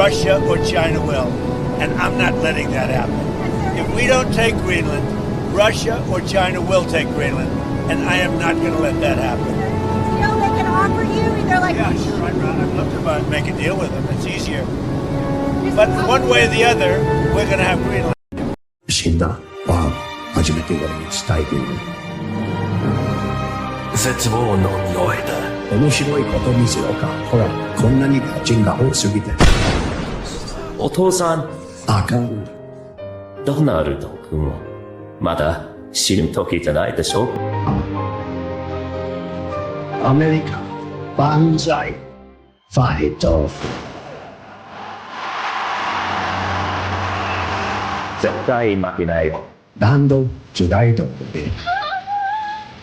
Russia or China will. And I'm not letting that happen. If we don't take Greenland, Russia or China will take Greenland. And I am not going to let that happen. You know, they can offer you either like... Yeah, sure. I'd love to make a deal with them. It's easier. But one way or the other, we're going to have Greenland. 死んだは初めて俺に伝えている。絶望の匂いだ。面白いことにしようか。ほら、こんなにパチンが多すぎて。お父さん。あかん。ドナルド君はまだ死ぬ時じゃないでしょ。アメリカ、万歳。ファイト。絶対負けないよ。何度時代とで。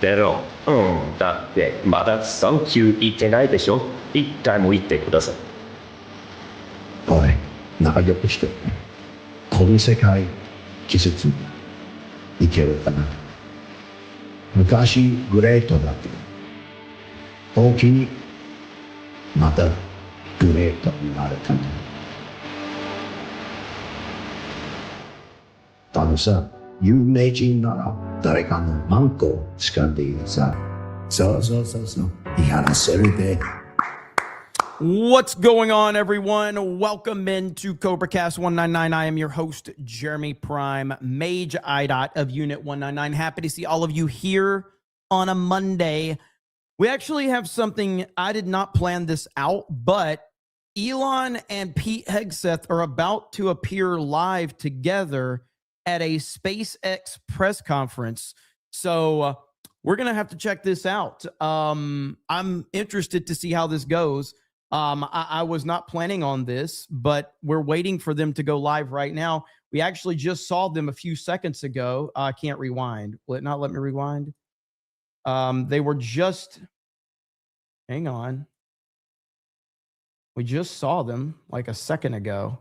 だろう。だってまだ3級行ってないでしょ。一回も行ってください。おい、仲良くして。この世界、季節、いけるかな。昔、グレートだって。大きに、また、グレートになるかな。あのさ、有名人なら誰かのマンコを掴んでいるさ。そう。やらせるで。What's going on, everyone? Welcome into CobraCast 199. I am your host, Jeremy Prime, Mage IDOT of Unit 199. Happy to see all of you here on a Monday. We actually have something, I did not plan this out, but Elon and Pete Hegseth are about to appear live together at a SpaceX press conference. So we're going to have to check this out. I'm interested to see how this goes. I was not planning on this, but we're waiting for them to go live right now. We actually just saw them a few seconds ago. I can't rewind. Will it not let me rewind? They were just, hang on. We just saw them like a second ago.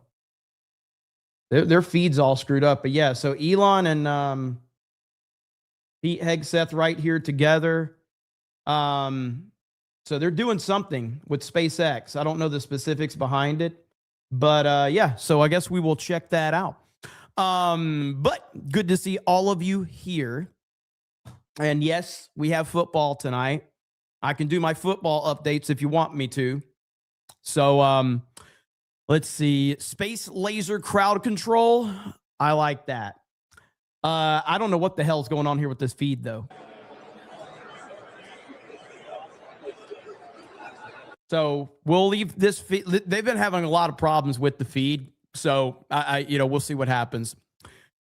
Their feed's all screwed up, but yeah, so Elon and Pete Hegseth right here together. So they're doing something with SpaceX. I don't know the specifics behind it, but yeah, so I guess we will check that out. But good to see all of you here. And yes, we have football tonight. I can do my football updates if you want me to. So let's see. Space laser crowd control. I like that. I don't know what the hell's going on here with this feed, though. So we'll leave this feed. They've been having a lot of problems with the feed. So we'll see what happens.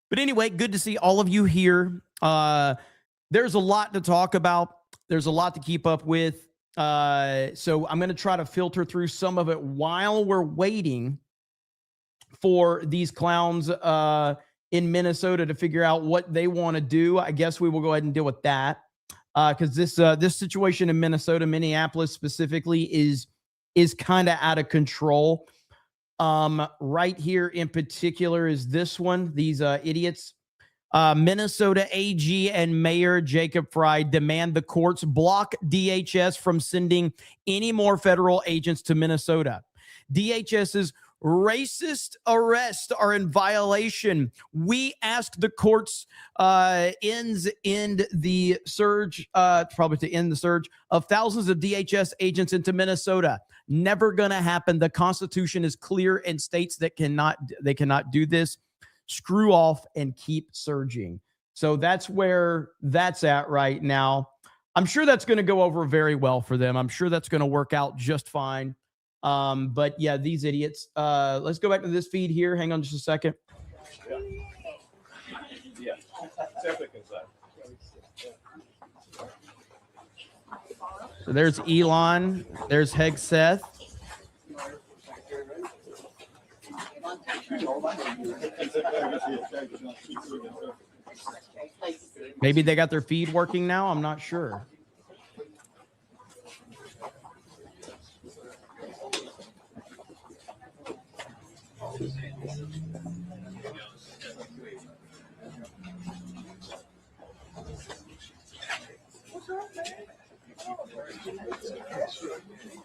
But anyway, good to see all of you here. There's a lot to talk about. There's a lot to keep up with. So I'm going to try to filter through some of it while we're waiting for these clowns in Minnesota to figure out what they want to do. I guess we will go ahead and deal with that. Because this situation in Minnesota, Minneapolis specifically, is kind of out of control. Right here in particular is this one. These idiots. Minnesota AG and Mayor Jacob Frey demand the courts block DHS from sending any more federal agents to Minnesota. DHS's racist arrests are in violation. We ask the courts end the surge, probably to end the surge of thousands of DHS agents into Minnesota. Never gonna happen. The Constitution is clear and states that they cannot do this. Screw off and keep surging. So that's where that's at right now. I'm sure that's going to go over very well for them. I'm sure that's going to work out just fine. But yeah, these idiots. Let's go back to this feed here. Hang on just a second. Yeah. So there's Elon. There's Hegseth. Maybe they got their feed working now. I'm not sure.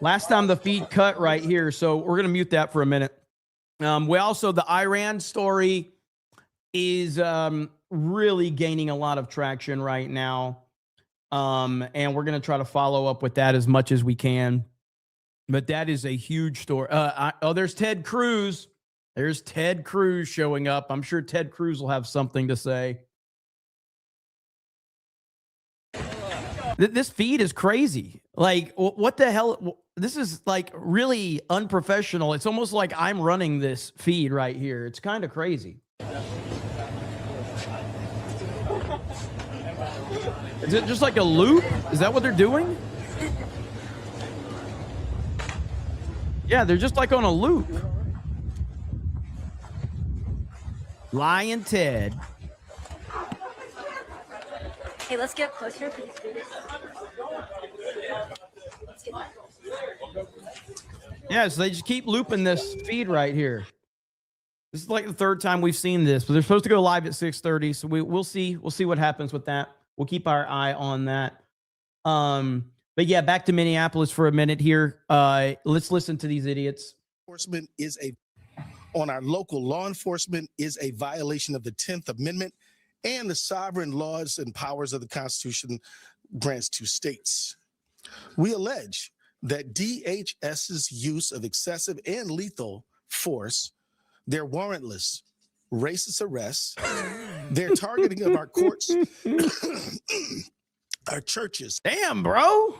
Last time the feed cut right here, so we're going to mute that for a minute. We also, the Iran story is really gaining a lot of traction right now. And we're going to try to follow up with that as much as we can. But that is a huge story. There's Ted Cruz. There's Ted Cruz showing up. I'm sure Ted Cruz will have something to say. This feed is crazy. Like, what the hell? This is like really unprofessional. It's almost like I'm running this feed right here. It's kind of crazy. Is it just like a loop? Is that what they're doing? Yeah, they're just like on a loop. Lion Ted. Hey, let's get closer, please. Yeah, so they just keep looping this feed right here. This is like the third time we've seen this, but they're supposed to go live at 6:30. So we'll see what happens with that. We'll keep our eye on that. But yeah, back to Minneapolis for a minute here. Let's listen to these idiots. Enforcement on our local law enforcement is a violation of the 10th Amendment and the sovereign laws and powers of the Constitution grants to states. We allege that DHS's use of excessive and lethal force, their warrantless racist arrests, their targeting of our courts, our churches, damn, bro,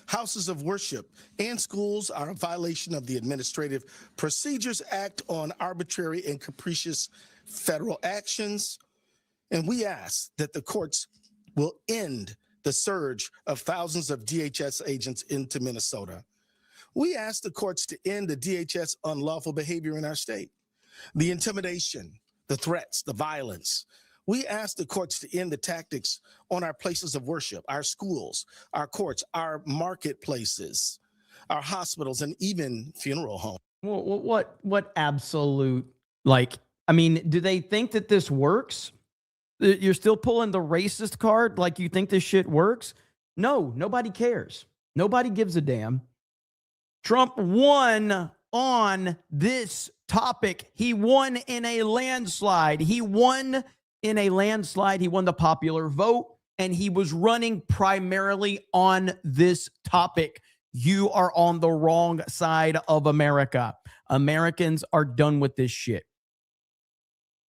houses of worship, and schools are a violation of the Administrative Procedures Act on arbitrary and capricious federal actions. And we ask that the courts will end the surge of thousands of DHS agents into Minnesota. We ask the courts to end the DHS unlawful behavior in our state, the intimidation, the threats, the violence. We ask the courts to end the tactics on our places of worship, our schools, our courts, our marketplaces, our hospitals, and even funeral homes. What absolute, like, I mean, do they think that this works? You're still pulling the racist card like you think this shit works? No, nobody cares. Nobody gives a damn. Trump won on this topic. He won in a landslide. He won the popular vote, and he was running primarily on this topic. You are on the wrong side of America. Americans are done with this shit.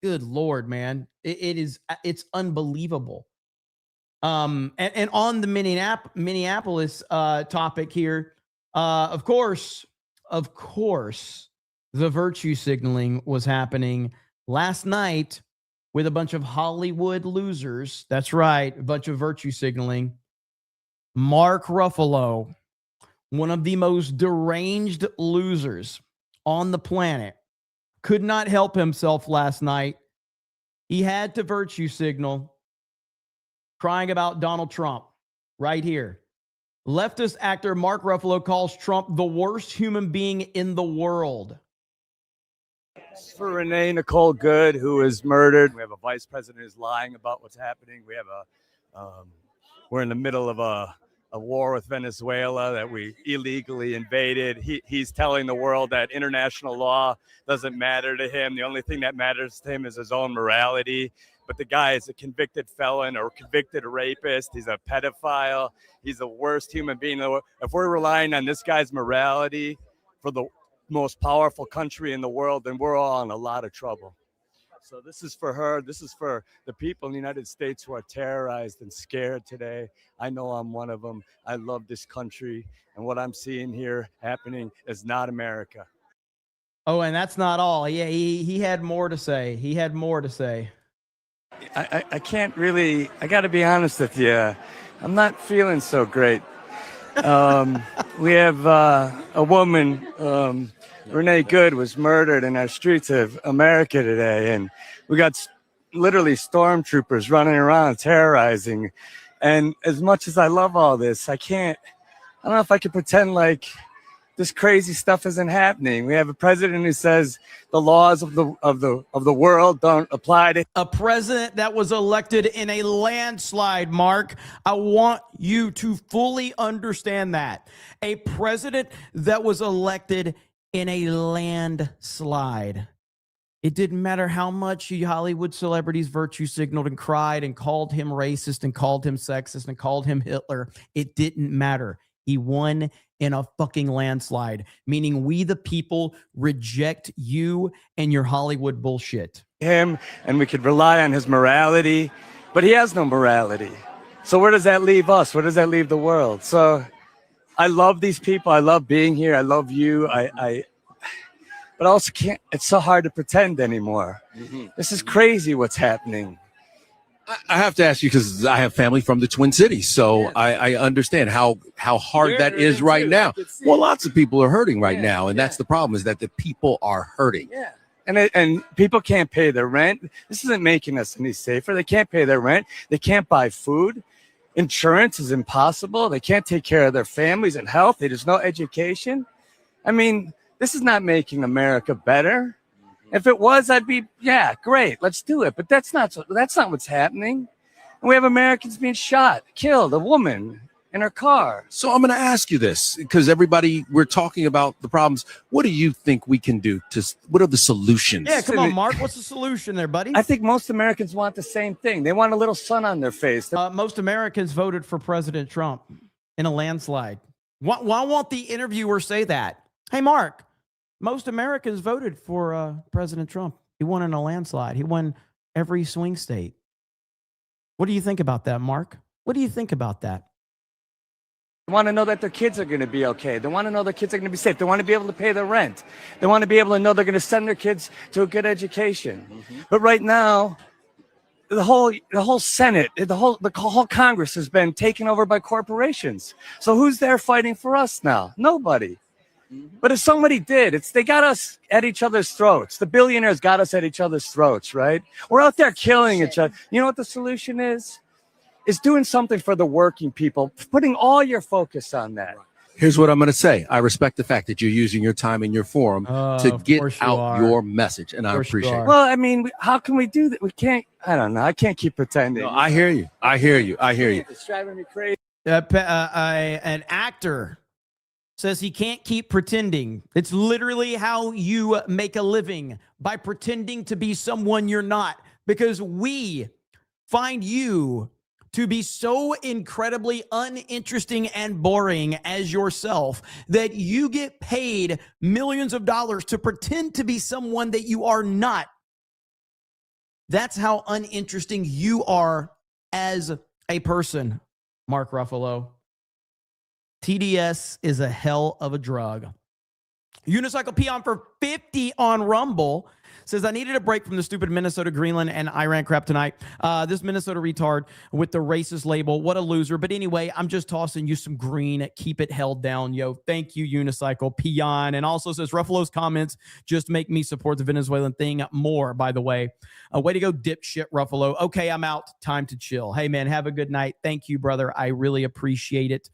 Good Lord, man. It's unbelievable. And on the Minneapolis topic here, of course, the virtue signaling was happening last night with a bunch of Hollywood losers. That's right, a bunch of virtue signaling. Mark Ruffalo, one of the most deranged losers on the planet, could not help himself last night. He had to virtue signal, crying about Donald Trump right here. Leftist actor Mark Ruffalo calls Trump the worst human being in the world. For Renee Nicole Good, who was murdered. We have a vice president who's lying about what's happening. We have we're in the middle of a war with Venezuela that we illegally invaded. He's telling the world that international law doesn't matter to him. The only thing that matters to him is his own morality. But the guy is a convicted felon or convicted rapist. He's a pedophile. He's the worst human being. If we're relying on this guy's morality for the most powerful country in the world, then we're all in a lot of trouble. So this is for her. This is for the people in the United States who are terrorized and scared today. I know I'm one of them. I love this country. And what I'm seeing here happening is not America. Oh, and that's not all. Yeah, he had more to say. He had more to say. I can't really, I got to be honest with you. I'm not feeling so great. We have a woman, Renee Good, was murdered in our streets of America today. And we got literally stormtroopers running around terrorizing. And as much as I love all this, I don't know if I can pretend like this crazy stuff isn't happening. We have a president who says the laws of the world don't apply to a president that was elected in a landslide, Mark. I want you to fully understand that. A president that was elected in a landslide. It didn't matter how much Hollywood celebrities virtue signaled and cried and called him racist and called him sexist and called him Hitler. It didn't matter. He won in a fucking landslide, meaning we, the people, reject you and your Hollywood bullshit. Him, and we could rely on his morality, but he has no morality. So where does that leave us? Where does that leave the world? So I love these people. I love being here. I love you. But I also can't, it's so hard to pretend anymore. This is crazy what's happening. I have to ask you because I have family from the Twin Cities, so I understand how hard You're that is hurting right too. now. I can see Well, it. lots of people are hurting right Yeah, now, and that's the problem is that the people are hurting. Yeah. And people can't pay their rent. This isn't making us any safer. They can't pay their rent. They can't buy food. Insurance is impossible. They can't take care of their families and health. There's no education. I mean, this is not making America better. If it was, I'd be, yeah, great, let's do it. But that's not what's happening. And we have Americans being shot, killed, a woman in her car. So I'm going to ask you this because we're talking about the problems. What do you think we can do what are the solutions? Yeah, come on, Mark. What's the solution there, buddy? I think most Americans want the same thing. They want a little sun on their face. Most Americans voted for President Trump in a landslide. Why won't the interviewer say that? Hey, Mark, most Americans voted for President Trump. He won in a landslide. He won every swing state. What do you think about that, Mark? What do you think about that? They want to know that their kids are going to be okay. They want to know their kids are going to be safe. They want to be able to pay their rent. They want to be able to know they're going to send their kids to a good education. But right now, the whole Senate, the whole Congress has been taken over by corporations. So who's there fighting for us now? Nobody. But if somebody did, they got us at each other's throats. The billionaires got us at each other's throats, right? We're out there killing each other. You know what the solution is? Is doing something for the working people, putting all your focus on that. Here's what I'm going to say. I respect the fact that you're using your time in your forum to get out your message, and I appreciate it. Well, I mean, how can we do that? We can't, I don't know. I can't keep pretending. No, I hear you. It's driving me crazy. An actor says he can't keep pretending. It's literally how you make a living, by pretending to be someone you're not, because we find you to be so incredibly uninteresting and boring as yourself that you get paid millions of dollars to pretend to be someone that you are not. That's how uninteresting you are as a person, Mark Ruffalo. TDS is a hell of a drug. Unicycle Peon for 50 on Rumble says, I needed a break from the stupid Minnesota, Greenland, and Iran crap tonight. This Minnesota retard with the racist label. What a loser. But anyway, I'm just tossing you some green. Keep it held down, yo. Thank you, Unicycle Peon. And also says, Ruffalo's comments just make me support the Venezuelan thing more, by the way. Way to go, dipshit Ruffalo. Okay, I'm out. Time to chill. Hey, man, have a good night. Thank you, brother. I really appreciate it.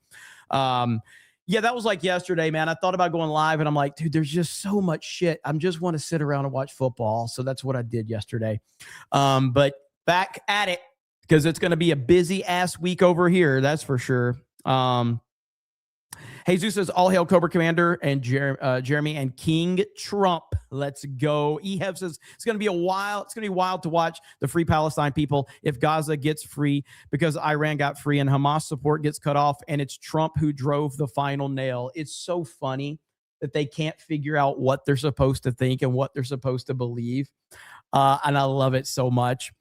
Yeah, that was like yesterday, man. I thought about going live and I'm like, dude, there's just so much shit. I just want to sit around and watch football. So that's what I did yesterday. But back at it because it's going to be a busy ass week over here. That's for sure. Jesus says, all hail Cobra Commander and Jeremy and King Trump. Let's go. Ehab says, it's going to be wild to watch the Free Palestine people if Gaza gets free because Iran got free and Hamas support gets cut off and it's Trump who drove the final nail. It's so funny that they can't figure out what they're supposed to think and what they're supposed to believe. And I love it so much.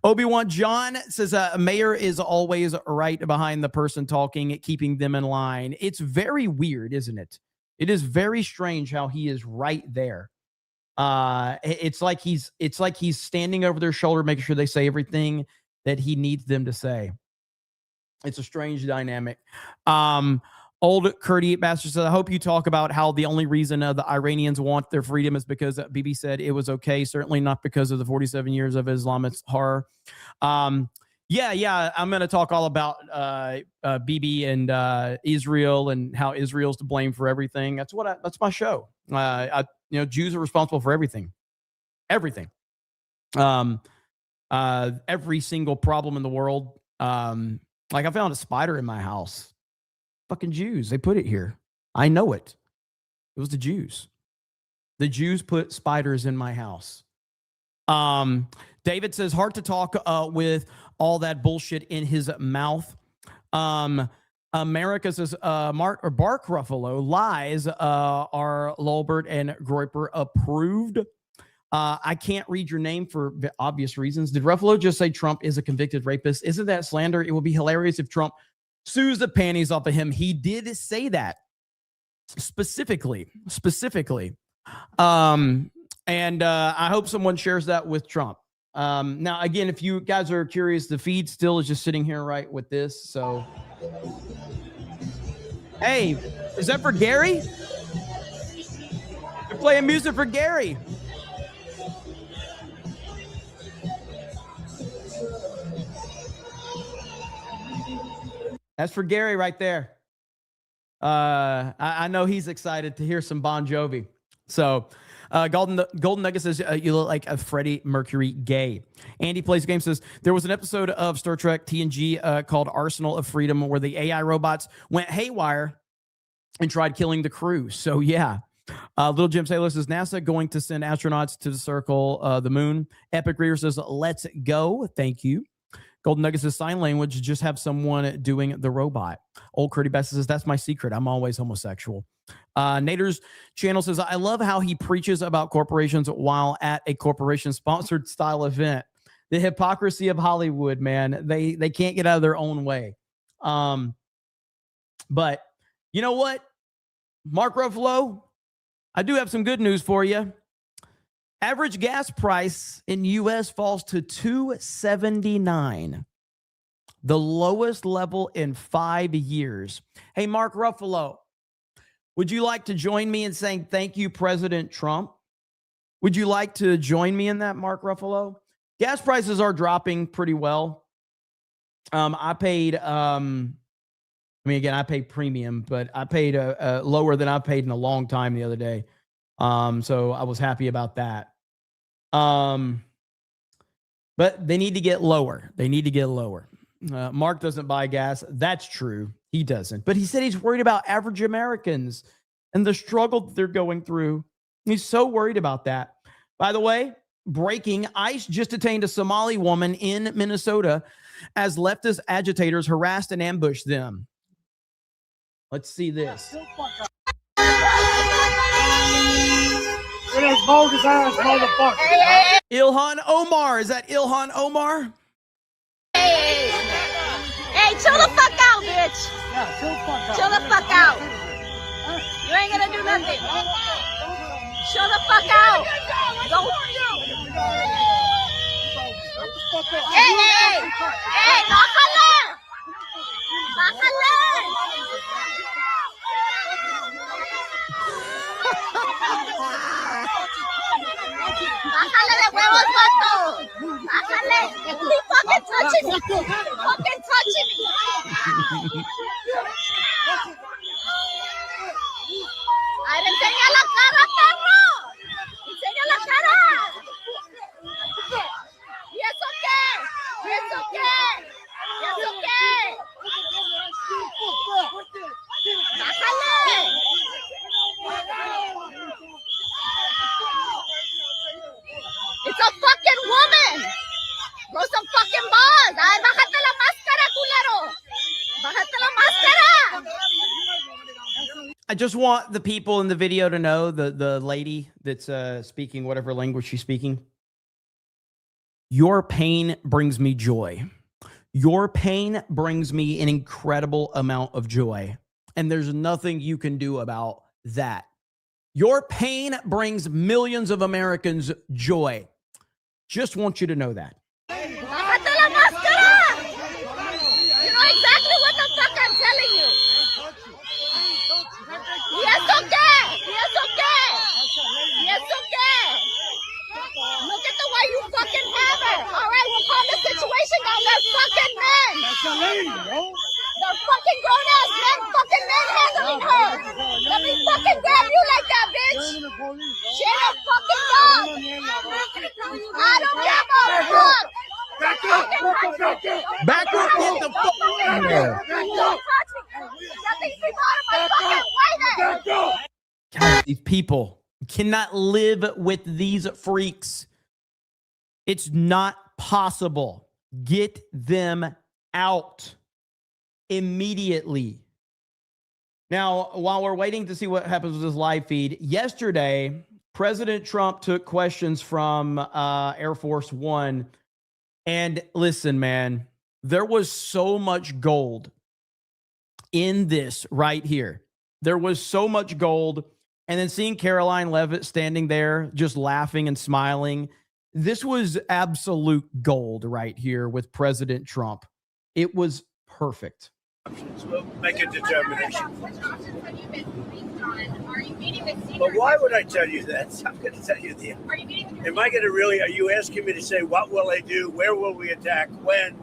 Obi-Wan John says, mayor is always right behind the person talking, keeping them in line. It's very weird, isn't it? It is very strange how he is right there. It's like he's standing over their shoulder, making sure they say everything that he needs them to say. It's a strange dynamic. Old Curdy Master says, I hope you talk about how the only reason the Iranians want their freedom is because Bibi said it was okay. Certainly not because of the 47 years of Islamist horror. Yeah. I'm going to talk all about Bibi and Israel and how Israel's to blame for everything. That's my show. Jews are responsible for everything. Everything. Every single problem in the world. Like I found a spider in my house. Fucking Jews. They put it here. I know it. It was the Jews. The Jews put spiders in my house. David says, hard to talk with all that bullshit in his mouth. America says, Bark Ruffalo, lies are Lolbert and Groyper approved. I can't read your name for obvious reasons. Did Ruffalo just say Trump is a convicted rapist? Isn't that slander? It would be hilarious if Trump sues the panties off of him. He did say that specifically. And I hope someone shares that with Trump. Now, again, if you guys are curious, the feed still is just sitting here right with this. So, hey, is that for Gary? They're playing music for Gary. That's for Gary right there. I know he's excited to hear some Bon Jovi. So, Golden Nugget says, you look like a Freddie Mercury gay. Andy Plays Game says, there was an episode of Star Trek TNG called Arsenal of Freedom where the AI robots went haywire and tried killing the crew. So, yeah. Little Jim Sailor says, NASA going to send astronauts to circle the moon. Epic Reader says, let's go. Thank you. Golden Nugget says, sign language, just have someone doing the robot. Old Curdy Best says, that's my secret. I'm always homosexual. Nader's channel says, I love how he preaches about corporations while at a corporation-sponsored style event. The hypocrisy of Hollywood, man. They can't get out of their own way. But you know what? Mark Ruffalo, I do have some good news for you. Average gas price in U.S. falls to $2.79, the lowest level in 5 years. Hey, Mark Ruffalo, would you like to join me in saying thank you, President Trump? Would you like to join me in that, Mark Ruffalo? Gas prices are dropping pretty well. I paid, again, I paid premium, but I paid lower than I've paid in a long time the other day. So I was happy about that. But they need to get lower. Mark doesn't buy gas. That's true. He doesn't. But he said he's worried about average Americans and the struggle that they're going through. He's so worried about that. By the way, breaking, ICE just detained a Somali woman in Minnesota as leftist agitators harassed and ambushed them. Let's see this. Ilhan Omar. Is that Ilhan Omar? Hey, chill the fuck out, bitch. Yeah, chill the fuck out. You ain't gonna do nothing. Chill the fuck out. Don't. Hey, bájale. Bájale de huevos, vato. Bájale. You fucking touching me. A ver, enseña la cara, perro. Enseña la cara. ¿Y eso qué? Bájale. It's a fucking woman. Grow some fucking balls. Ay, bájate la máscara, culero. Bájate la máscara. I just want the people in the video to know, the lady that's speaking whatever language she's speaking. Your pain brings me joy. Your pain brings me an incredible amount of joy. And there's nothing you can do about that. Your pain brings millions of Americans joy. Just want you to know that. Bájate la máscara. You know exactly what the fuck I'm telling you. Y eso qué. Look at the way you fucking have her. All right, we'll calm the situation down. They're fucking men. That's a lady, bro. They're fucking grown-ass men, fucking men handling her. Let me fucking grab you like that, bitch. Shut up, fucking dog. I don't give a fuck. Back up, get the fuck out of here. Don't touch me. Nothing's out of my fucking way then. God, these people cannot live with these freaks. It's not possible. Get them out immediately. Now, while we're waiting to see what happens with this live feed, yesterday, President Trump took questions from Air Force One. And listen, man, there was so much gold in this right here. There was so much gold. And then seeing Caroline Leavitt standing there just laughing and smiling, this was absolute gold right here with President Trump. It was perfect. We'll make a determination. Which options have you been briefed on? Are you meeting with senior? But why would I tell you that? I'm going to tell you the. Are you meeting with Am I going to really? Are you asking me to say what will I do? Where will we attack? When?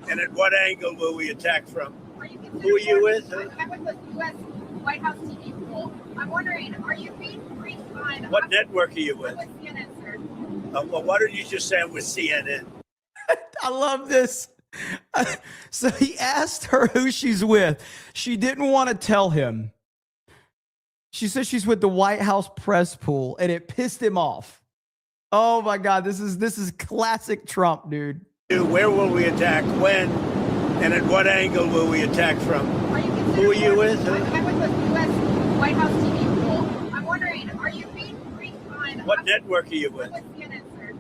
And at what angle will we attack from? Are you Who are you with? I'm with the U.S. White House TV pool. I'm wondering, are you being briefed on What network are you with? with CNN, sir? Well, why don't you just say I'm with CNN? I love this. So he asked her who she's with. She didn't want to tell him. She said she's with the White House press pool, and it pissed him off. Oh my God, this is classic Trump, dude. Where will we attack? When? And at what angle will we attack from? Who are you with? I'm with the U.S. White House TV pool. I'm wondering, are you being briefed on What network are you with? with CNN, sir?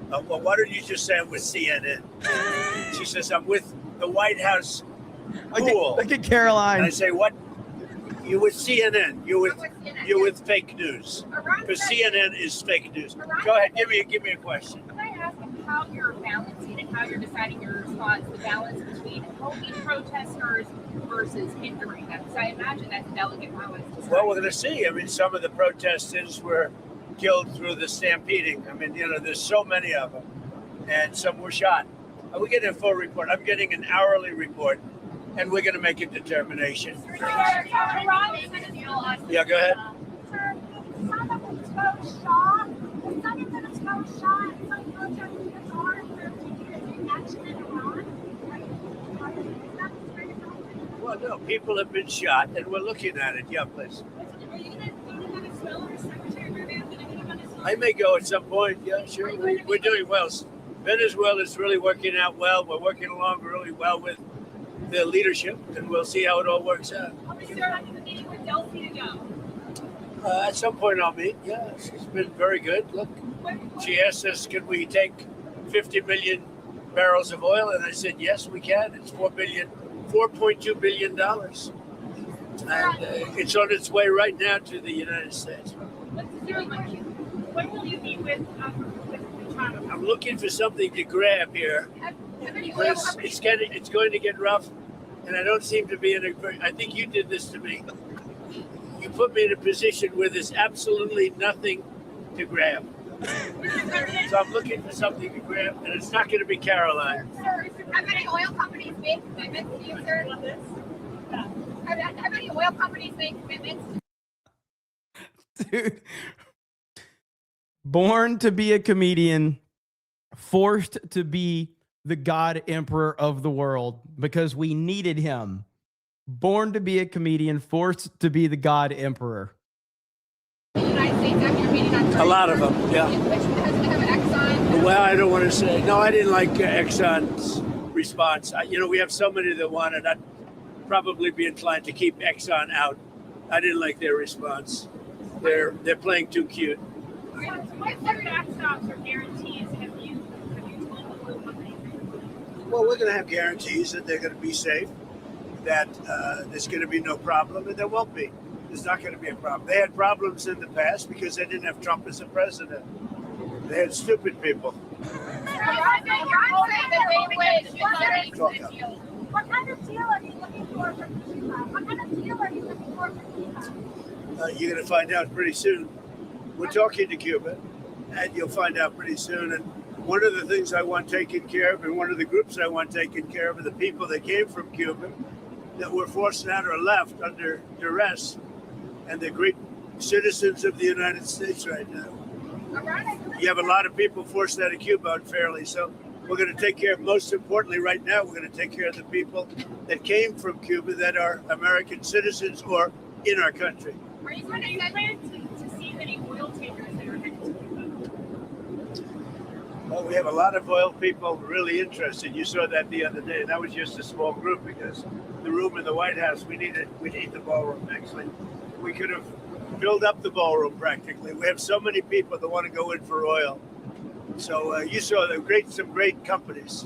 Well, why don't you just say I'm with CNN? She says I'm with the White House pool. Look at Caroline. And I say, what? You with CNN? You with CNN. you with fake news? Because CNN is fake news. Go ahead, give me a question. Can I ask how you're balancing and how you're deciding your response, the balance between helping protesters versus hindering them? Because I imagine that's a delicate balance. Well, we're going to see. I mean, some of the protesters were killed through the stampeding. I mean, there's so many of them, and some were shot. We get a full report. I'm getting an hourly report, and we're going to make a determination. Yeah, go ahead. Well, no, people have been shot, and we're looking at it. Yeah, please. I may go at some point. Yeah, sure. We're doing well. Venezuela is really working out well. We're working along really well with the leadership, and we'll see how it all works out. At some point I'll meet. Yeah, she's been very good. Look, she asked us, can we take 50 million barrels of oil? And I said, yes, we can. It's $4.2 billion. And it's on its way right now to the United States. When will you be with China? I'm looking for something to grab here because it's going to get rough, and I don't seem to be in a. I think you did this to me. You put me in a position where there's absolutely nothing to grab. So I'm looking for something to grab, and it's not going to be Caroline. Sir, have any oil companies made commitments to you, sir? Have any oil companies made commitments? Dude. Born to be a comedian, forced to be the God Emperor of the world because we needed him. Born to be a comedian, forced to be the God Emperor. The United States after your meeting on A lot of them, yeah. Which has become an Exxon. Well, I don't want to say. No, I didn't like Exxon's response. We have so many that wanted. I'd probably be inclined to keep Exxon out. I didn't like their response. They're playing too cute. What backstops or guarantees have you told the oil companies? Well, we're going to have guarantees that they're going to be safe, that there's going to be no problem, and there won't be. There's not going to be a problem. They had problems in the past because they didn't have Trump as a president. They had stupid people. What kind of deal are you looking for from Cuba? What kind of deal are you looking for from Cuba? You're going to find out pretty soon. We're talking to Cuba, and you'll find out pretty soon. And one of the things I want taken care of, and one of the groups I want taken care of, are the people that came from Cuba that were forced out or left under duress, and they're great citizens of the United States right now. You have a lot of people forced out of Cuba unfairly, so we're going to take care of, most importantly right now, we're going to take care of the people that came from Cuba that are American citizens or in our country. Are you going to plan to see many oil tankers that are headed to Cuba? Well, we have a lot of oil people really interested. You saw that the other day. That was just a small group because the room in the White House, we need the ballroom. Actually, we could have filled up the ballroom practically. We have so many people that want to go in for oil. So you saw some great companies.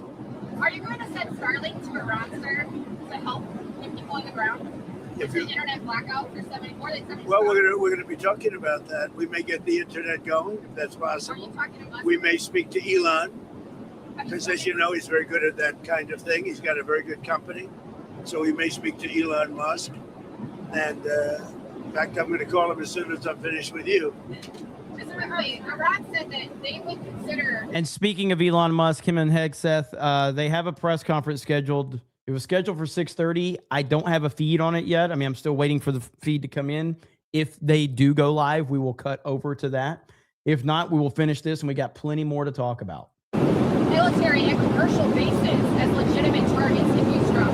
Are you going to send Starlink to Iran, sir, to help the people on the ground? If the internet blackout for 74, well, we're gonna be talking about that. We may get the internet going if that's possible. Are you talking about we may speak to Elon because, as you know, he's very good at that kind of thing. He's got a very good company, so we may speak to Elon Musk. And in fact, I'm going to call him as soon as I'm finished with you. Specifically, Iran said that they would consider. And speaking of Elon Musk, him and Hegseth, they have a press conference scheduled. It was scheduled for 6:30. I don't have a feed on it yet. I mean, I'm still waiting for the feed to come in. If they do go live, we will cut over to that. If not, we will finish this, and we got plenty more to talk about. Military and commercial bases as legitimate targets if you struck.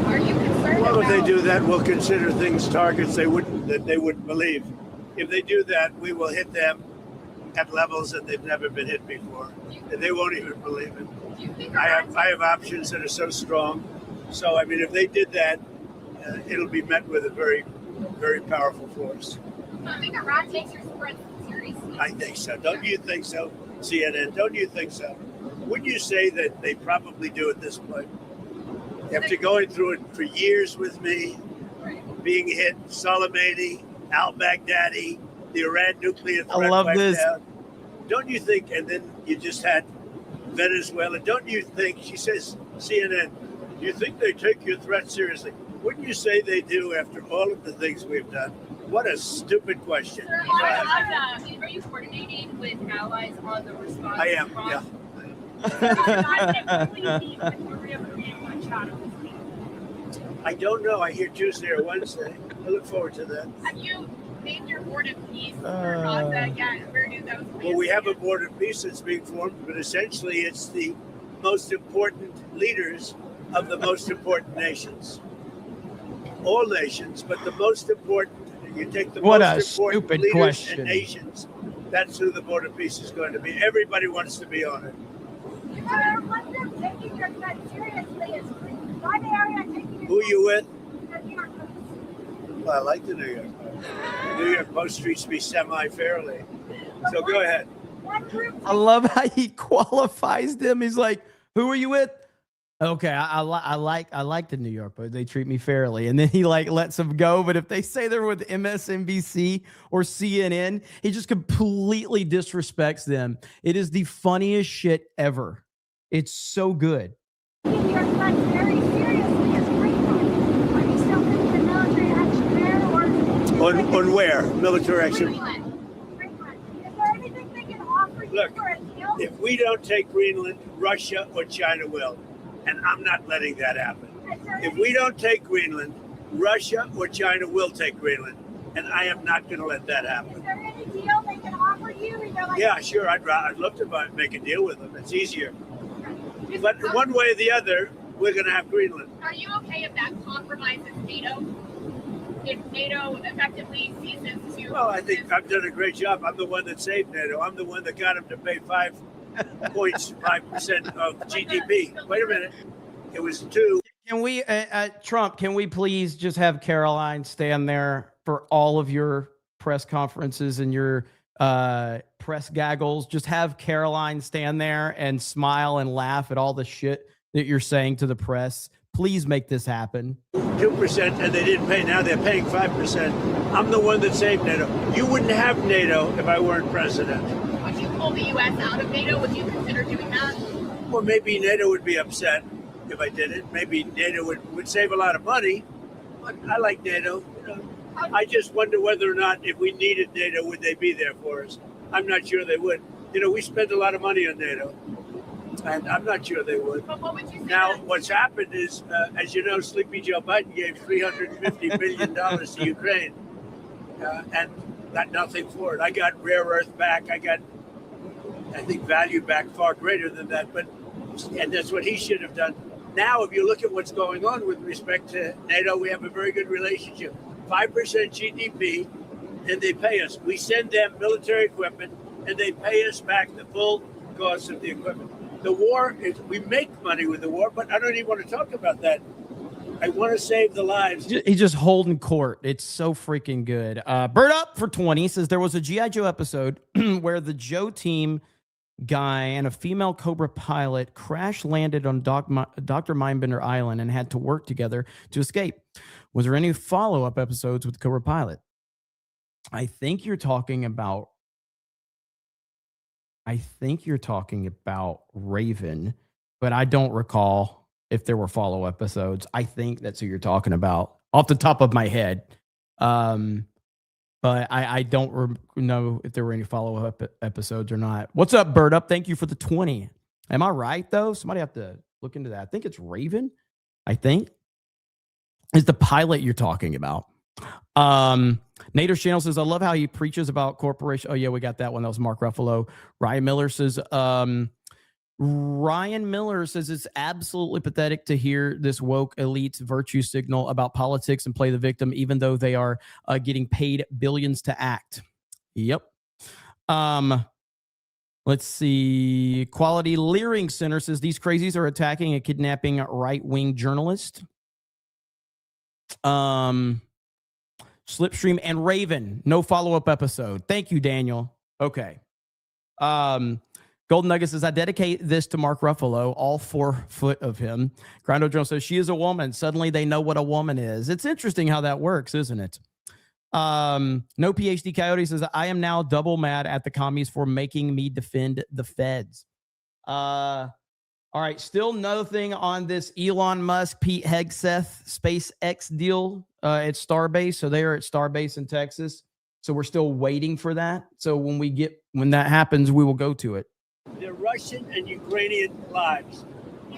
Are you concerned Well, if about... they do that, we'll consider things targets they wouldn't believe. If they do that, we will hit them at levels that they've never been hit before. And they won't even believe it. I have options that are so strong. So, I mean, if they did that, it'll be met with a very, very powerful force. I think Iran takes your threats seriously. I think so. Don't you think so, CNN? Don't you think so? Wouldn't you say that they probably do at this point? After going through it for years with me, being hit, Soleimani, al-Baghdadi, the Iran nuclear threat I love this. Down. Don't you think, and then you just had Venezuela, don't you think, she says, CNN, do you think they take your threat seriously? Wouldn't you say they do after all of the things we've done? What a stupid question. Sir, are you coordinating with allies on the response? I am, yeah. I don't know. I hear Tuesday or Wednesday. I look forward to that. Have you made your board of peace for Gaza yet? Where do those Well, we have a board of peace that's being formed, but essentially it's the most important leaders of the most important nations. All nations, but the most important, you take the What most a important stupid leaders question. and nations, that's who the board of peace is going to be. Everybody wants to be on it. Who are you with? Well, I like the New York Post. The New York Post treats me semi-fairly. So go ahead. I love how he qualifies them. He's like, "Who are you with?" Okay, I like the New York Post. They treat me fairly, and then he like lets them go. But if they say they're with MSNBC or CNN, he just completely disrespects them. It is the funniest shit ever. It's so good. On where? Military action. Look, if we don't take Greenland, Russia or China will. And I'm not letting that happen. If we don't take Greenland, Russia or China will take Greenland. And I am not going to let that happen. Is there any deal they can offer you? Yeah, sure. I'd love to make a deal with them. It's easier. But one way or the other, we're going to have Greenland. Are you okay if that compromises NATO? If NATO effectively ceases to... Well, I think I've done a great job. I'm the one that saved NATO. I'm the one that got them to pay 5.5% of GDP. Wait a minute. It was 2. Can we, Trump, can we please just have Caroline stand there for all of your press conferences and your press gaggles? Just have Caroline stand there and smile and laugh at all the shit that you're saying to the press. Please make this happen. 2%, and they didn't pay. Now they're paying 5%. I'm the one that saved NATO. You wouldn't have NATO if I weren't president. Would you pull the U.S. out of NATO? Would you consider doing that? Well, maybe NATO would be upset if I did it. Maybe NATO would save a lot of money. But I like NATO. You know, I just wonder whether or not if we needed NATO, would they be there for us? I'm not sure they would. You know, we spend a lot of money on NATO. And I'm not sure they would. But what would you say? Now, what's happened is, as you know, Sleepy Joe Biden gave $350 billion to Ukraine and got nothing for it. I got rare earth back. I got, I think, value back far greater than that. And that's what he should have done. Now, if you look at what's going on with respect to NATO, we have a very good relationship. 5% GDP, and they pay us. We send them military equipment, and they pay us back the full cost of the equipment. The war is, we make money with the war, but I don't even want to talk about that. I want to save the lives. He's just holding court. It's so freaking good. Bird Up for 20 says there was a G.I. Joe episode where the Joe team guy and a female Cobra pilot crash landed on Dr. Mindbender Island and had to work together to escape. Was there any follow-up episodes with the Cobra pilot? I think you're talking about Raven, but I don't recall if there were follow episodes. I think that's who you're talking about off the top of my head. But I don't know if there were any follow-up episodes or not. What's up, Bird Up? Thank you for the 20. Am I right, though? Somebody have to look into that. I think it's Raven, I think, is the pilot you're talking about. Nader Channel says, I love how he preaches about corporation. Oh, yeah, we got that one. That was Mark Ruffalo. Ryan Miller says, it's absolutely pathetic to hear this woke elite's virtue signal about politics and play the victim, even though they are getting paid billions to act. Yep. Let's see. Quality Leering Center says these crazies are attacking and kidnapping right-wing journalist. Slipstream and Raven. No follow-up episode. Thank you, Daniel. Okay. Golden Nugget says, I dedicate this to Mark Ruffalo, all 4 foot of him. Grindo Jones says, she is a woman. Suddenly they know what a woman is. It's interesting how that works, isn't it? No PhD Coyote says, I am now double mad at the commies for making me defend the feds. All right, still nothing on this Elon Musk, Pete Hegseth SpaceX deal at Starbase. So they are at Starbase in Texas. So we're still waiting for that. So when that happens, we will go to it. They're Russian and Ukrainian lives.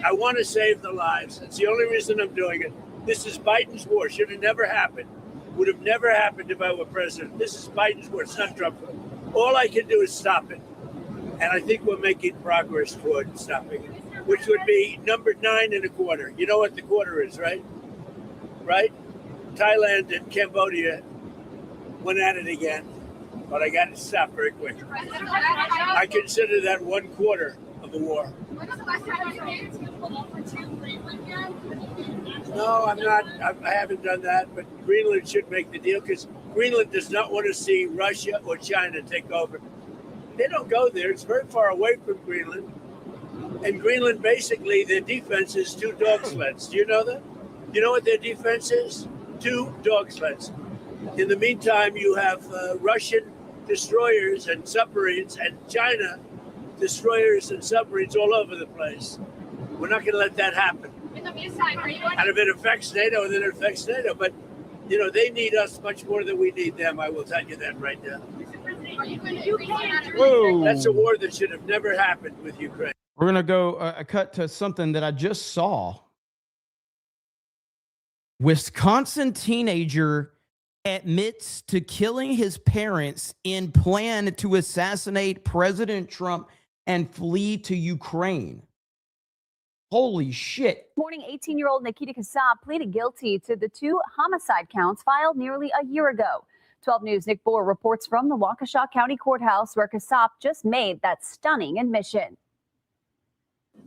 I want to save the lives. It's the only reason I'm doing it. This is Biden's war. Should have never happened. Would have never happened if I were president. This is Biden's war. It's not Trump's war. All I can do is stop it. And I think we're making progress toward stopping it, which would be number 9 1/4. You know what the quarter is, right? Right? Thailand and Cambodia went at it again. But I got to stop very quick. I consider that 1/4 of the war. No, I'm not. I haven't done that. But Greenland should make the deal because Greenland does not want to see Russia or China take over. They don't go there. It's very far away from Greenland. And Greenland, basically, their defense is 2 dog sleds. Do you know that? You know what their defense is? 2 dog sleds. In the meantime, you have Russian destroyers and submarines and China destroyers and submarines all over the place. We're not going to let that happen. And if it affects NATO, then it affects NATO. But, you know, they need us much more than we need them. I will tell you that right now. Whoa. That's a war that should have never happened with Ukraine. We're going to go a cut to something that I just saw. Wisconsin teenager admits to killing his parents in plan to assassinate President Trump and flee to Ukraine. Holy shit. Morning, 18-year-old Nikita Kassab pleaded guilty to the 2 homicide counts filed nearly a year ago. 12 News' Nick Bohr reports from the Waukesha County Courthouse where Kassab just made that stunning admission.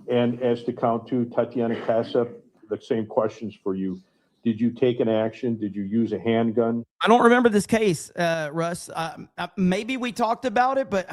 And as to count 2, Tatiana Kassab, the same questions for you. Did you take an action? Did you use a handgun? I don't remember this case, Russ. Maybe we talked about it, but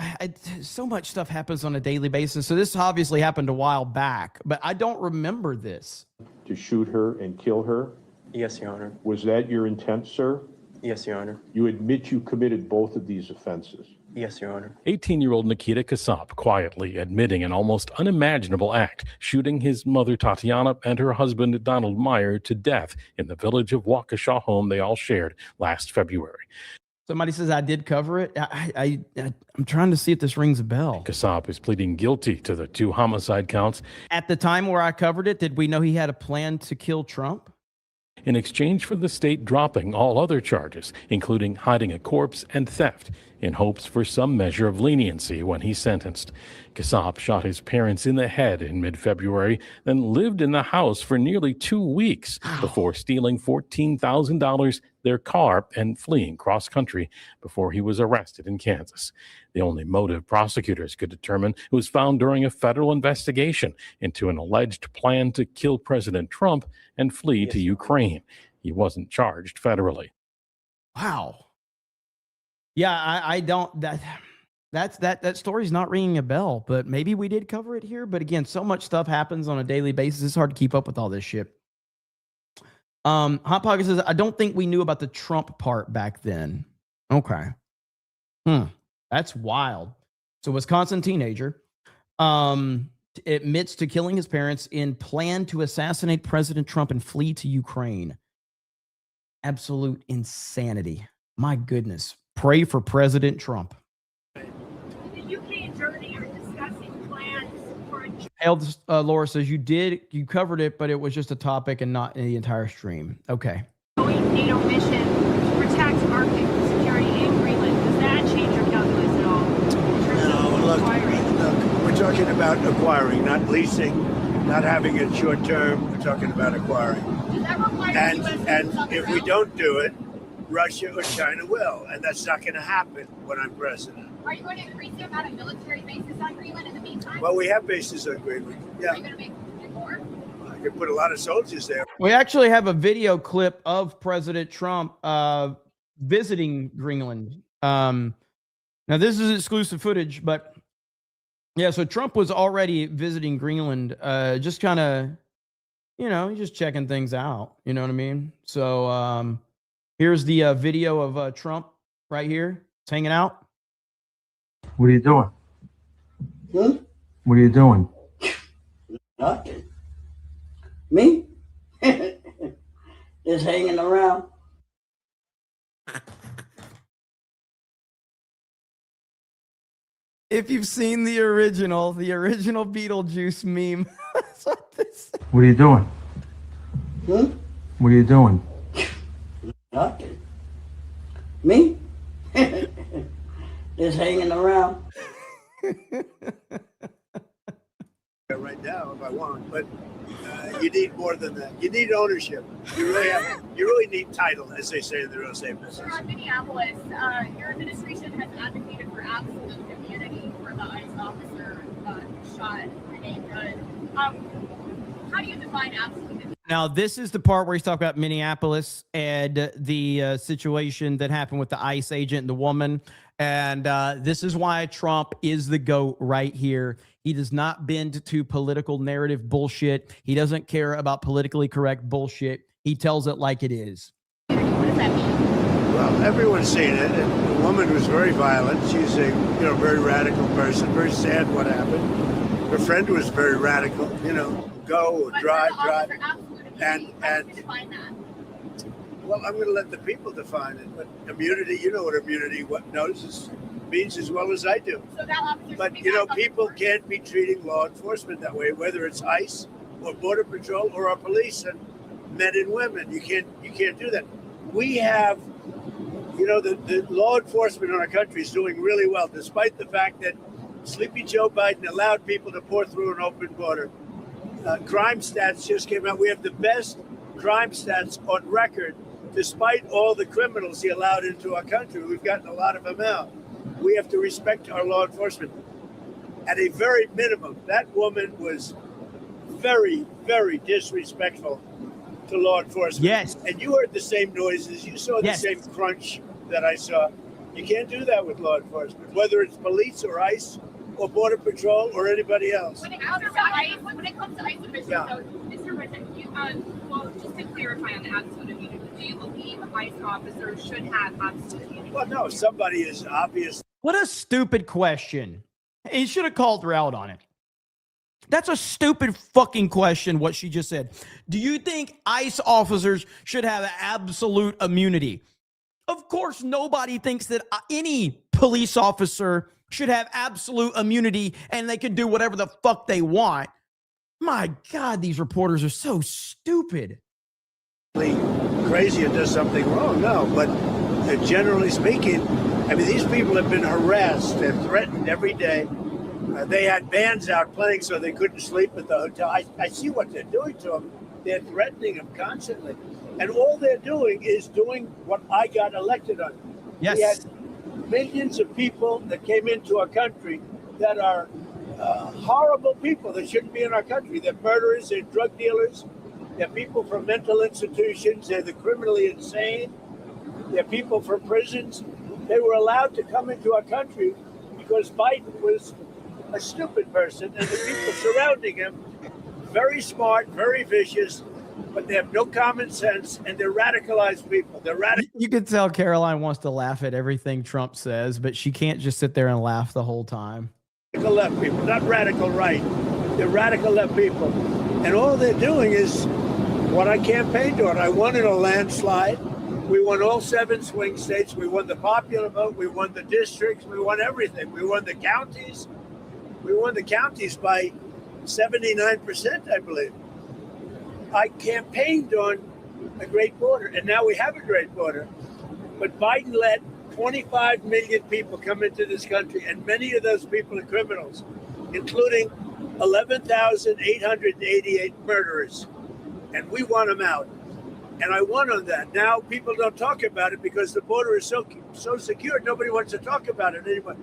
so much stuff happens on a daily basis. So this obviously happened a while back, but I don't remember this. To shoot her and kill her? Yes, Your Honor. Was that your intent, sir? Yes, Your Honor. You admit you committed both of these offenses? Yes, Your Honor. 18-year-old Nikita Kassab quietly admitting an almost unimaginable act, shooting his mother Tatiana and her husband Donald Meyer to death in the village of Waukesha home they all shared last February. Somebody says I did cover it. I'm trying to see if this rings a bell. Kassab is pleading guilty to the 2 homicide counts. At the time where I covered it, did we know he had a plan to kill Trump? In exchange for the state dropping all other charges, including hiding a corpse and theft, in hopes for some measure of leniency when he's sentenced. Kassab shot his parents in the head in mid-February, then lived in the house for nearly 2 weeks before stealing $14,000, their car and fleeing cross country before he was arrested in Kansas. The only motive prosecutors could determine was found during a federal investigation into an alleged plan to kill President Trump and flee to Ukraine. He wasn't charged federally. Wow. Yeah, I don't that story's not ringing a bell, but maybe we did cover it here. But again, so much stuff happens on a daily basis. It's hard to keep up with all this shit. Hot Pocket says, I don't think we knew about the Trump part back then. Okay. That's wild. So Wisconsin teenager admits to killing his parents in plan to assassinate President Trump and flee to Ukraine. Absolute insanity. My goodness. Pray for President Trump. The UK and Germany are discussing plans for a Hailed, Laura says you covered it, but it was just a topic and not in the entire stream. Okay. joint NATO mission to protect Arctic security in Greenland. Does that change your calculus at all? No, look, we're talking about acquiring, not leasing, not having it short term. We're talking about acquiring. Does that require And if we don't do it, Russia or China will, and that's not going to happen when I'm president. Are you going to increase the amount of military bases on Greenland in the meantime? Well, we have bases on Greenland. Yeah. Are you going to make more? I could put a lot of soldiers there. We actually have a video clip of President Trump visiting Greenland. Now, this is exclusive footage, but yeah, so Trump was already visiting Greenland, just kind of, just checking things out. You know what I mean? So here's the video of Trump right here. It's hanging out. What are you doing? What are you doing? Nothing. Me? Just hanging around. If you've seen the original Beetlejuice meme. What are you doing? What are you doing? Nothing. Me? Just hanging around. Right now, if I want, but you need more than that. You need ownership. You really need title, as they say in the real estate business. Sir, in Minneapolis, your administration has advocated for absolute immunity for the ICE officer who shot Renee Good. How do you define absolute immunity? Now, this is the part where he's talking about Minneapolis and the situation that happened with the ICE agent and the woman. And this is why Trump is the GOAT right here. He does not bend to political narrative bullshit. He doesn't care about politically correct bullshit. He tells it like it is. What does that mean? Well, everyone's seen it. And the woman was very violent. She's a very radical person. Very sad what happened. Her friend was very radical. Go But drive. And how do you And define that? well, I'm going to let the people define it. But immunity, you know what immunity means as well as I do. So that officer But should be back on people the force. can't be treating law enforcement that way, whether it's ICE or Border Patrol or our police and men and women. You can't do that. We have, the law enforcement in our country is doing really well, despite the fact that Sleepy Joe Biden allowed people to pour through an open border. Crime stats just came out. We have the best crime stats on record, despite all the criminals he allowed into our country. We've gotten a lot of them out. We have to respect our law enforcement. At a very minimum, that woman was very, very disrespectful to law enforcement. Yes. And you heard the same noises. You saw the Yes. same crunch that I saw. You can't do that with law enforcement, whether it's police or ICE or Border Patrol or anybody else. When it comes to ICE officials, Yeah. so, Mr. Whitten, well, just to clarify on the absolute immunity, do you believe ICE officers should have absolute immunity? Well, no, somebody is obvious. What a stupid question. He should have called her out on it. That's a stupid fucking question, what she just said. Do you think ICE officers should have absolute immunity? Of course, nobody thinks that any police officer should have absolute immunity and they can do whatever the fuck they want. My God, these reporters are so stupid. Crazy and does something wrong. No, but generally speaking, these people have been harassed and threatened every day. They had bands out playing so they couldn't sleep at the hotel. I see what they're doing to them. They're threatening them constantly. And all they're doing is doing what I got elected on. Yes. We had millions of people that came into our country that are horrible people that shouldn't be in our country. They're murderers, they're drug dealers, they're people from mental institutions, they're the criminally insane, they're people from prisons. They were allowed to come into our country because Biden was a stupid person and the people surrounding him, very smart, very vicious, but they have no common sense and they're radicalized people. They're radical. You can tell Caroline wants to laugh at everything Trump says, but she can't just sit there and laugh the whole time. Left people, not radical right. They're radical left people. And all they're doing is what I campaigned on. I won in a landslide. We won all 7 swing states. We won the popular vote. We won the districts. We won everything. We won the counties. We won the counties by 79%, I believe. I campaigned on a great border, and now we have a great border. But Biden let 25 million people come into this country, and many of those people are criminals, including 11,888 murderers. And we want them out. And I won on that. Now people don't talk about it because the border is so secure. Nobody wants to talk about it anymore.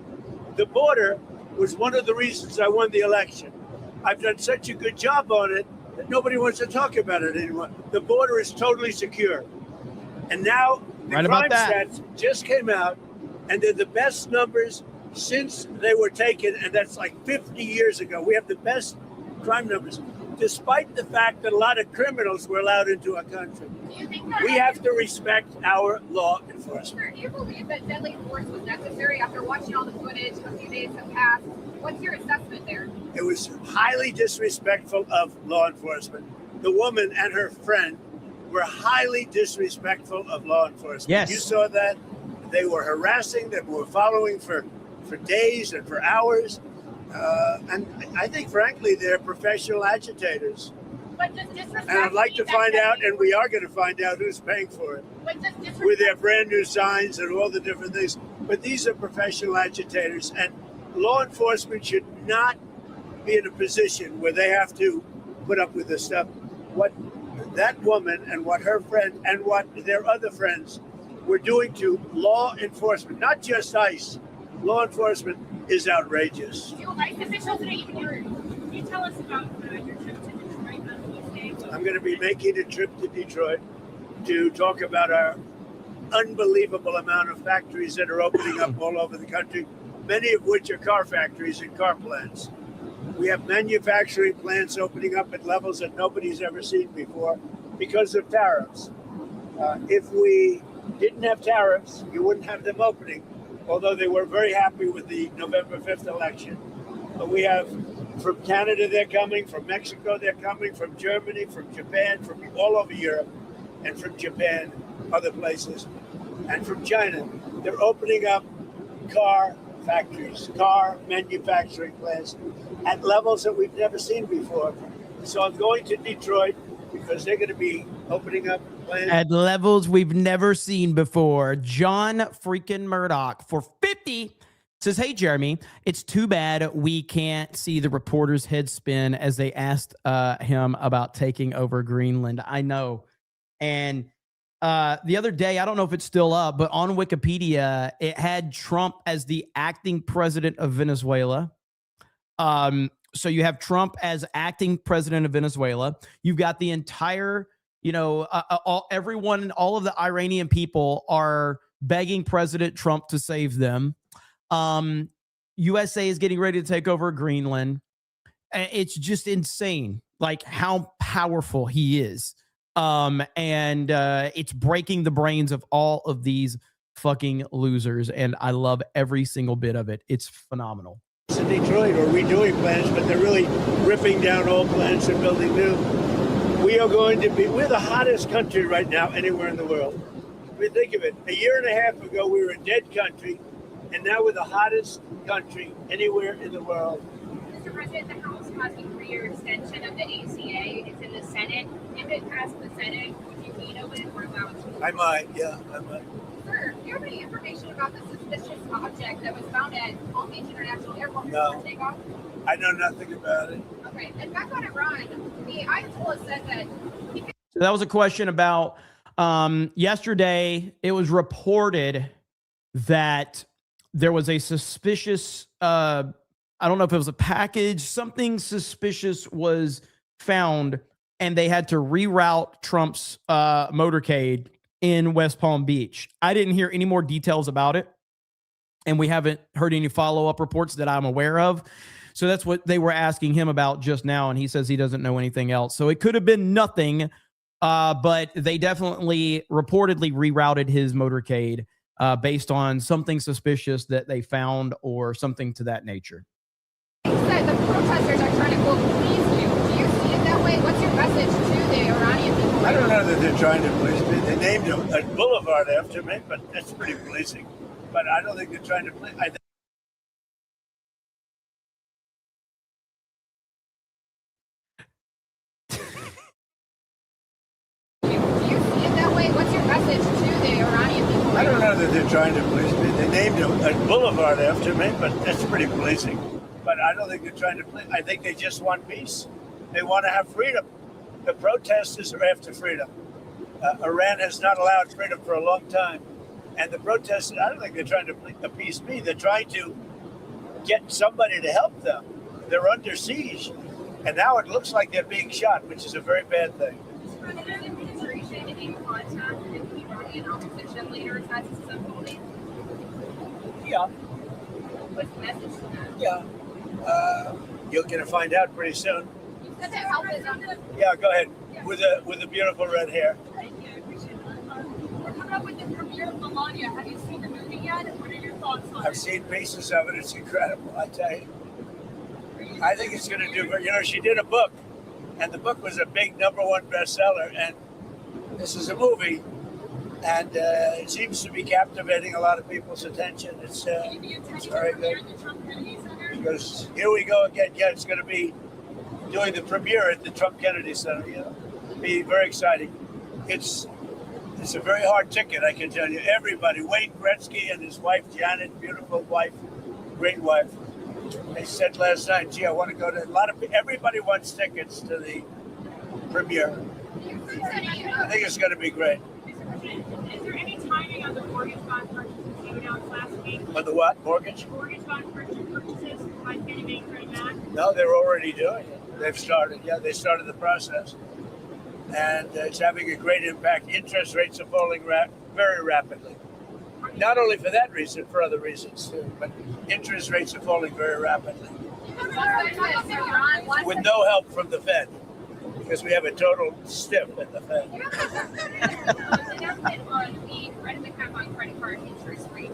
The border was one of the reasons I won the election. I've done such a good job on it that nobody wants to talk about it anymore. The border is totally secure. And now the crime stats just came out, and they're the best numbers since they were taken, and that's like 50 years ago. We have the best crime numbers, despite the fact that a lot of criminals were allowed into our country. We have to respect our law enforcement. Do you believe that deadly force was necessary after watching all the footage a few days have passed? What's your assessment there? It was highly disrespectful of law enforcement. The woman and her friend were highly disrespectful of law enforcement. Yes. You saw that. They were harassing, they were following for days and for hours. And I think, frankly, they're professional agitators. But does disrespect And I'd like to find out, and we are going to find out who's paying for it, with their brand new signs and all the different things. But these are professional agitators, and law enforcement should not be in a position where they have to put up with this stuff. What that woman and what her friend and what their other friends were doing to law enforcement, not just ICE, law enforcement is outrageous. Do ICE officials today even can you tell us about your trip to Detroit on Tuesday? I'm going to be making a trip to Detroit to talk about our unbelievable amount of factories that are opening up all over the country, many of which are car factories and car plants. We have manufacturing plants opening up at levels that nobody's ever seen before because of tariffs. If we didn't have tariffs, you wouldn't have them opening, although they were very happy with the November 5th election. But we have from Canada, they're coming, from Mexico, they're coming, from Germany, from Japan, from all over Europe, and from Japan, other places, and from China. They're opening up car factories, car manufacturing plants at levels that we've never seen before. So I'm going to Detroit because they're going to be opening up plants at levels we've never seen before. John freaking Murdoch for 50 says, hey, Jeremy, it's too bad we can't see the reporter's head spin as they asked him about taking over Greenland. I know. And the other day, I don't know if it's still up, but on Wikipedia, it had Trump as the acting president of Venezuela. So you have Trump as acting president of Venezuela. You've got the entire, everyone, all of the Iranian people are begging President Trump to save them. USA is getting ready to take over Greenland. It's just insane, like how powerful he is. And it's breaking the brains of all of these fucking losers. And I love every single bit of it. It's phenomenal. In Detroit are redoing plants, but they're really ripping down old plants and building new. We're the hottest country right now anywhere in the world. I mean, think of it. A year and a half ago, we were a dead country, and now we're the hottest country anywhere in the world. Mr. President, the House passed a 3-year extension of the ACA. It's in the Senate. If it passed the Senate, would you veto it or allow it to? I might, yeah, I might. Sir, do you have any information about the suspicious object that was found at Palm Beach International Airport No. before takeoff? I know nothing about it. Okay, and back on Iran, the Ayatollah said that So that was a question about Yesterday, it was reported that there was a suspicious, I don't know if it was a package, something suspicious was found, and they had to reroute Trump's motorcade in West Palm Beach. I didn't hear any more details about it, and we haven't heard any follow-up reports that I'm aware of. So that's what they were asking him about just now, and he says he doesn't know anything else. So it could have been nothing, but they definitely reportedly rerouted his motorcade based on something suspicious that they found or something to that nature. You said the protesters are trying to go please you. Do you see it that way? What's your message to the Iranian people? I don't know that they're trying to please me. They named a boulevard after me, but that's pretty pleasing. But I don't think they're trying to please. Do you see it that way? What's your message to the Iranian people? I don't know that they're trying to please me. They named a boulevard after me, but that's pretty pleasing. But I don't think they're trying to please. I think they just want peace. They want to have freedom. The protesters are after freedom. Iran has not allowed freedom for a long time. And the protesters, I don't think they're trying to appease me. They're trying to get somebody to help them. They're under siege. And now it looks like they're being shot, which is a very bad thing. Administration in contact with the Iranian opposition leaders as this is unfolding? Yeah. What's the message to them? Yeah. You're going to find out pretty soon. You said that help is on. Yeah, go ahead. With the beautiful red hair. Thank you. I appreciate that. We're coming up with the premiere of Melania. Have you seen the movie yet? What are your thoughts on it? I've seen pieces of it. It's incredible, I tell you. I think it's going to do, you know, she did a book, and the book was a big #1 bestseller, and this is a movie, and it seems to be captivating a lot of people's attention. It's very good. Because here we go again. Yeah, it's going to be doing the premiere at the Trump Kennedy Center. You know, it'll be very exciting. It's a very hard ticket, I can tell you. Everybody, Wayne Gretzky and his wife Janet, beautiful wife, great wife. They said last night, "Gee, I want to go to." Everybody wants tickets to the premiere. I think it's going to be great. Is there any timing on the mortgage bond purchases you announced last week? On the what? Mortgage? Mortgage bond purchases by Fannie Mae and Freddie Mac? No, they're already doing it. They've started. Yeah, they started the process. And it's having a great impact. Interest rates are falling very rapidly. Not only for that reason, for other reasons too. But interest rates are falling very rapidly. With no help from the Fed. Because we have a total stiff at the Fed.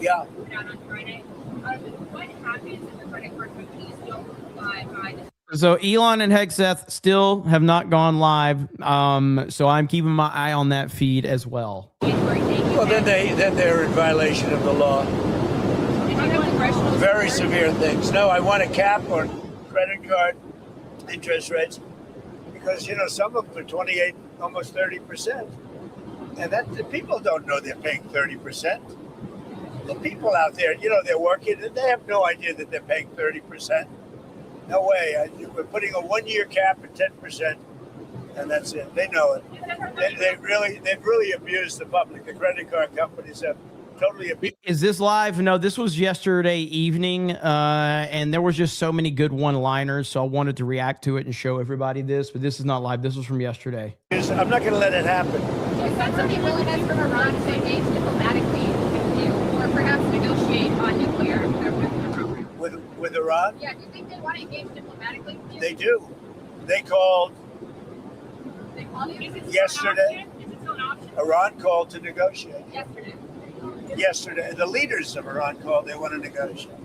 Yeah. What happens if the credit card companies don't comply by the So Elon and Hegseth still have not gone live. So I'm keeping my eye on that feed as well. Well, then they're in violation of the law. Very severe things. No, I want a cap on credit card interest rates because, you know, some of them are 28, almost 30%. And that the people don't know they're paying 30%. The people out there, you know, they're working, they have no idea that they're paying 30%. No way. We're putting a 1-year cap at 10%, and that's it. They know it. They've really abused the public. The credit card companies have totally abused. Is this live? No, this was yesterday evening, and there was just so many good one-liners, so I wanted to react to it and show everybody this, but this is not live. This was from yesterday. I'm not going to let it happen. You sense any willingness from Iran to engage diplomatically with you, or perhaps negotiate on nuclear program? With Iran? Yeah, do you think they want to engage diplomatically with you? They do. They called yesterday. Iran called to negotiate. Yesterday. The leaders of Iran called. They want to negotiate.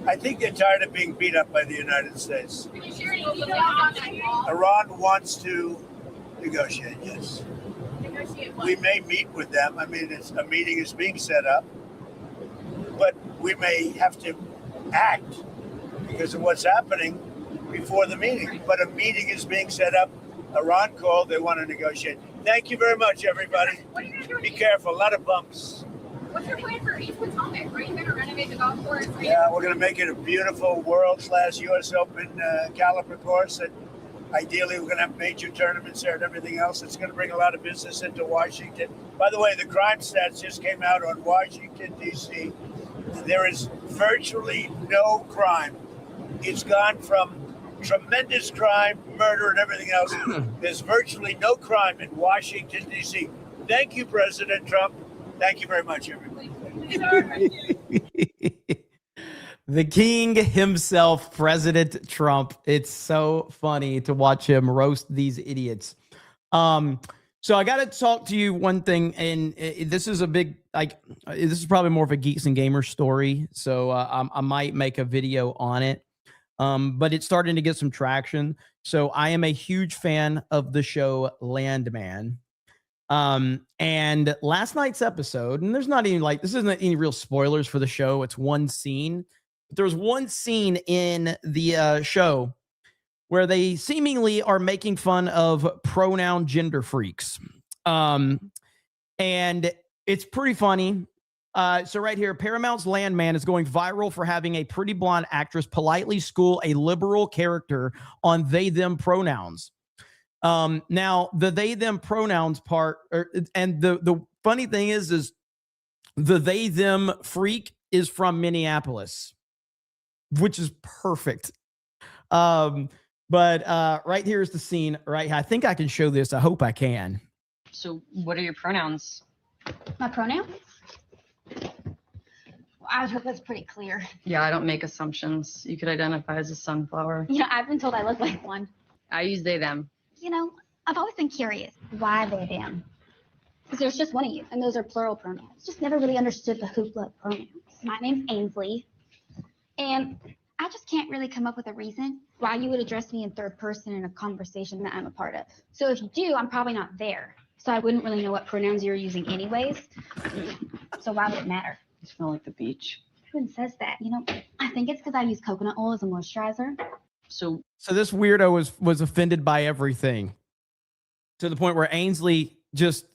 I think they're tired of being beat up by the United States. Can you share any details on that? Iran wants to negotiate, yes. We may meet with them. I mean, a meeting is being set up. But we may have to act because of what's happening before the meeting. But a meeting is being set up. Iran called. They want to negotiate. Thank you very much, everybody. What are you going to do? Be careful. A lot of bumps. What's your plan for East Potomac? Are you going to renovate the golf course? Yeah, we're going to make it a beautiful world/US Open caliber course. And Ideally, we're going to have major tournaments there and everything else. It's going to bring a lot of business into Washington. By the way, the crime stats just came out on Washington, D.C. There is virtually no crime. It's gone from tremendous crime, murder, and everything else. There's virtually no crime in Washington, D.C. Thank you, President Trump. Thank you very much, everybody. The king himself, President Trump. It's so funny to watch him roast these idiots. So I got to talk to you one thing, and this is a big, this is probably more of a Geeks and Gamers story. So I might make a video on it, but it's starting to get some traction. So I am a huge fan of the show Landman. And last night's episode, and there's not even this isn't any real spoilers for the show. It's one scene. There was one scene in the show where they seemingly are making fun of pronoun gender freaks. And it's pretty funny. So right here, Paramount's Landman is going viral for having a pretty blonde actress politely school a liberal character on they, them pronouns. Now the they, them pronouns part, and the funny thing is the they, them freak is from Minneapolis, which is perfect. But right here is the scene. Right, I think I can show this. I hope I can. So, what are your pronouns? My pronouns? I would hope that's pretty clear. Yeah, I don't make assumptions. You could identify as a sunflower. You know, I've been told I look like one. I use they, them. You know, I've always been curious. Why they, them? Because there's just one of you, and those are plural pronouns. Just never really understood the hoopla of pronouns. My name's Ainsley, and I just can't really come up with a reason why you would address me in third person in a conversation that I'm a part of. So if you do, I'm probably not there. So I wouldn't really know what pronouns you're using anyways. So why would it matter? You smell like the beach. Who even says that? You know, I think it's because I use coconut oil as a moisturizer. So this weirdo was offended by everything to the point where Ainsley just,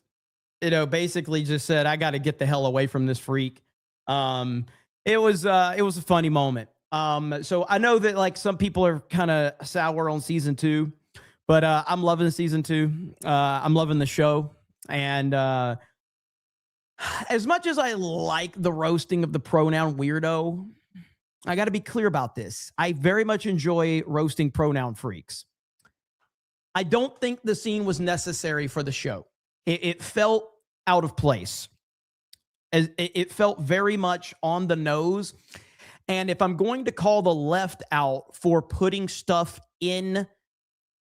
basically just said, I got to get the hell away from this freak. It was a funny moment. So I know that some people are kind of sour on season 2, but I'm loving season 2. I'm loving the show. And as much as I like the roasting of the pronoun weirdo, I got to be clear about this. I very much enjoy roasting pronoun freaks. I don't think the scene was necessary for the show. It felt out of place. It felt very much on the nose. And if I'm going to call the left out for putting stuff in,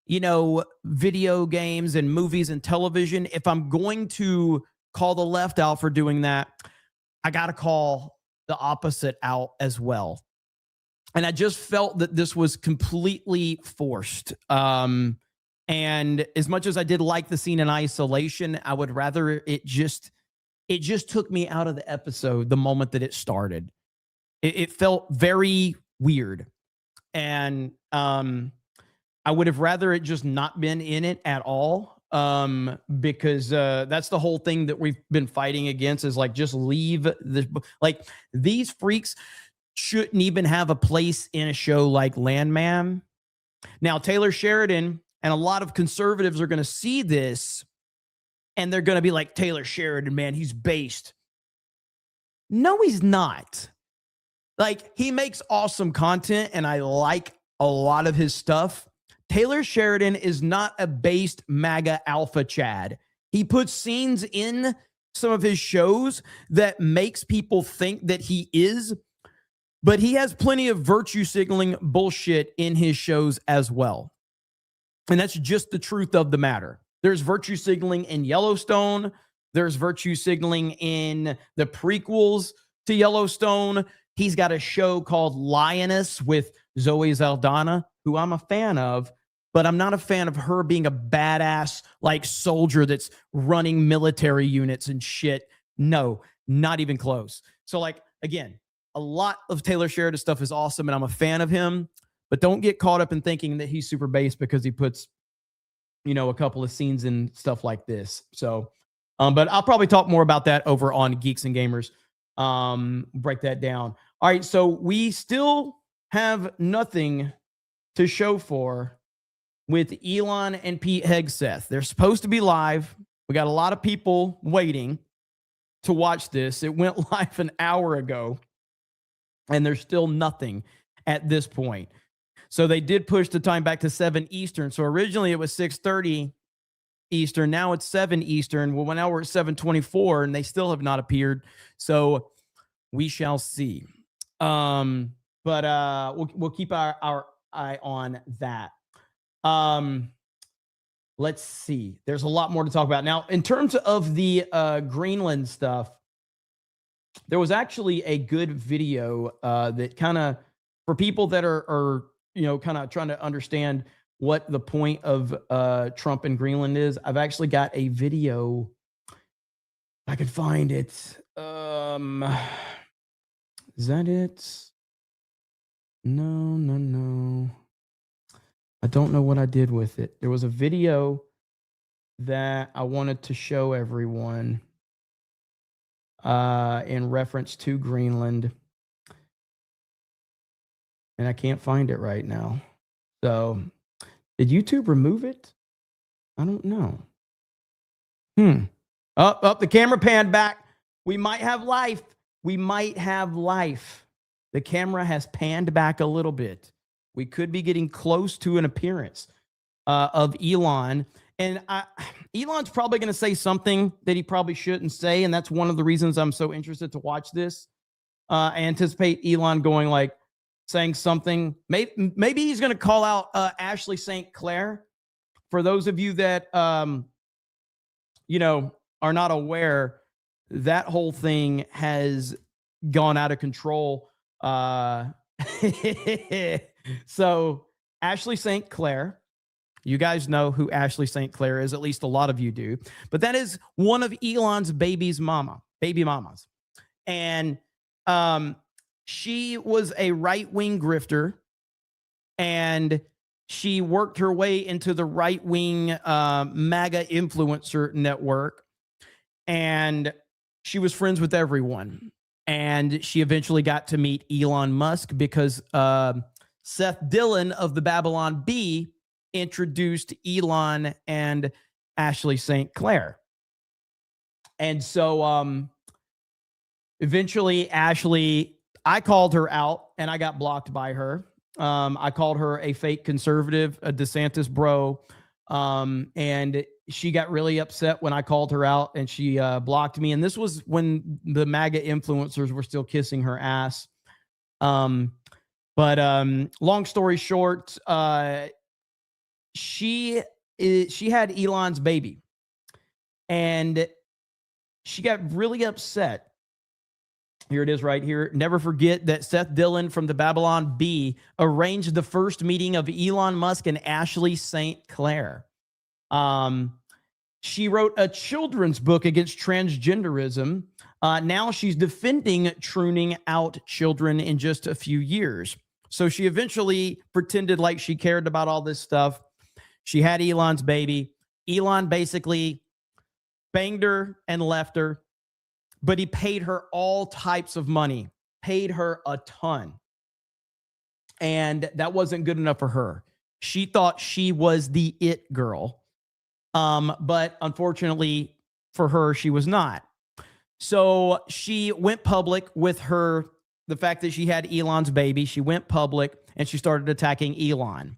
video games and movies and television, if I'm going to call the left out for doing that, I got to call the opposite out as well. And I just felt that this was completely forced. And as much as I did like the scene in isolation, I would rather it just took me out of the episode the moment that it started. It felt very weird. And I would have rather it just not been in it at all. Because that's the whole thing that we've been fighting against is just leave these freaks shouldn't even have a place in a show like Landman. Now, Taylor Sheridan and a lot of conservatives are going to see this and they're going to be like, Taylor Sheridan, man, he's based. No, he's not. He makes awesome content and I like a lot of his stuff. Taylor Sheridan is not a based MAGA alpha Chad. He puts scenes in some of his shows that makes people think that he is, but he has plenty of virtue signaling bullshit in his shows as well. And that's just the truth of the matter. There's virtue signaling in Yellowstone. There's virtue signaling in the prequels to Yellowstone. He's got a show called Lioness with Zoe Saldana, who I'm a fan of, but I'm not a fan of her being a badass soldier that's running military units and shit. No, not even close. So again, a lot of Taylor Sheridan stuff is awesome and I'm a fan of him, but don't get caught up in thinking that he's super based because he puts, a couple of scenes and stuff like this. So, but I'll probably talk more about that over on Geeks and Gamers. Break that down. All right. So we still have nothing to show for with Elon and Pete Hegseth. They're supposed to be live. We got a lot of people waiting to watch this. It went live an hour ago, and there's still nothing at this point. So they did push the time back to 7 Eastern. So originally it was 6:30 Eastern. Now it's 7 Eastern. Well, now we're at 7:24, and they still have not appeared. So we shall see. But we'll keep our eye on that. Let's see. There's a lot more to talk about. Now, in terms of the Greenland stuff, there was actually a good video that kind of, for people that are kind of trying to understand what the point of Trump and Greenland is. I've actually got a video. I could find it. Is that it? No. I don't know what I did with it. There was a video that I wanted to show everyone in reference to Greenland, and I can't find it right now. So, did YouTube remove it? I don't know. Up, the camera panned back. We might have life. The camera has panned back a little bit. We could be getting close to an appearance of Elon. And Elon's probably going to say something that he probably shouldn't say. And that's one of the reasons I'm so interested to watch this. I anticipate Elon saying something. Maybe he's going to call out Ashley St. Clair. For those of you that, are not aware, that whole thing has gone out of control. So Ashley St. Clair, you guys know who Ashley St. Clair is, at least a lot of you do, but that is one of Elon's baby mamas. And she was a right-wing grifter, and she worked her way into the right-wing MAGA influencer network, and she was friends with everyone. And she eventually got to meet Elon Musk because Seth Dillon of the Babylon Bee introduced Elon and Ashley St. Clair. And so eventually Ashley, I called her out and I got blocked by her. I called her a fake conservative, a DeSantis bro. And she got really upset when I called her out, and she blocked me. And this was when the MAGA influencers were still kissing her ass. But long story short, she had Elon's baby, and she got really upset. Here it is right here. Never forget that Seth Dillon from the Babylon Bee arranged the first meeting of Elon Musk and Ashley St. Clair. She wrote a children's book against transgenderism. Now she's defending pruning out children in just a few years. So she eventually pretended like she cared about all this stuff. She had Elon's baby. Elon basically banged her and left her, but he paid her all types of money, paid her a ton. And that wasn't good enough for her. She thought she was the it girl. But unfortunately for her, she was not. So she went public with the fact that she had Elon's baby. She went public and she started attacking Elon.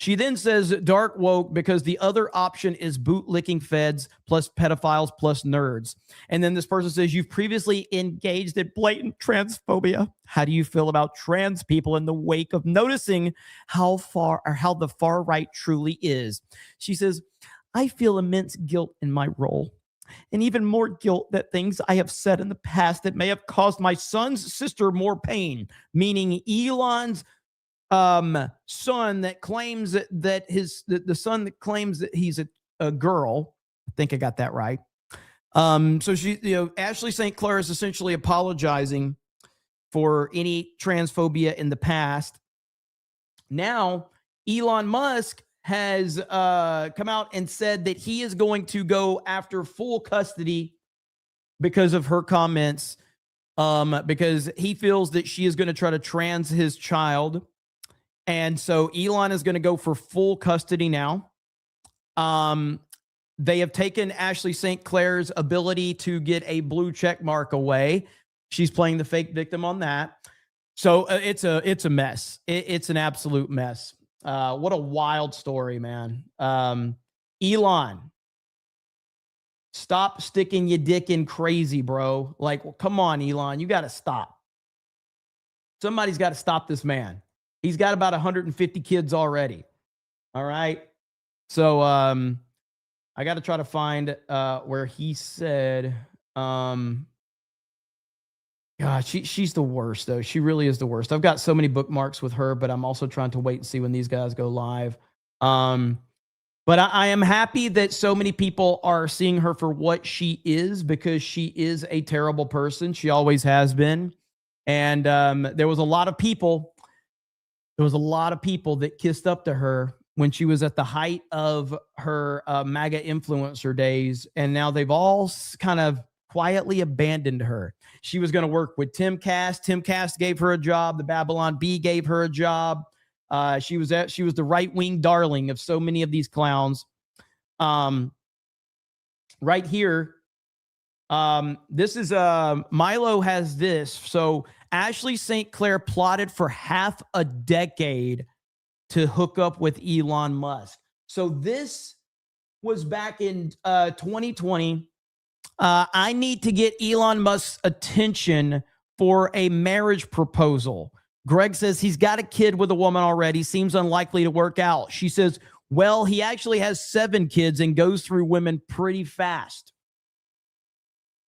She then says dark woke because the other option is bootlicking feds plus pedophiles plus nerds. And then this person says, you've previously engaged in blatant transphobia. How do you feel about trans people in the wake of noticing how the far right truly is? She says, I feel immense guilt in my role, and even more guilt that things I have said in the past that may have caused my son's sister more pain, meaning Elon's son that claims that the son that claims that he's a girl. I think I got that right. So she, Ashley St. Clair is essentially apologizing for any transphobia in the past. Now, Elon Musk has come out and said that he is going to go after full custody because of her comments, because he feels that she is going to try to trans his child. And so Elon is going to go for full custody now. They have taken Ashley St. Clair's ability to get a blue check mark away. She's playing the fake victim on that. So it's a mess. It's an absolute mess. What a wild story, man. Elon, stop sticking your dick in crazy, bro. Like, well, come on, Elon, you got to stop. Somebody's got to stop this man. He's got about 150 kids already. All right. So I got to try to find where he said, God, she's the worst, though. She really is the worst. I've got so many bookmarks with her, but I'm also trying to wait and see when these guys go live. But I am happy that so many people are seeing her for what she is, because she is a terrible person. She always has been. And there was a lot of people that kissed up to her when she was at the height of her MAGA influencer days. And now they've all kind of quietly abandoned her. She was going to work with Timcast. Timcast gave her a job. The Babylon Bee gave her a job. She was the right-wing darling of so many of these clowns. Right here, this is Milo has this. So Ashley St. Clair plotted for half a decade to hook up with Elon Musk. So this was back in 2020. I need to get Elon Musk's attention for a marriage proposal. Greg says he's got a kid with a woman already. Seems unlikely to work out. She says, well, he actually has 7 kids and goes through women pretty fast.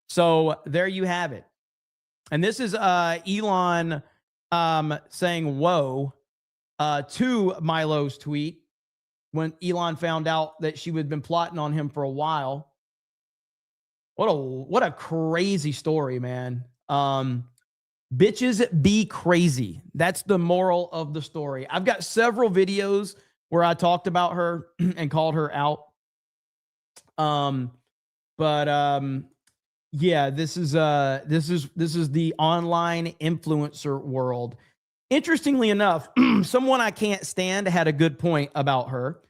So there you have it. And this is Elon saying whoa to Milo's tweet when Elon found out that she had been plotting on him for a while. What a crazy story, man. Bitches be crazy. That's the moral of the story. I've got several videos where I talked about her and called her out. Yeah, this is the online influencer world. Interestingly enough, someone I can't stand had a good point about her.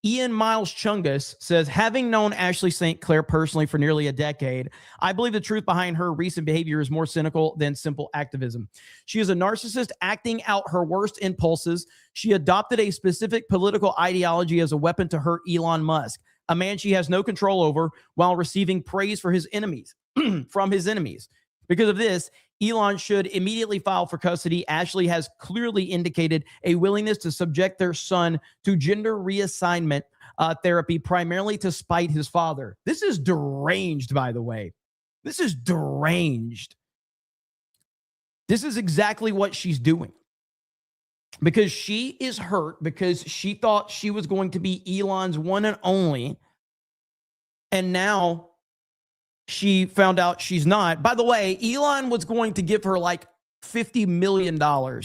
Ian Miles Chungus says, having known Ashley St. Clair personally for nearly a decade, I believe the truth behind her recent behavior is more cynical than simple activism. She is a narcissist acting out her worst impulses. She adopted a specific political ideology as a weapon to hurt Elon Musk, a man she has no control over, while receiving praise for his enemies, from his enemies. Because of this, Elon should immediately file for custody. Ashley has clearly indicated a willingness to subject their son to gender reassignment therapy, primarily to spite his father. This is deranged, by the way. This is deranged. This is exactly what she's doing. Because she is hurt because she thought she was going to be Elon's one and only. And now she found out she's not. By the way, Elon was going to give her like $50 million or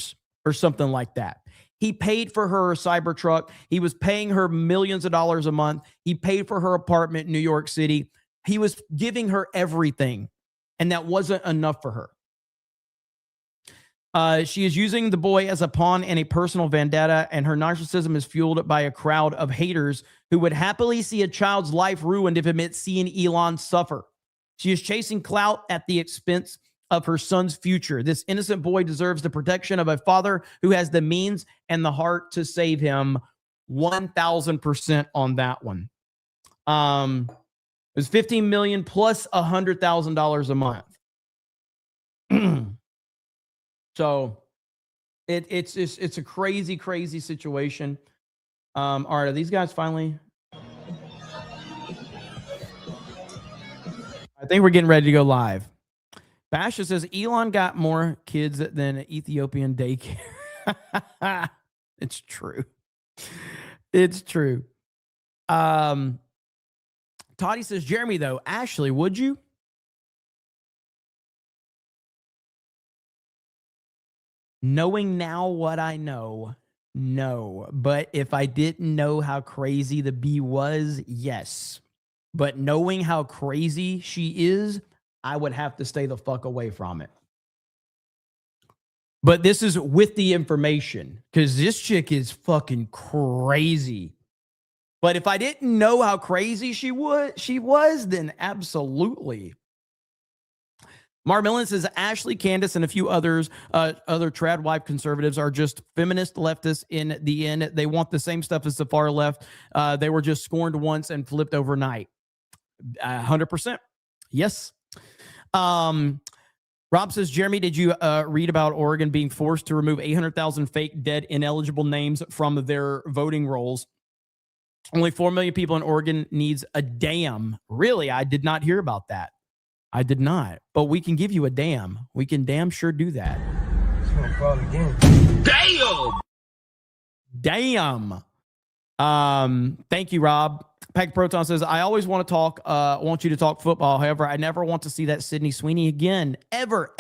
something like that. He paid for her Cybertruck. He was paying her millions of dollars a month. He paid for her apartment in New York City. He was giving her everything, and that wasn't enough for her. She is using the boy as a pawn in a personal vendetta, and her narcissism is fueled by a crowd of haters who would happily see a child's life ruined if it meant seeing Elon suffer. She is chasing clout at the expense of her son's future. This innocent boy deserves the protection of a father who has the means and the heart to save him. 1,000% on that one. It was $15 million plus $100,000 a month. So it's a crazy, crazy situation. All right, are these guys finally? I think we're getting ready to go live. Basha says Elon got more kids than Ethiopian daycare. It's true. It's true. Toddy says, Jeremy, though, Ashley, would you? Knowing now what I know, no. But if I didn't know how crazy the bee was, yes. But knowing how crazy she is, I would have to stay the fuck away from it. But this is with the information because this chick is fucking crazy. But if I didn't know how crazy she was, then absolutely. Mar Millen says Ashley, Candace, and a few others, other trad wife conservatives are just feminist leftists in the end. They want the same stuff as the far left. They were just scorned once and flipped overnight. 100%. Yes. Rob says, Jeremy, did you read about Oregon being forced to remove 800,000 fake, dead, ineligible names from their voting rolls? Only 4 million people in Oregon needs a dam. Really? I did not hear about that. I did not. But we can give you a dam. We can damn sure do that. Damn. Thank you, Rob. Pack Proton says, I always want to talk, want you to talk football. However, I never want to see that Sydney Sweeney again. Ever.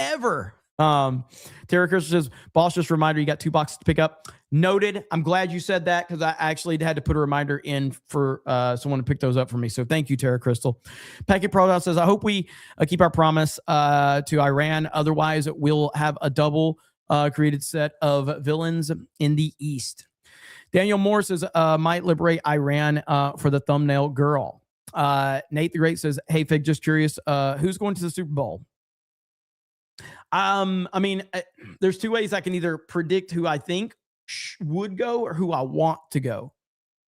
Tara Crystal says, boss, just a reminder, you got 2 boxes to pick up. Noted. I'm glad you said that because I actually had to put a reminder in for someone to pick those up for me. So thank you, Tara Crystal. Packet Proton says, I hope we keep our promise to Iran. Otherwise, we'll have a double created set of villains in the East. Daniel Moore says, might liberate Iran for the thumbnail girl. Nate the Great says, hey, Fig, just curious, who's going to the Super Bowl? I mean, there's 2 ways I can either predict who I think would go or who I want to go.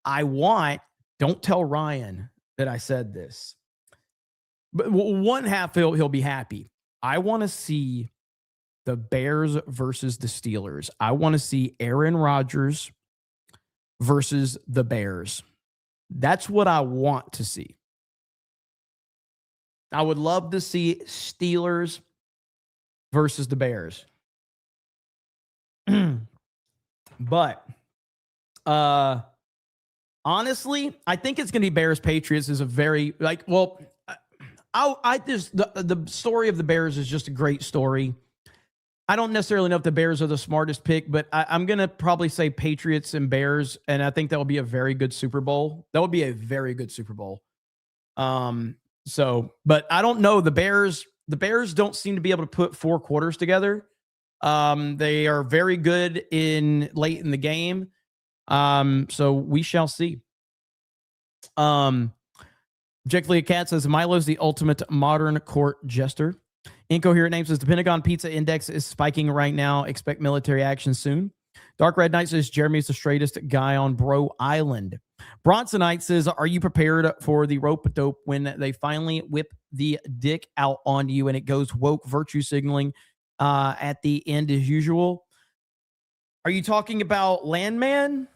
Don't tell Ryan that I said this, but one half he'll be happy. I want to see the Bears versus the Steelers. I want to see Aaron Rodgers versus the Bears. That's what I want to see. I would love to see Steelers versus the Bears. But honestly, I think it's going to be Bears Patriots is a very the story of the Bears is just a great story. I don't necessarily know if the Bears are the smartest pick, but I'm going to probably say Patriots and Bears, and I think that will be a very good Super Bowl. That would be a very good Super Bowl. But I don't know. The Bears don't seem to be able to put 4 quarters together. They are very good late in the game. So we shall see. Objectively, Cat says Milo's the ultimate modern court jester. Incoherent Name says the Pentagon Pizza Index is spiking right now. Expect military action soon. Dark Red Knight says Jeremy's the straightest guy on Bro Island. Bronsonite says, are you prepared for the rope-a-dope when they finally whip the dick out on you and it goes woke virtue signaling at the end as usual? Are you talking about Landman?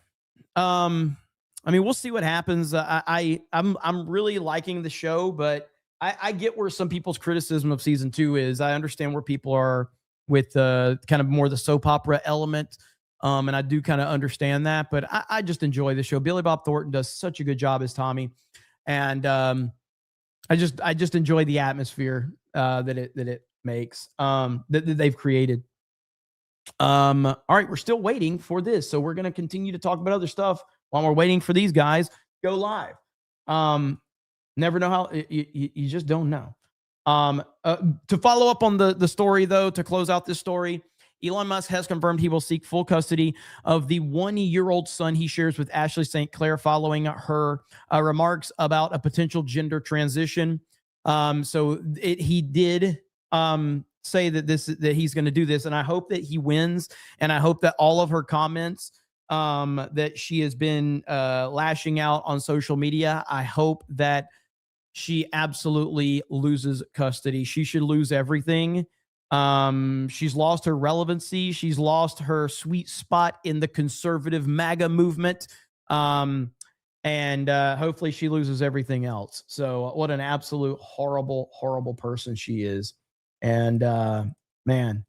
I mean, we'll see what happens. I'm really liking the show, but I get where some people's criticism of season 2 is. I understand where people are with kind of more the soap opera element. And I do kind of understand that, but I just enjoy the show. Billy Bob Thornton does such a good job as Tommy. And I just enjoy the atmosphere that it makes, that they've created. All right, we're still waiting for this. So we're going to continue to talk about other stuff while we're waiting for these guys to go live. Never know how you just don't know. To follow up on the story, though, to close out this story, Elon Musk has confirmed he will seek full custody of the 1-year-old son he shares with Ashley St. Clair following her remarks about a potential gender transition. He did say that he's going to do this, and I hope that he wins, and I hope that all of her comments that she has been lashing out on social media, I hope that she absolutely loses custody. She should lose everything. She's lost her relevancy. She's lost her sweet spot in the conservative MAGA movement. And hopefully she loses everything else. So what an absolute horrible, horrible person she is. And, man.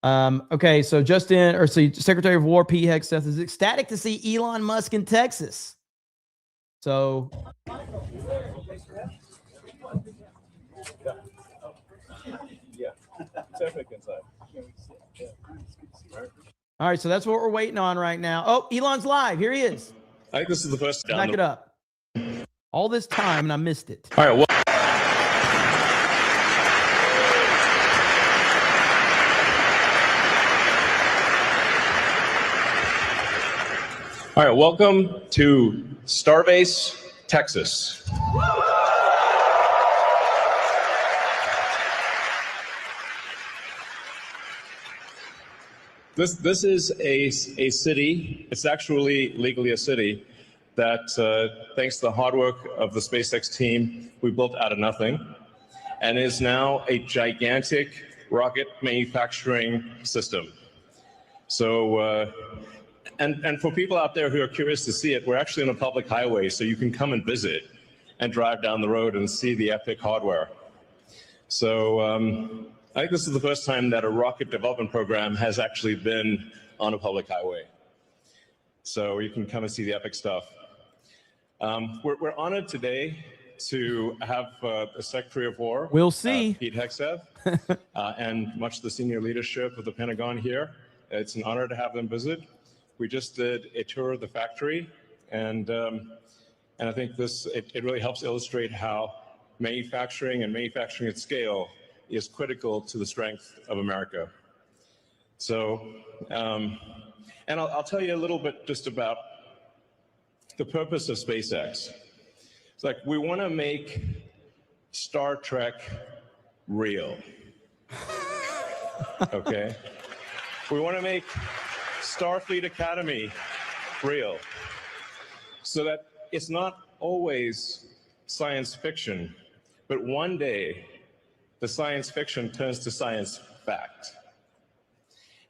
Okay. So Secretary of War Pete Hegseth is ecstatic to see Elon Musk in Texas. So all right, so that's what we're waiting on right now. Oh, Elon's live. Here he is. I think this is the first. Back it up. All this time, and I missed it. All right. Well, All right, welcome to Starbase, Texas. This is a city, it's actually legally a city, that thanks to the hard work of the SpaceX team, we built out of nothing, and is now a gigantic rocket manufacturing system. So, and for people out there who are curious to see it, we're actually on a public highway, so you can come and visit and drive down the road and see the epic hardware. So I think this is the first time that a rocket development program has actually been on a public highway. So you can come and see the epic stuff. We're honored today to have the Secretary of War, we'll see, Pete Hegseth, and much of the senior leadership of the Pentagon here. It's an honor to have them visit. We just did a tour of the factory, and I think it really helps illustrate how manufacturing and manufacturing at scale is critical to the strength of America. So, and I'll tell you a little bit just about the purpose of SpaceX. It's like we want to make Star Trek real. Okay? We want to make Starfleet Academy real, so that it's not always science fiction, but one day the science fiction turns to science fact.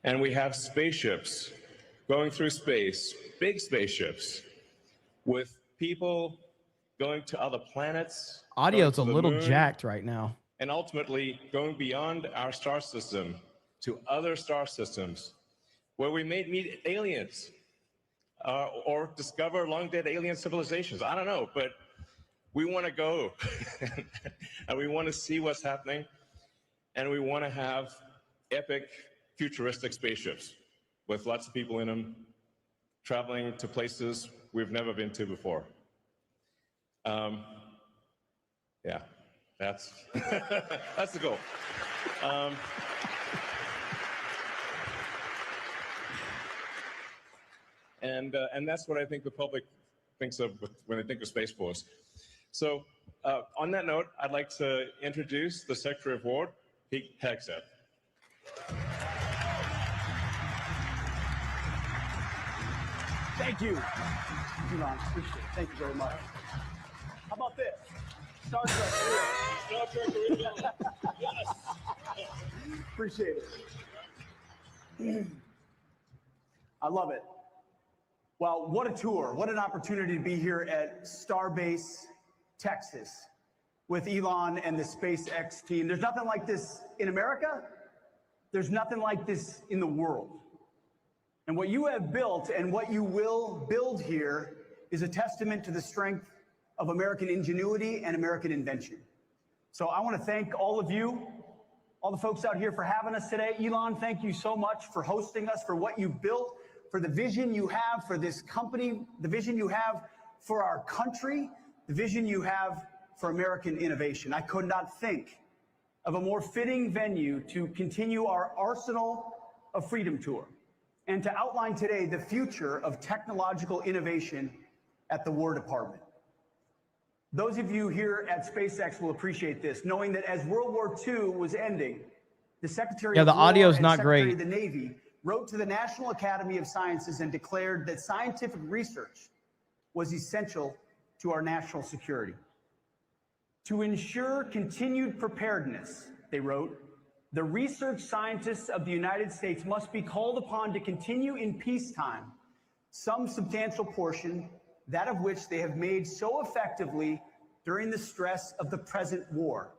And we have spaceships going through space, big spaceships, with people going to other planets. Audio's a little jacked right now. And ultimately going beyond our star system to other star systems, where we may meet aliens or discover long-dead alien civilizations. I don't know, but we want to go and we want to see what's happening, and we want to have epic futuristic spaceships with lots of people in them, traveling to places we've never been to before. Yeah, that's that's the goal. And that's what I think the public thinks of when they think of Space Force. So on that note, I'd like to introduce the Secretary of War, Pete Hegseth. Thank you, Elon. Appreciate it. Thank you very much. How about this? Star Trek. Star Trek. Yes. Appreciate it. I love it. Well, what a tour. What an opportunity to be here at Starbase, Texas, with Elon and the SpaceX team. There's nothing like this in America. There's nothing like this in the world. And what you have built and what you will build here is a testament to the strength of American ingenuity and American invention. So I want to thank all of you, all the folks out here for having us today. Elon, thank you so much for hosting us, for what you've built, for the vision you have for this company, the vision you have for our country, the vision you have for American innovation. I could not think of a more fitting venue to continue our Arsenal of Freedom tour and to outline today the future of technological innovation at the War Department. Those of you here at SpaceX will appreciate this, knowing that as World War II was ending, the Secretary of War audio's and not Secretary great. of the Navy wrote to the National Academy of Sciences and declared that scientific research was essential to our national security. To ensure continued preparedness, they wrote, the research scientists of the United States must be called upon to continue in peacetime some substantial portion, that of which they have made so effectively during the stress of the present war.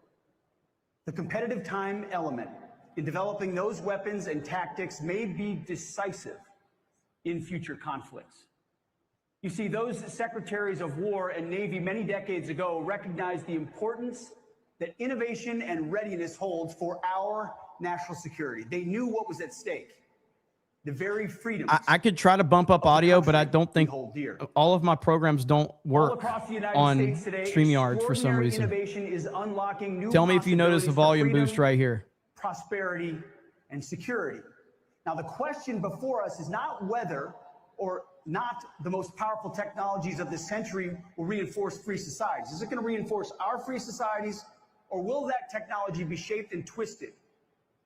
The competitive time element in developing those weapons and tactics may be decisive in future conflicts. You see, those secretaries of war and Navy many decades ago recognized the importance that innovation and readiness holds for our national security. They knew what was at stake. The very freedom. I could try to bump up audio, but I don't think all of my programs don't work on StreamYard for some reason. Innovation is unlocking new Tell me if you notice a volume boost right here. Prosperity and security. Now, the question before us is not whether or not the most powerful technologies of the century will reinforce free societies. Is it going to reinforce our free societies, or will that technology be shaped and twisted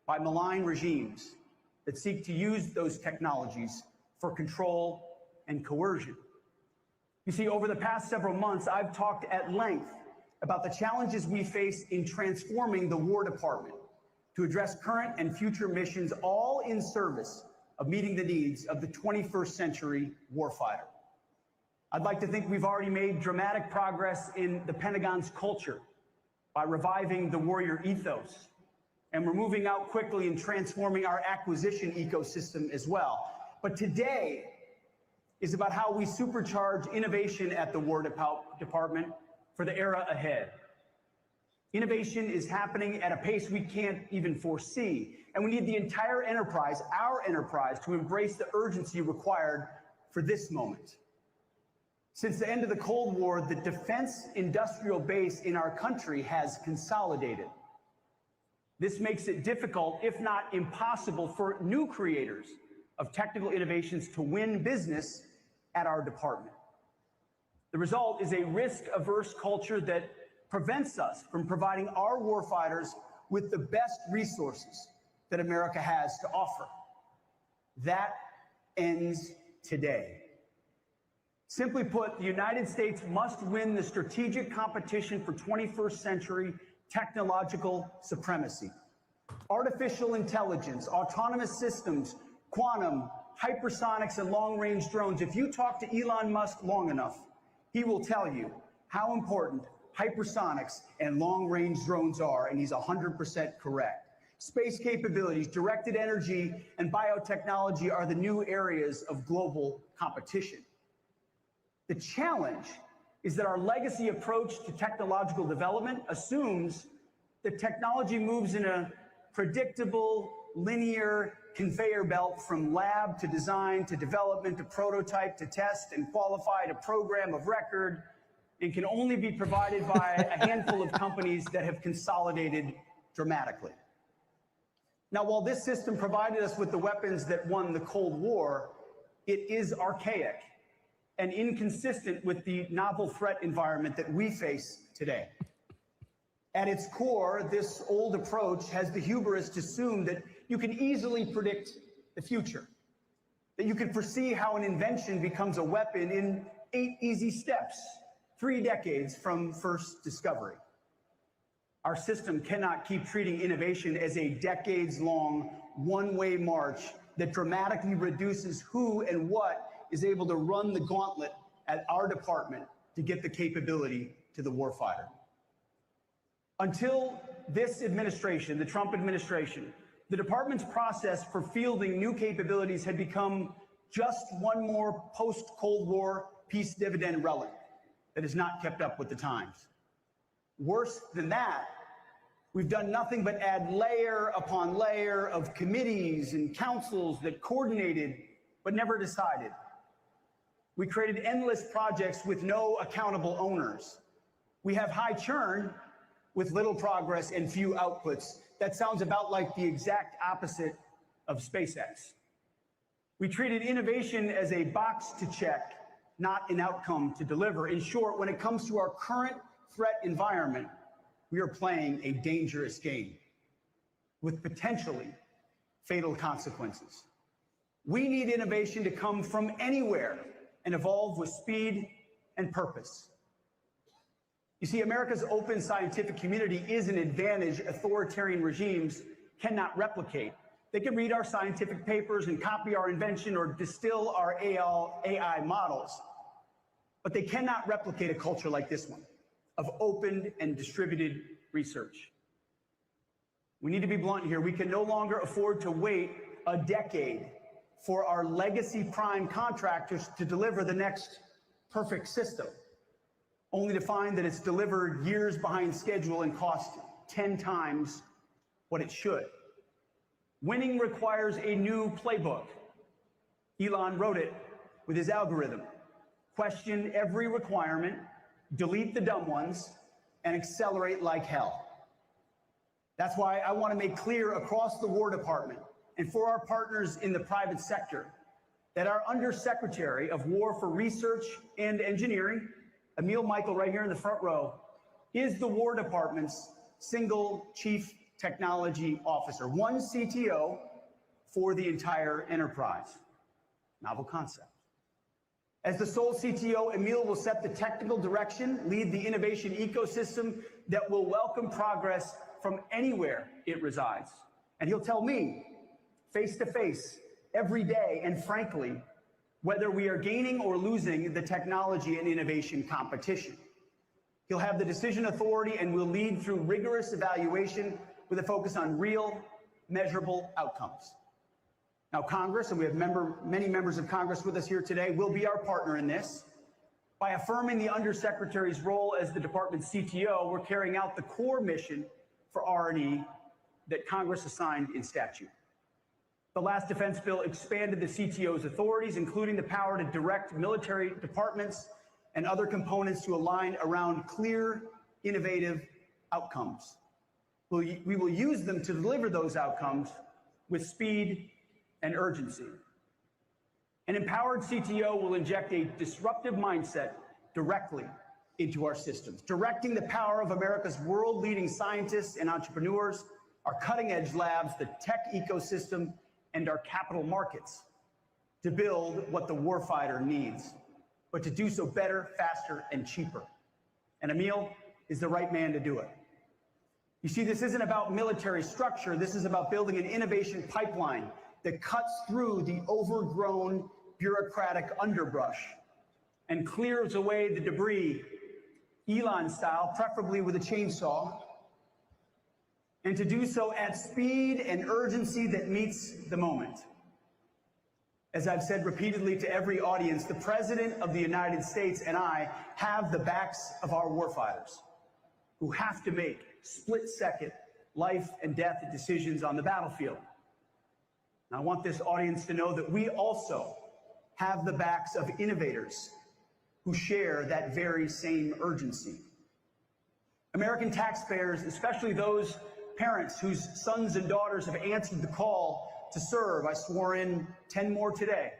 by malign regimes that seek to use those technologies for control and coercion? You see, over the past several months, I've talked at length about the challenges we face in transforming the War Department to address current and future missions, all in service of meeting the needs of the 21st century warfighter. I'd like to think we've already made dramatic progress in the Pentagon's culture by reviving the warrior ethos, and we're moving out quickly in transforming our acquisition ecosystem as well. But today is about how we supercharge innovation at the War Department for the era ahead. Innovation is happening at a pace we can't even foresee, and we need the entire enterprise, our enterprise, to embrace the urgency required for this moment. Since the end of the Cold War, the defense industrial base in our country has consolidated. This makes it difficult, if not impossible, for new creators of technical innovations to win business at our department. The result is a risk-averse culture that prevents us from providing our warfighters with the best resources that America has to offer. That ends today. Simply put, the United States must win the strategic competition for 21st century technological supremacy. Artificial intelligence, autonomous systems, quantum, hypersonics, and long-range drones. If you talk to Elon Musk long enough, he will tell you how important hypersonics and long-range drones are, and he's 100% correct. Space capabilities, directed energy, and biotechnology are the new areas of global competition. The challenge is that our legacy approach to technological development assumes that technology moves in a predictable, linear conveyor belt from lab to design to development to prototype to test and qualify to program of record, and can only be provided by a handful of companies that have consolidated dramatically. Now, while this system provided us with the weapons that won the Cold War, it is archaic and inconsistent with the novel threat environment that we face today. At its core, this old approach has the hubris to assume that you can easily predict the future, that you can foresee how an invention becomes a weapon in 8 easy steps, 3 decades from first discovery. Our system cannot keep treating innovation as a decades-long, one-way march that dramatically reduces who and what is able to run the gauntlet at our department to get the capability to the warfighter. Until this administration, the Trump administration, the department's process for fielding new capabilities had become just one more post-Cold War peace dividend relic that has not kept up with the times. Worse than that, we've done nothing but add layer upon layer of committees and councils that coordinated but never decided. We created endless projects with no accountable owners. We have high churn with little progress and few outputs. That sounds about like the exact opposite of SpaceX. We treated innovation as a box to check, not an outcome to deliver. In short, when it comes to our current threat environment, we are playing a dangerous game with potentially fatal consequences. We need innovation to come from anywhere and evolve with speed and purpose. You see, America's open scientific community is an advantage authoritarian regimes cannot replicate. They can read our scientific papers and copy our invention or distill our AI models, but they cannot replicate a culture like this one of open and distributed research. We need to be blunt here. We can no longer afford to wait a decade for our legacy prime contractors to deliver the next perfect system, only to find that it's delivered years behind schedule and cost 10 times what it should. Winning requires a new playbook. Elon wrote it with his algorithm. Question every requirement, delete the dumb ones, and accelerate like hell. That's why I want to make clear across the War Department and for our partners in the private sector that our Undersecretary of War for Research and Engineering, Emil Michael, right here in the front row, is the War Department's single chief technology officer, one CTO for the entire enterprise. Novel concept. As the sole CTO, Emil will set the technical direction, lead the innovation ecosystem that will welcome progress from anywhere it resides. And he'll tell me, face to face, every day, and frankly, whether we are gaining or losing the technology and innovation competition. He'll have the decision authority and will lead through rigorous evaluation with a focus on real, measurable outcomes. Now, Congress, and we have many members of Congress with us here today, will be our partner in this. By affirming the Undersecretary's role as the department's CTO, we're carrying out the core mission for R&E that Congress assigned in statute. The last defense bill expanded the CTO's authorities, including the power to direct military departments and other components to align around clear, innovative outcomes. We will use them to deliver those outcomes with speed and urgency. An empowered CTO will inject a disruptive mindset directly into our systems, directing the power of America's world-leading scientists and entrepreneurs, our cutting-edge labs, the tech ecosystem, and our capital markets to build what the warfighter needs, but to do so better, faster, and cheaper. And Emil is the right man to do it. You see, this isn't about military structure. This is about building an innovation pipeline that cuts through the overgrown bureaucratic underbrush and clears away the debris, Elon style, preferably with a chainsaw, and to do so at speed and urgency that meets the moment. As I've said repeatedly to every audience, the President of the United States and I have the backs of our warfighters who have to make split-second life and death decisions on the battlefield. And I want this audience to know that we also have the backs of innovators who share that very same urgency. American taxpayers, especially those parents whose sons and daughters have answered the call to serve, I swore in 10 more today,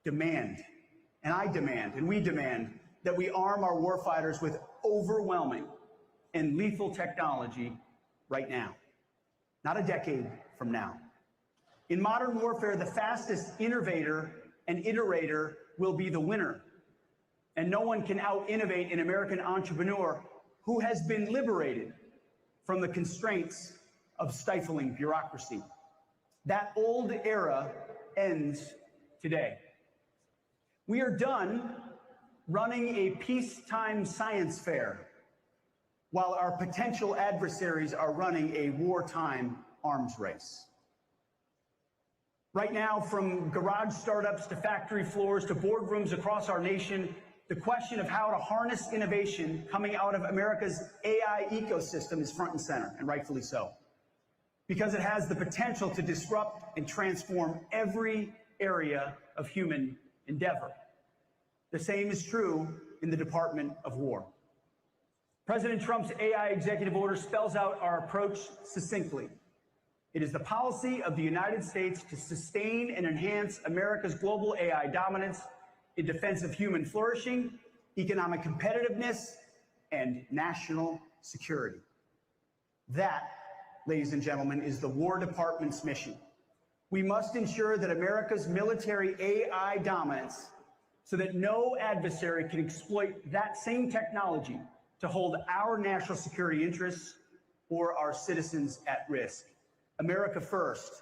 demand, and I demand, and we demand, that we arm our warfighters with overwhelming and lethal technology right now, not a decade from now. In modern warfare, the fastest innovator and iterator will be the winner. And no one can out-innovate an American entrepreneur who has been liberated from the constraints of stifling bureaucracy. That old era ends today. We are done running a peacetime science fair while our potential adversaries are running a wartime arms race. Right now, from garage startups to factory floors to boardrooms across our nation, the question of how to harness innovation coming out of America's AI ecosystem is front and center, and rightfully so, because it has the potential to disrupt and transform every area of human endeavor. The same is true in the Department of War. President Trump's AI executive order spells out our approach succinctly. It is the policy of the United States to sustain and enhance America's global AI dominance in defense of human flourishing, economic competitiveness, and national security. That, ladies and gentlemen, is the War Department's mission. We must ensure that America's military AI dominance so that no adversary can exploit that same technology to hold our national security interests or our citizens at risk. America first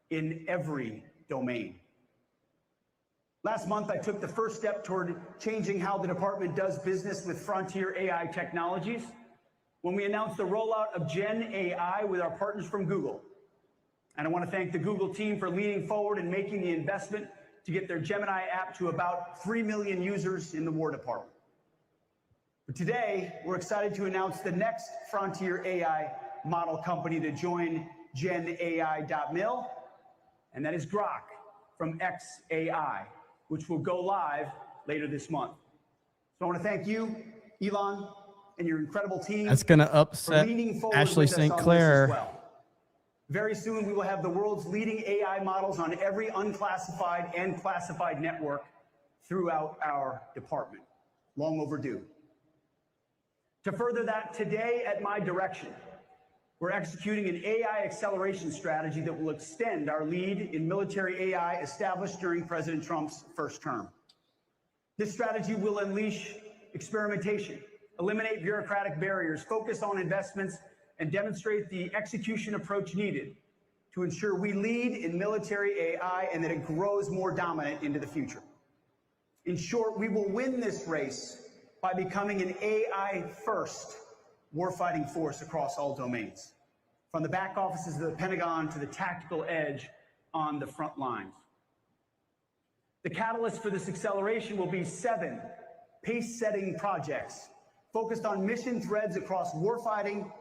in every domain. Last month, I took the first step toward changing how the department does business with frontier AI technologies when we announced the rollout of Gen AI with our partners from Google. And I want to thank the Google team for leaning forward and making the investment to get their Gemini app to about 3 million users in the War Department. But today, we're excited to announce the next frontier AI model company to join GenAI.mil, and that is Grok from xAI, which will go live later this month. So I want to thank you, Elon, and your incredible team. That's going to upset for leaning forward Ashley with us on St. this as Clair. well. Very soon, we will have the world's leading AI models on every unclassified and classified network throughout our department. Long overdue. To further that, today at my direction, we're executing an AI acceleration strategy that will extend our lead in military AI established during President Trump's first term. This strategy will unleash experimentation, eliminate bureaucratic barriers, focus on investments, and demonstrate the execution approach needed to ensure we lead in military AI and that it grows more dominant into the future. In short, we will win this race by becoming an AI-first warfighting force across all domains, from the back offices of the Pentagon to the tactical edge on the front lines. The catalyst for this acceleration will be 7 pace-setting projects focused on mission threads across warfighting,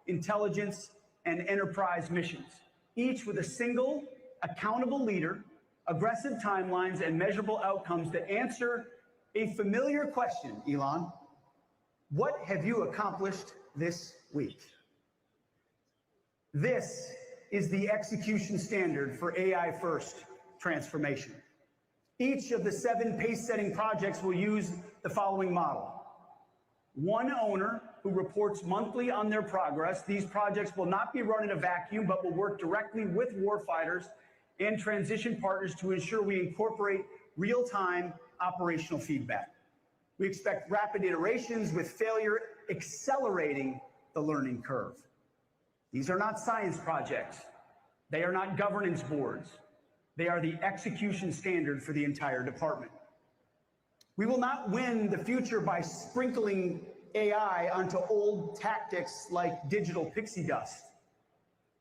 intelligence, and enterprise missions, each with a single, accountable leader, aggressive timelines, and measurable outcomes to answer a familiar question, Elon. What have you accomplished this week? This is the execution standard for AI-first transformation. Each of the 7 pace-setting projects will use the following model. 1 owner who reports monthly on their progress. These projects will not be run in a vacuum, but will work directly with warfighters and transition partners to ensure we incorporate real-time operational feedback. We expect rapid iterations with failure accelerating the learning curve. These are not science projects. They are not governance boards. They are the execution standard for the entire department. We will not win the future by sprinkling AI onto old tactics like digital pixie dust.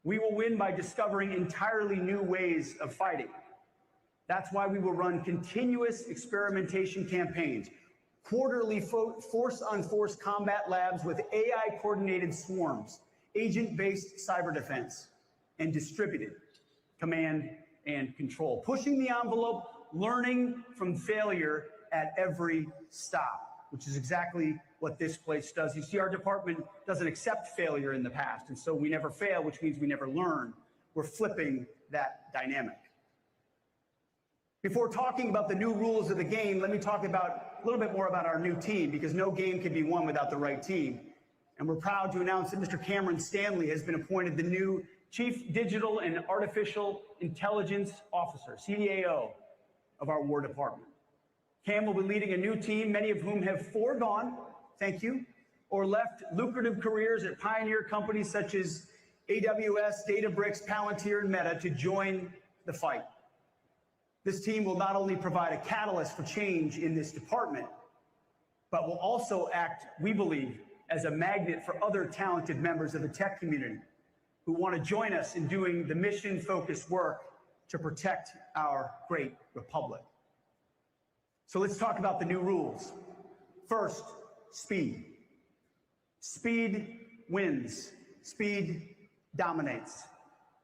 We will win by discovering entirely new ways of fighting. That's why we will run continuous experimentation campaigns, quarterly force-on-force combat labs with AI-coordinated swarms, agent-based cyber defense, and distributed command and control, pushing the envelope, learning from failure at every stop, which is exactly what this place does. You see, our department doesn't accept failure in the past, and so we never fail, which means we never learn. We're flipping that dynamic. Before talking about the new rules of the game, let me talk about a little bit more about our new team, because no game can be won without the right team. And we're proud to announce that Mr. Cameron Stanley has been appointed the new Chief Digital and Artificial Intelligence Officer, CDAO, of our War Department. Cam will be leading a new team, many of whom have foregone, thank you, or left lucrative careers at pioneer companies such as AWS, Databricks, Palantir, and Meta to join the fight. This team will not only provide a catalyst for change in this department, but will also act, we believe, as a magnet for other talented members of the tech community who want to join us in doing the mission-focused work to protect our great republic. So let's talk about the new rules. First, speed. Speed wins. Speed dominates.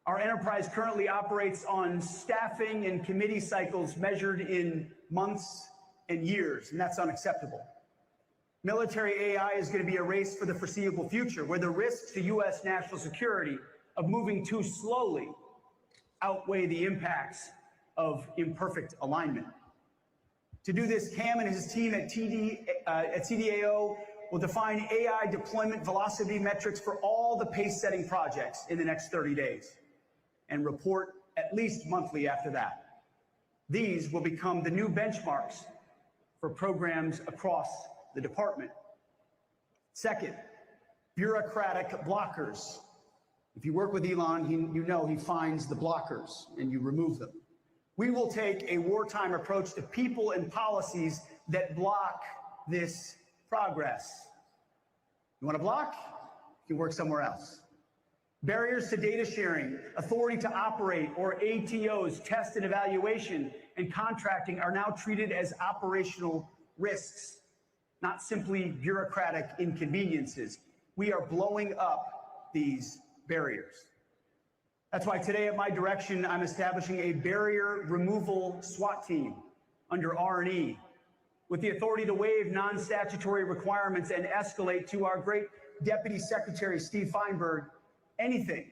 Our enterprise currently operates on staffing and committee cycles measured in months and years, and that's unacceptable. Military AI is going to be a race for the foreseeable future, where the risks to U.S. national security of moving too slowly outweigh the impacts of imperfect alignment. To do this, Cam and his team at CDAO will define AI deployment velocity metrics for all the pace-setting projects in the next 30 days and report at least monthly after that. These will become the new benchmarks for programs across the department. Second, bureaucratic blockers. If you work with Elon, you know he finds the blockers and you remove them. We will take a wartime approach to people and policies that block this progress. You want to block? You can work somewhere else. Barriers to data sharing, authority to operate, or ATOs, test and evaluation, and contracting are now treated as operational risks, not simply bureaucratic inconveniences. We are blowing up these barriers. That's why today at my direction, I'm establishing a barrier removal SWAT team under R&E with the authority to waive non-statutory requirements and escalate to our great Deputy Secretary, Steve Feinberg, anything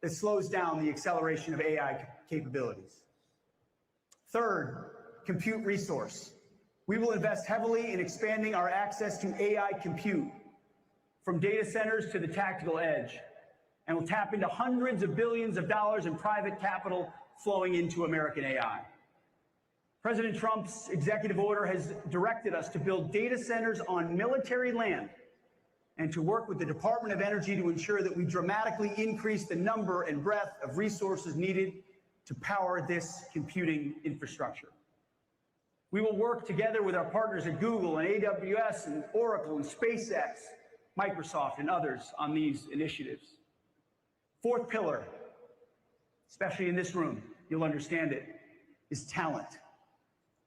that slows down the acceleration of AI capabilities. Third, compute resource. We will invest heavily in expanding our access to AI compute, from data centers to the tactical edge, and will tap into hundreds of billions of dollars in private capital flowing into American AI. President Trump's executive order has directed us to build data centers on military land and to work with the Department of Energy to ensure that we dramatically increase the number and breadth of resources needed to power this computing infrastructure. We will work together with our partners at Google and AWS and Oracle and SpaceX, Microsoft, and others on these initiatives. Fourth pillar, especially in this room, you'll understand it, is talent.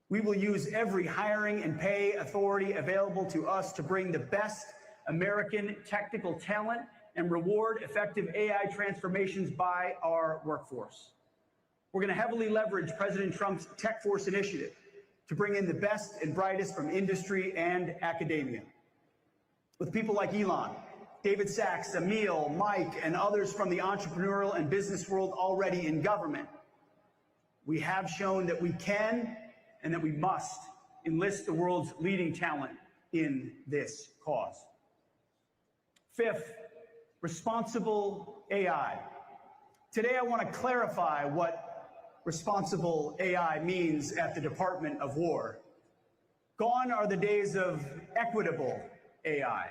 We will use every hiring and pay authority available to us to bring the best American technical talent and reward effective AI transformations by our workforce. We're going to heavily leverage President Trump's Tech Force initiative to bring in the best and brightest from industry and academia. With people like Elon, David Sachs, Emil, Mike, and others from the entrepreneurial and business world already in government, we have shown that we can and that we must enlist the world's leading talent in this cause. Fifth, responsible AI. Today, I want to clarify what responsible AI means at the Department of War. Gone are the days of equitable AI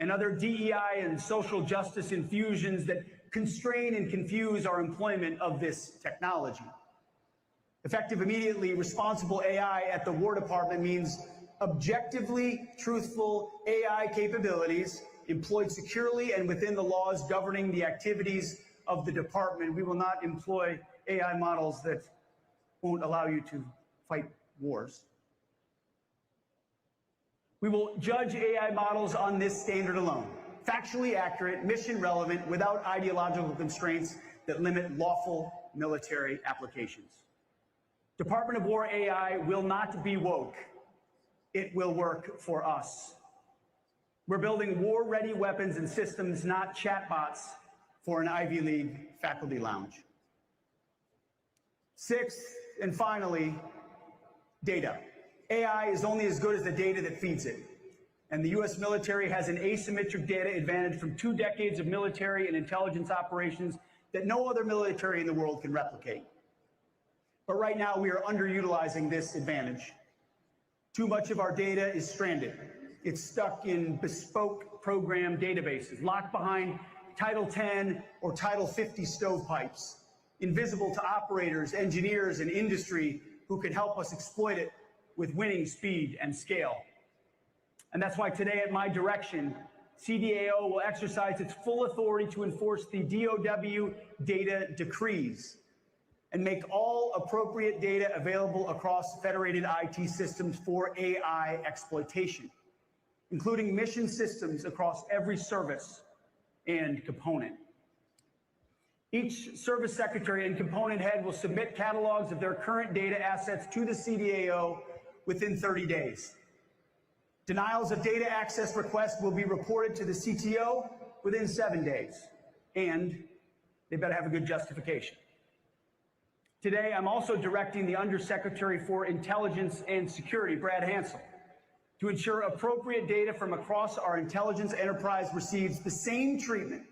and other DEI and social justice infusions that constrain and confuse our employment of this technology. Effective immediately, responsible AI at the War Department means objectively truthful AI capabilities employed securely and within the laws governing the activities of the department. We will not employ AI models that won't allow you to fight wars. We will judge AI models on this standard alone: factually accurate, mission relevant, without ideological constraints that limit lawful military applications. Department of War AI will not be woke. It will work for us. We're building war-ready weapons and systems, not chatbots for an Ivy League faculty lounge. Sixth, and finally, data. AI is only as good as the data that feeds it. And the U.S. military has an asymmetric data advantage from 2 decades of military and intelligence operations that no other military in the world can replicate. But right now, we are underutilizing this advantage. Too much of our data is stranded. It's stuck in bespoke program databases, locked behind Title 10 or Title 50 stovepipes, invisible to operators, engineers, and industry who can help us exploit it with winning speed and scale. And that's why today, at my direction, CDAO will exercise its full authority to enforce the DOW data decrees and make all appropriate data available across federated IT systems for AI exploitation, including mission systems across every service and component. Each service secretary and component head will submit catalogs of their current data assets to the CDAO within 30 days. Denials of data access requests will be reported to the CTO within 7 days, and they better have a good justification. Today, I'm also directing the Undersecretary for Intelligence and Security, Brad Hansel, to ensure appropriate data from across our intelligence enterprise receives the same treatment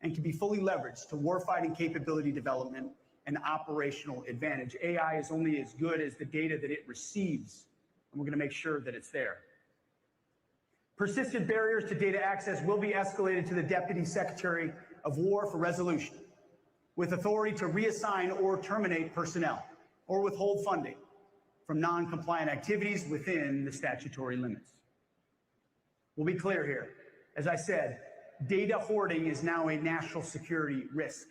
and can be fully leveraged to warfighting capability development and operational advantage. AI is only as good as the data that it receives, and we're going to make sure that it's there. Persistent barriers to data access will be escalated to the Deputy Secretary of War for resolution, with authority to reassign or terminate personnel or withhold funding from non-compliant activities within the statutory limits. We'll be clear here. As I said, data hoarding is now a national security risk,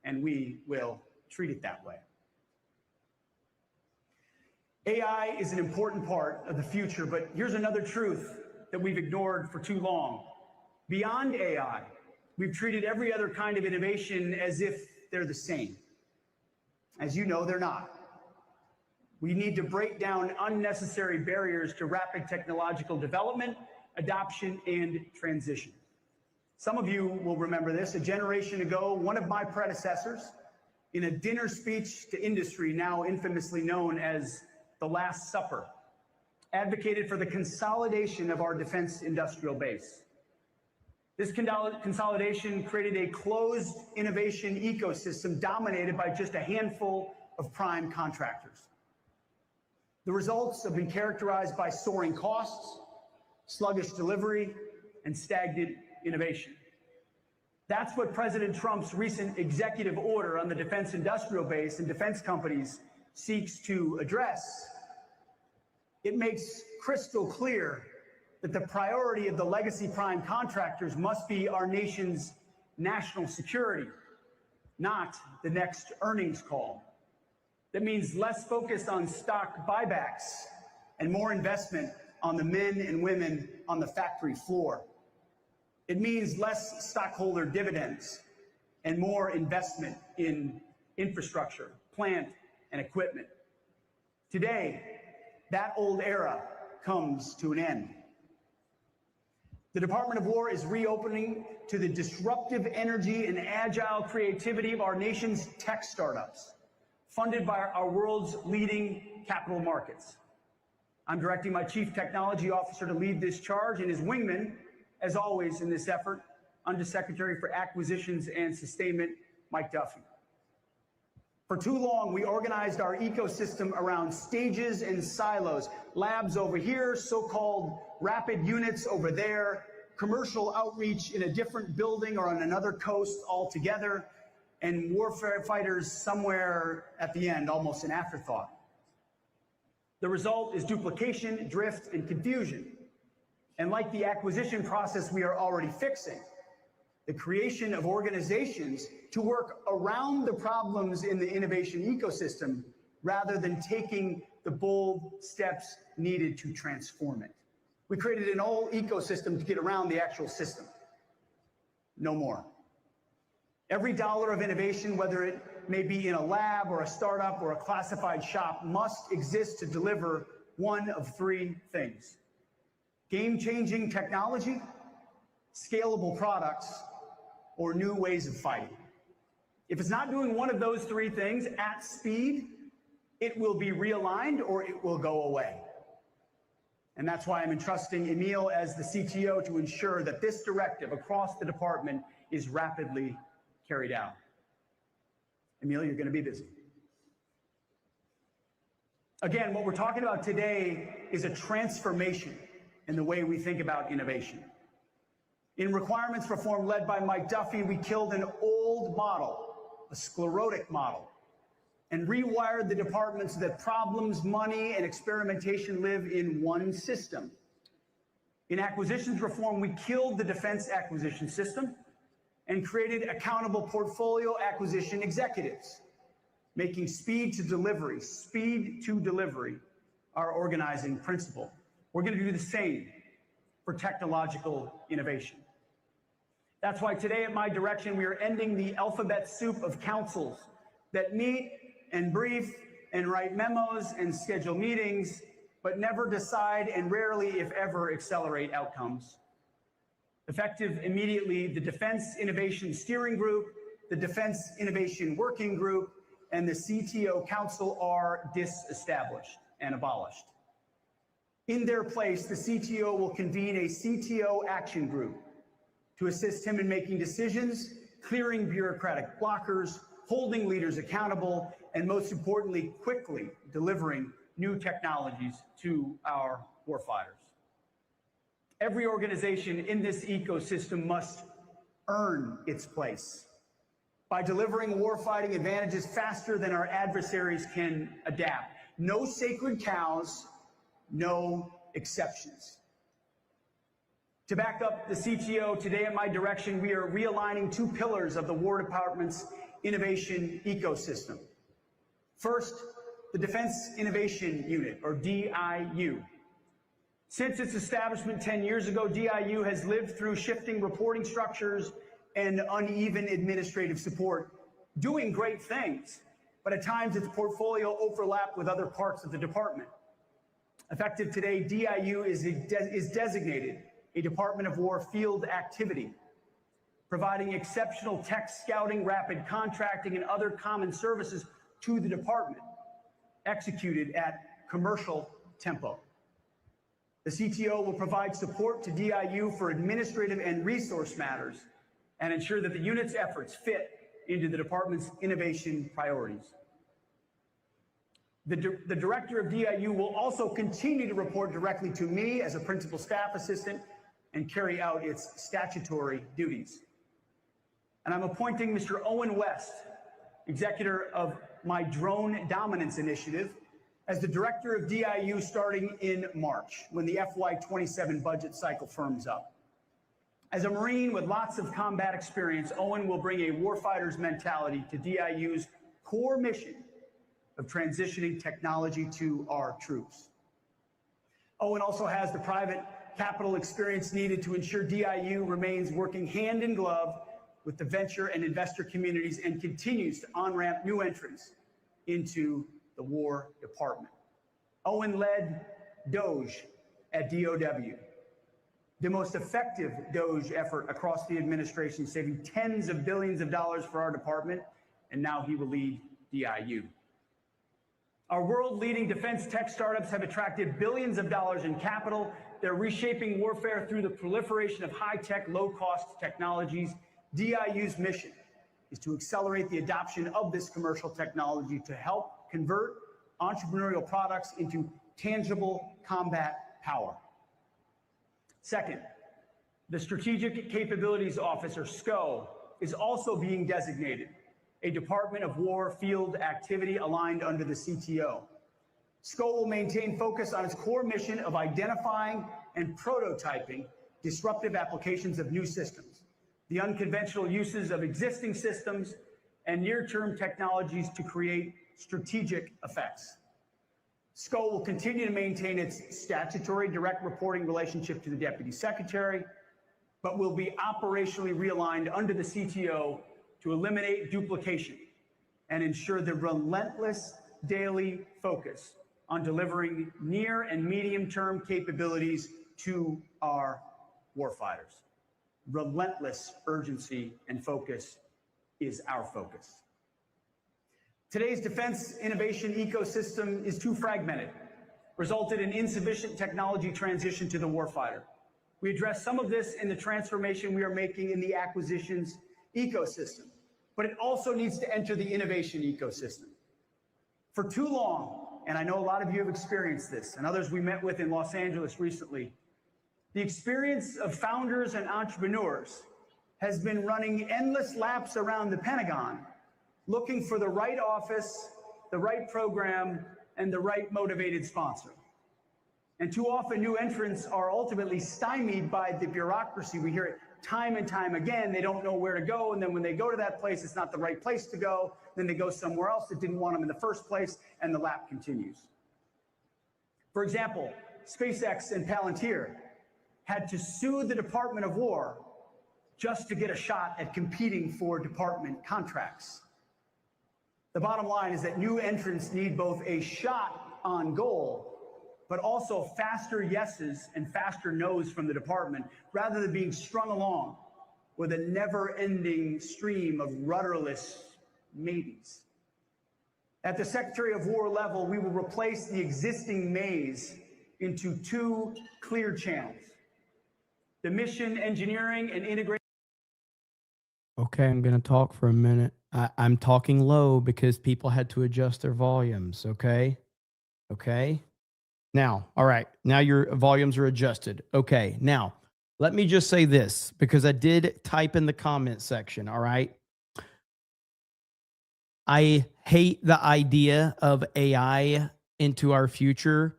and we will treat it that way. AI is an important part of the future, but here's another truth that we've ignored for too long. Beyond AI, we've treated every other kind of innovation as if they're the same. As you know, they're not. We need to break down unnecessary barriers to rapid technological development, adoption, and transition. Some of you will remember this. A generation ago, one of my predecessors, in a dinner speech to industry now infamously known as the Last Supper, advocated for the consolidation of our defense industrial base. This consolidation created a closed innovation ecosystem dominated by just a handful of prime contractors. The results have been characterized by soaring costs, sluggish delivery, and stagnant innovation. That's what President Trump's recent executive order on the defense industrial base and defense companies seeks to address. It makes crystal clear that the priority of the legacy prime contractors must be our nation's national security, not the next earnings call. That means less focus on stock buybacks and more investment on the men and women on the factory floor. It means less stockholder dividends and more investment in infrastructure, plant, and equipment. Today, that old era comes to an end. The Department of War is reopening to the disruptive energy and agile creativity of our nation's tech startups, funded by our world's leading capital markets. I'm directing my Chief Technology Officer to lead this charge, and his wingman, as always in this effort, Undersecretary for Acquisitions and Sustainment, Mike Duffy. For too long, we organized our ecosystem around stages and silos, labs over here, so-called rapid units over there, commercial outreach in a different building or on another coast altogether, and warfare fighters somewhere at the end, almost an afterthought. The result is duplication, drift, and confusion. And like the acquisition process we are already fixing, the creation of organizations to work around the problems in the innovation ecosystem rather than taking the bold steps needed to transform it. We created an old ecosystem to get around the actual system. No more. Every dollar of innovation, whether it may be in a lab or a startup or a classified shop, must exist to deliver one of three things: game-changing technology, scalable products, or new ways of fighting. If it's not doing one of those three things at speed, it will be realigned or it will go away. And that's why I'm entrusting Emil as the CTO to ensure that this directive across the department is rapidly carried out. Emil, you're going to be busy. Again, what we're talking about today is a transformation in the way we think about innovation. In requirements reform led by Mike Duffy, we killed an old model, a sclerotic model, and rewired the department so that problems, money, and experimentation live in one system. In acquisitions reform, we killed the defense acquisition system and created accountable portfolio acquisition executives, making speed to delivery our organizing principle. We're going to do the same for technological innovation. That's why today at my direction, we are ending the alphabet soup of councils that meet and brief and write memos and schedule meetings, but never decide and rarely, if ever, accelerate outcomes. Effective immediately, the Defense Innovation Steering Group, the Defense Innovation Working Group, and the CTO Council are disestablished and abolished. In their place, the CTO will convene a CTO action group to assist him in making decisions, clearing bureaucratic blockers, holding leaders accountable, and most importantly, quickly delivering new technologies to our warfighters. Every organization in this ecosystem must earn its place by delivering warfighting advantages faster than our adversaries can adapt. No sacred cows, no exceptions. To back up the CTO, today at my direction, we are realigning two pillars of the War Department's innovation ecosystem. First, the Defense Innovation Unit, or DIU. Since its establishment 10 years ago, DIU has lived through shifting reporting structures and uneven administrative support, doing great things, but at times its portfolio overlapped with other parts of the department. Effective today, DIU is designated a Department of War field activity, providing exceptional tech scouting, rapid contracting, and other common services to the department, executed at commercial tempo. The CTO will provide support to DIU for administrative and resource matters and ensure that the unit's efforts fit into the department's innovation priorities. The director of DIU will also continue to report directly to me as a principal staff assistant and carry out its statutory duties. And I'm appointing Mr. Owen West, executor of my Drone Dominance Initiative, as the director of DIU starting in March, when the FY27 budget cycle firms up. As a Marine with lots of combat experience, Owen will bring a warfighter's mentality to DIU's core mission of transitioning technology to our troops. Owen also has the private capital experience needed to ensure DIU remains working hand in glove with the venture and investor communities and continues to on-ramp new entrants into the War Department. Owen led DOGE at DOW, the most effective DOGE effort across the administration, saving tens of billions of dollars for our department, and now he will lead DIU. Our world-leading defense tech startups have attracted billions of dollars in capital. They're reshaping warfare through the proliferation of high-tech, low-cost technologies. DIU's mission is to accelerate the adoption of this commercial technology to help convert entrepreneurial products into tangible combat power. Second, the Strategic Capabilities Office, or SCO, is also being designated a Department of War field activity aligned under the CTO. SCO will maintain focus on its core mission of identifying and prototyping disruptive applications of new systems, the unconventional uses of existing systems, and near-term technologies to create strategic effects. SCO will continue to maintain its statutory direct reporting relationship to the Deputy Secretary, but will be operationally realigned under the CTO to eliminate duplication and ensure the relentless daily focus on delivering near and medium-term capabilities to our warfighters. Relentless urgency and focus is our focus. Today's defense innovation ecosystem is too fragmented, resulted in insufficient technology transition to the warfighter. We address some of this in the transformation we are making in the acquisitions ecosystem, but it also needs to enter the innovation ecosystem. For too long, and I know a lot of you have experienced this, and others we met with in Los Angeles recently, the experience of founders and entrepreneurs has been running endless laps around the Pentagon, looking for the right office, the right program, and the right motivated sponsor. And too often new entrants are ultimately stymied by the bureaucracy. We hear it time and time again. They don't know where to go, and then when they go to that place, it's not the right place to go. Then they go somewhere else that didn't want them in the first place, and the lap continues. For example, SpaceX and Palantir had to sue the Department of War just to get a shot at competing for department contracts. The bottom line is that new entrants need both a shot on goal, but also faster yeses and faster nos from the department, rather than being strung along with a never-ending stream of rudderless maybes. At the Secretary of War level, we will replace the existing maze into two clear channels: the mission engineering and integration. Okay, I'm going to talk for a minute. I'm talking low because people had to adjust their volumes, okay? Okay? Now, all right, now your volumes are adjusted. Okay, now, let me just say this, because I did type in the comment section, all right? I hate the idea of AI into our future,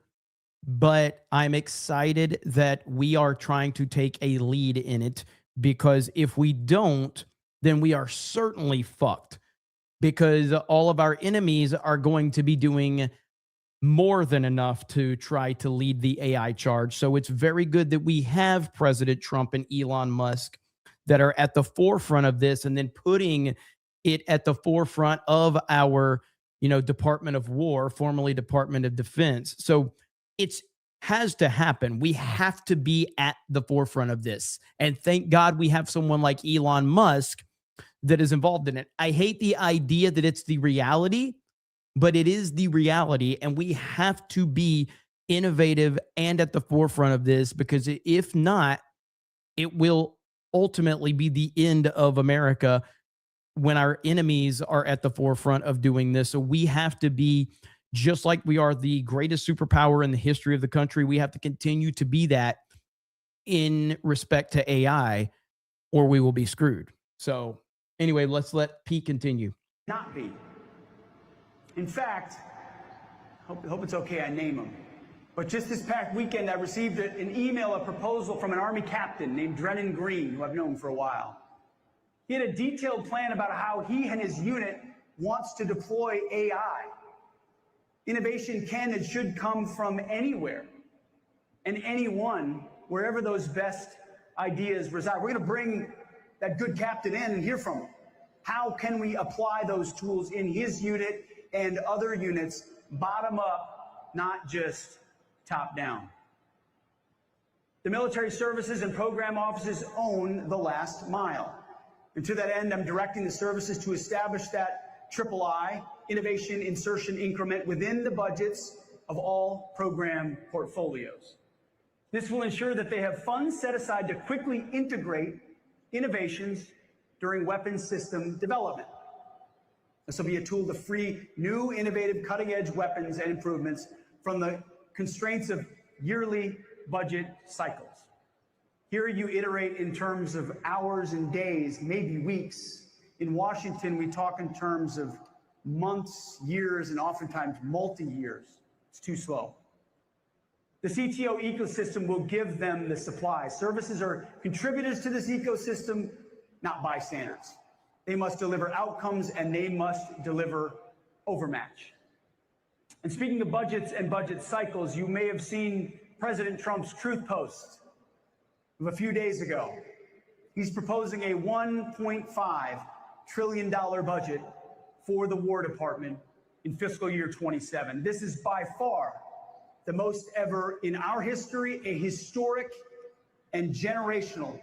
but I'm excited that we are trying to take a lead in it, because if we don't, then we are certainly fucked, because all of our enemies are going to be doing more than enough to try to lead the AI charge. So it's very good that we have President Trump and Elon Musk that are at the forefront of this, and then putting it at the forefront of our, Department of War, formerly Department of Defense. So it's has to happen. We have to be at the forefront of this. And thank God we have someone like Elon Musk that is involved in it. I hate the idea that it's the reality, but it is the reality. And we have to be innovative and at the forefront of this, because if not, it will ultimately be the end of America when our enemies are at the forefront of doing this. So we have to be, just like we are the greatest superpower in the history of the country, we have to continue to be that in respect to AI, or we will be screwed. So anyway, let's let Pete continue. Not be. In fact, hope it's okay I name him. But just this past weekend, I received an email, a proposal from an Army captain named Drennan Green, who I've known for a while. He had a detailed plan about how he and his unit wants to deploy AI. Innovation can and should come from anywhere and anyone, wherever those best ideas reside. We're going to bring that good captain in and hear from him. How can we apply those tools in his unit and other units, bottom up, not just top down? The military services and program offices own the last mile. And to that end, I'm directing the services to establish that III, innovation insertion increment, within the budgets of all program portfolios. This will ensure that they have funds set aside to quickly integrate innovations during weapons system development. This will be a tool to free new, innovative, cutting-edge weapons and improvements from the constraints of yearly budget cycles. Here you iterate in terms of hours and days, maybe weeks. In Washington, we talk in terms of months, years, and oftentimes multi-years. It's too slow. The CTO ecosystem will give them the supply. Services are contributors to this ecosystem, not bystanders. They must deliver outcomes, and they must deliver overmatch. And speaking of budgets and budget cycles, you may have seen President Trump's truth post of a few days ago. He's proposing a $1.5 trillion budget for the War Department in fiscal year 27. This is by far the most ever in our history, a historic and generational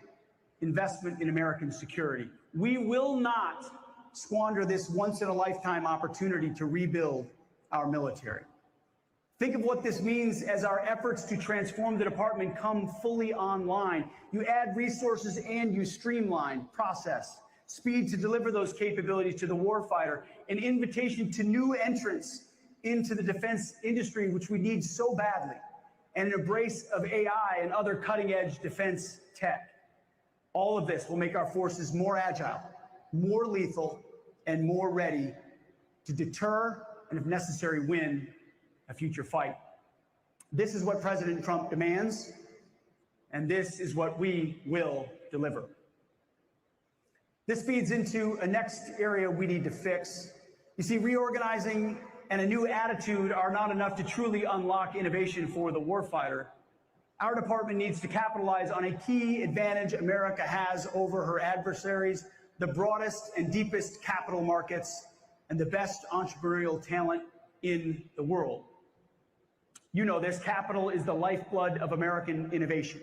investment in American security. We will not squander this once-in-a-lifetime opportunity to rebuild our military. Think of what this means as our efforts to transform the department come fully online. You add resources and you streamline process, speed to deliver those capabilities to the warfighter, an invitation to new entrants into the defense industry, which we need so badly, and an embrace of AI and other cutting-edge defense tech. All of this will make our forces more agile, more lethal, and more ready to deter and, if necessary, win a future fight. This is what President Trump demands, and this is what we will deliver. This feeds into a next area we need to fix. You see, reorganizing and a new attitude are not enough to truly unlock innovation for the warfighter. Our department needs to capitalize on a key advantage America has over her adversaries: the broadest and deepest capital markets and the best entrepreneurial talent in the world. You know this, capital is the lifeblood of American innovation.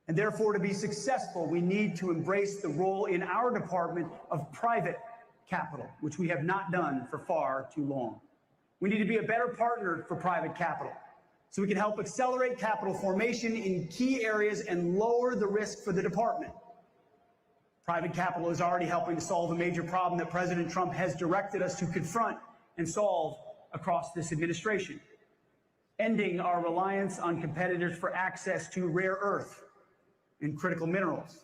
And therefore, to be successful, we need to embrace the role in our department of private capital, which we have not done for far too long. We need to be a better partner for private capital, so we can help accelerate capital formation in key areas and lower the risk for the department. Private capital is already helping to solve a major problem that President Trump has directed us to confront and solve across this administration: ending our reliance on competitors for access to rare earth and critical minerals.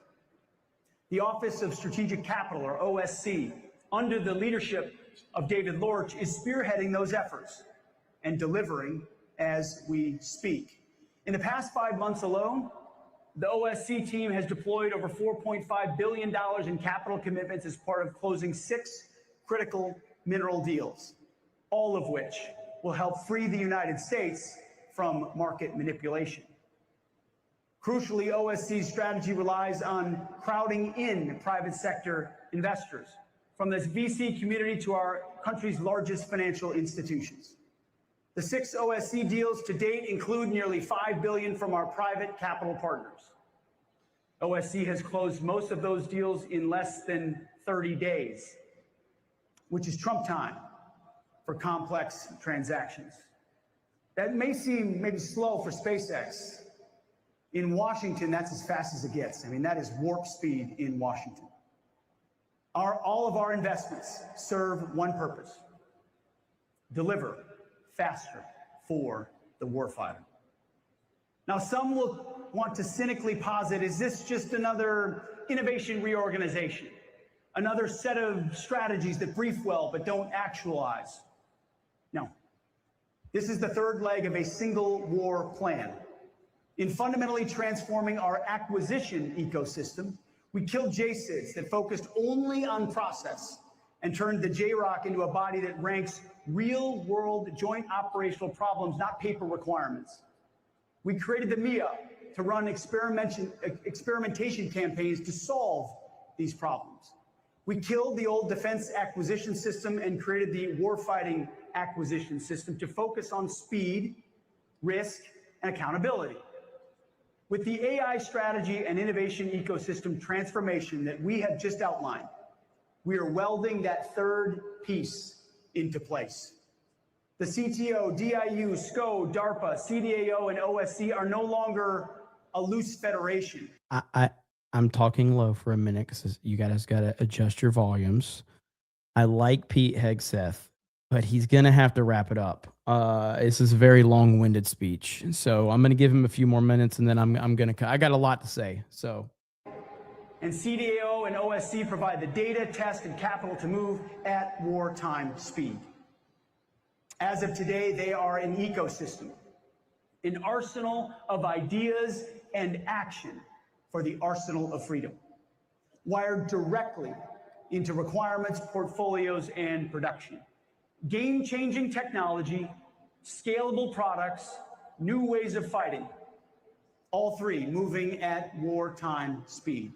The Office of Strategic Capital, or OSC, under the leadership of David Lorch, is spearheading those efforts and delivering as we speak. In the past 5 months alone, the OSC team has deployed over $4.5 billion in capital commitments as part of closing 6 critical mineral deals, all of which will help free the United States from market manipulation. Crucially, OSC's strategy relies on crowding in private sector investors, from this VC community to our country's largest financial institutions. The 6 OSC deals to date include nearly $5 billion from our private capital partners. OSC has closed most of those deals in less than 30 days, which is Trump time for complex transactions. That may seem maybe slow for SpaceX. In Washington, that's as fast as it gets. I mean, that is warp speed in Washington. All of our investments serve one purpose: deliver faster for the warfighter. Now, some will want to cynically posit, is this just another innovation reorganization? Another set of strategies that brief well but don't actualize? No. This is the third leg of a single war plan. In fundamentally transforming our acquisition ecosystem, we killed JSIDs that focused only on process and turned the JROC into a body that ranks real-world joint operational problems, not paper requirements. We created the MIA to run experimentation campaigns to solve these problems. We killed the old defense acquisition system and created the warfighting acquisition system to focus on speed, risk, and accountability. With the AI strategy and innovation ecosystem transformation that we have just outlined, we are welding that third piece into place. The CTO, DIU, SCO, DARPA, CDAO, and OSC are no longer a loose federation. I'm talking low for a minute because you guys got to adjust your volumes. I like Pete Hegseth, but he's going to have to wrap it up. This is a very long-winded speech. So I'm going to give him a few more minutes, and then I'm going to, I got a lot to say. So. And CDAO and OSC provide the data, test, and capital to move at wartime speed. As of today, they are an ecosystem, an arsenal of ideas and action for the arsenal of freedom, wired directly into requirements, portfolios, and production. Game-changing technology, scalable products, new ways of fighting, all three moving at wartime speed.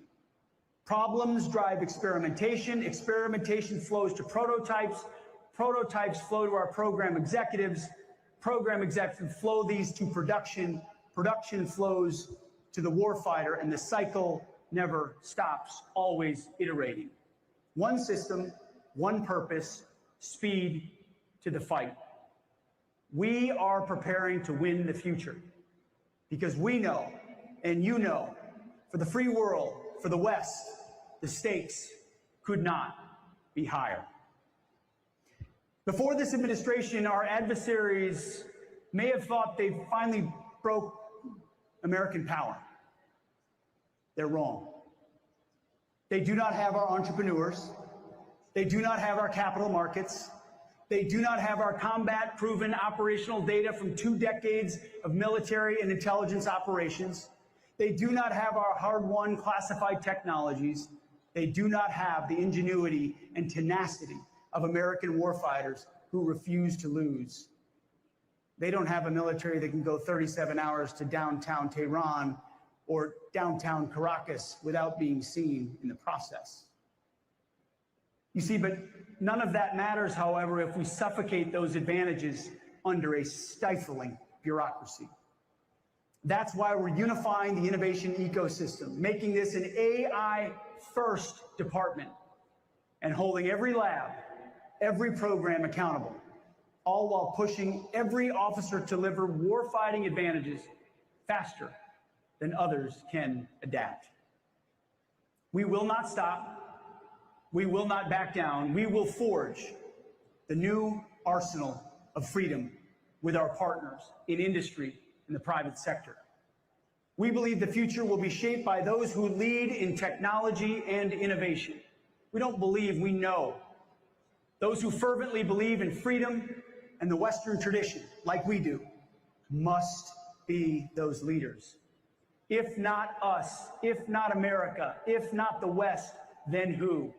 Problems drive experimentation, experimentation flows to prototypes, prototypes flow to our program executives flow these to production, production flows to the warfighter, and the cycle never stops, always iterating. One system, one purpose, speed to the fight. We are preparing to win the future because we know, and you know, for the free world, for the West, the stakes could not be higher. Before this administration, our adversaries may have thought they finally broke American power. They're wrong. They do not have our entrepreneurs. They do not have our capital markets. They do not have our combat-proven operational data from 2 decades of military and intelligence operations. They do not have our hard-won classified technologies. They do not have the ingenuity and tenacity of American warfighters who refuse to lose. They don't have a military that can go 37 hours to downtown Tehran or downtown Caracas without being seen in the process. You see, but none of that matters, however, if we suffocate those advantages under a stifling bureaucracy. That's why we're unifying the innovation ecosystem, making this an AI-first department, and holding every lab, every program accountable, all while pushing every officer to deliver warfighting advantages faster than others can adapt. We will not stop. We will not back down. We will forge the new arsenal of freedom with our partners in industry and the private sector. We believe the future will be shaped by those who lead in technology and innovation. We don't believe, we know. Those who fervently believe in freedom and the Western tradition, like we do, must be those leaders. If not us, if not America, if not the West, then who?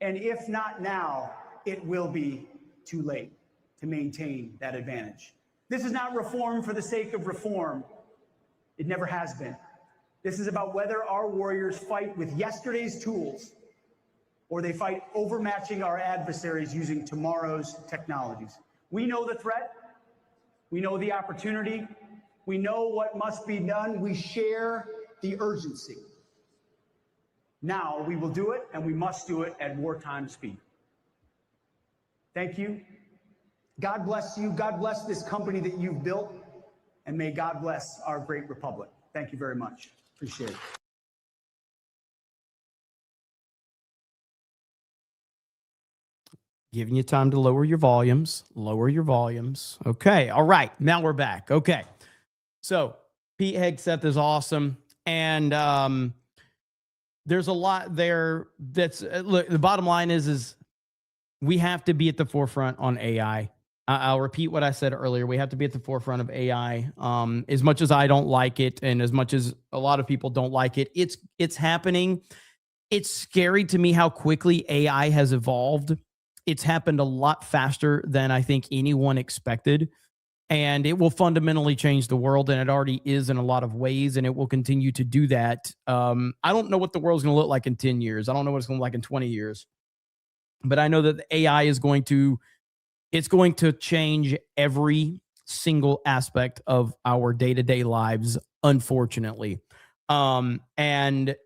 And if not now, it will be too late to maintain that advantage. This is not reform for the sake of reform. It never has been. This is about whether our warriors fight with yesterday's tools or they fight overmatching our adversaries using tomorrow's technologies. We know the threat. We know the opportunity. We know what must be done. We share the urgency. Now we will do it, and we must do it at wartime speed. Thank you. God bless you. God bless this company that you've built, and may God bless our great republic. Thank you very much. Appreciate it. Giving you time to lower your volumes. Lower your volumes. Okay. All right. Now we're back. Okay. So Pete Hegseth is awesome. And there's a lot there that's look, the bottom line is we have to be at the forefront on AI. I'll repeat what I said earlier. We have to be at the forefront of AI. As much as I don't like it, and as much as a lot of people don't like it, it's happening. It's scary to me how quickly AI has evolved. It's happened a lot faster than I think anyone expected. And it will fundamentally change the world, and it already is in a lot of ways, and it will continue to do that. I don't know what the world's going to look like in 10 years. I don't know what it's going to look like in 20 years. But I know that the AI is going to change every single aspect of our day-to-day lives, unfortunately. And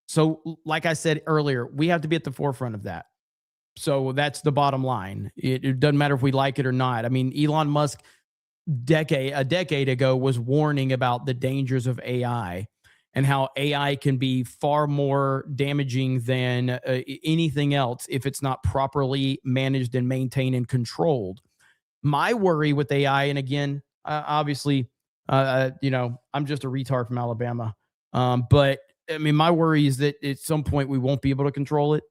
so, like I said earlier, we have to be at the forefront of that. So that's the bottom line. It doesn't matter if we like it or not. I mean, Elon Musk a decade ago was warning about the dangers of AI and how AI can be far more damaging than anything else if it's not properly managed and maintained and controlled. My worry with AI, and again, obviously, I'm just a retard from Alabama, but I mean, my worry is that at some point we won't be able to control it.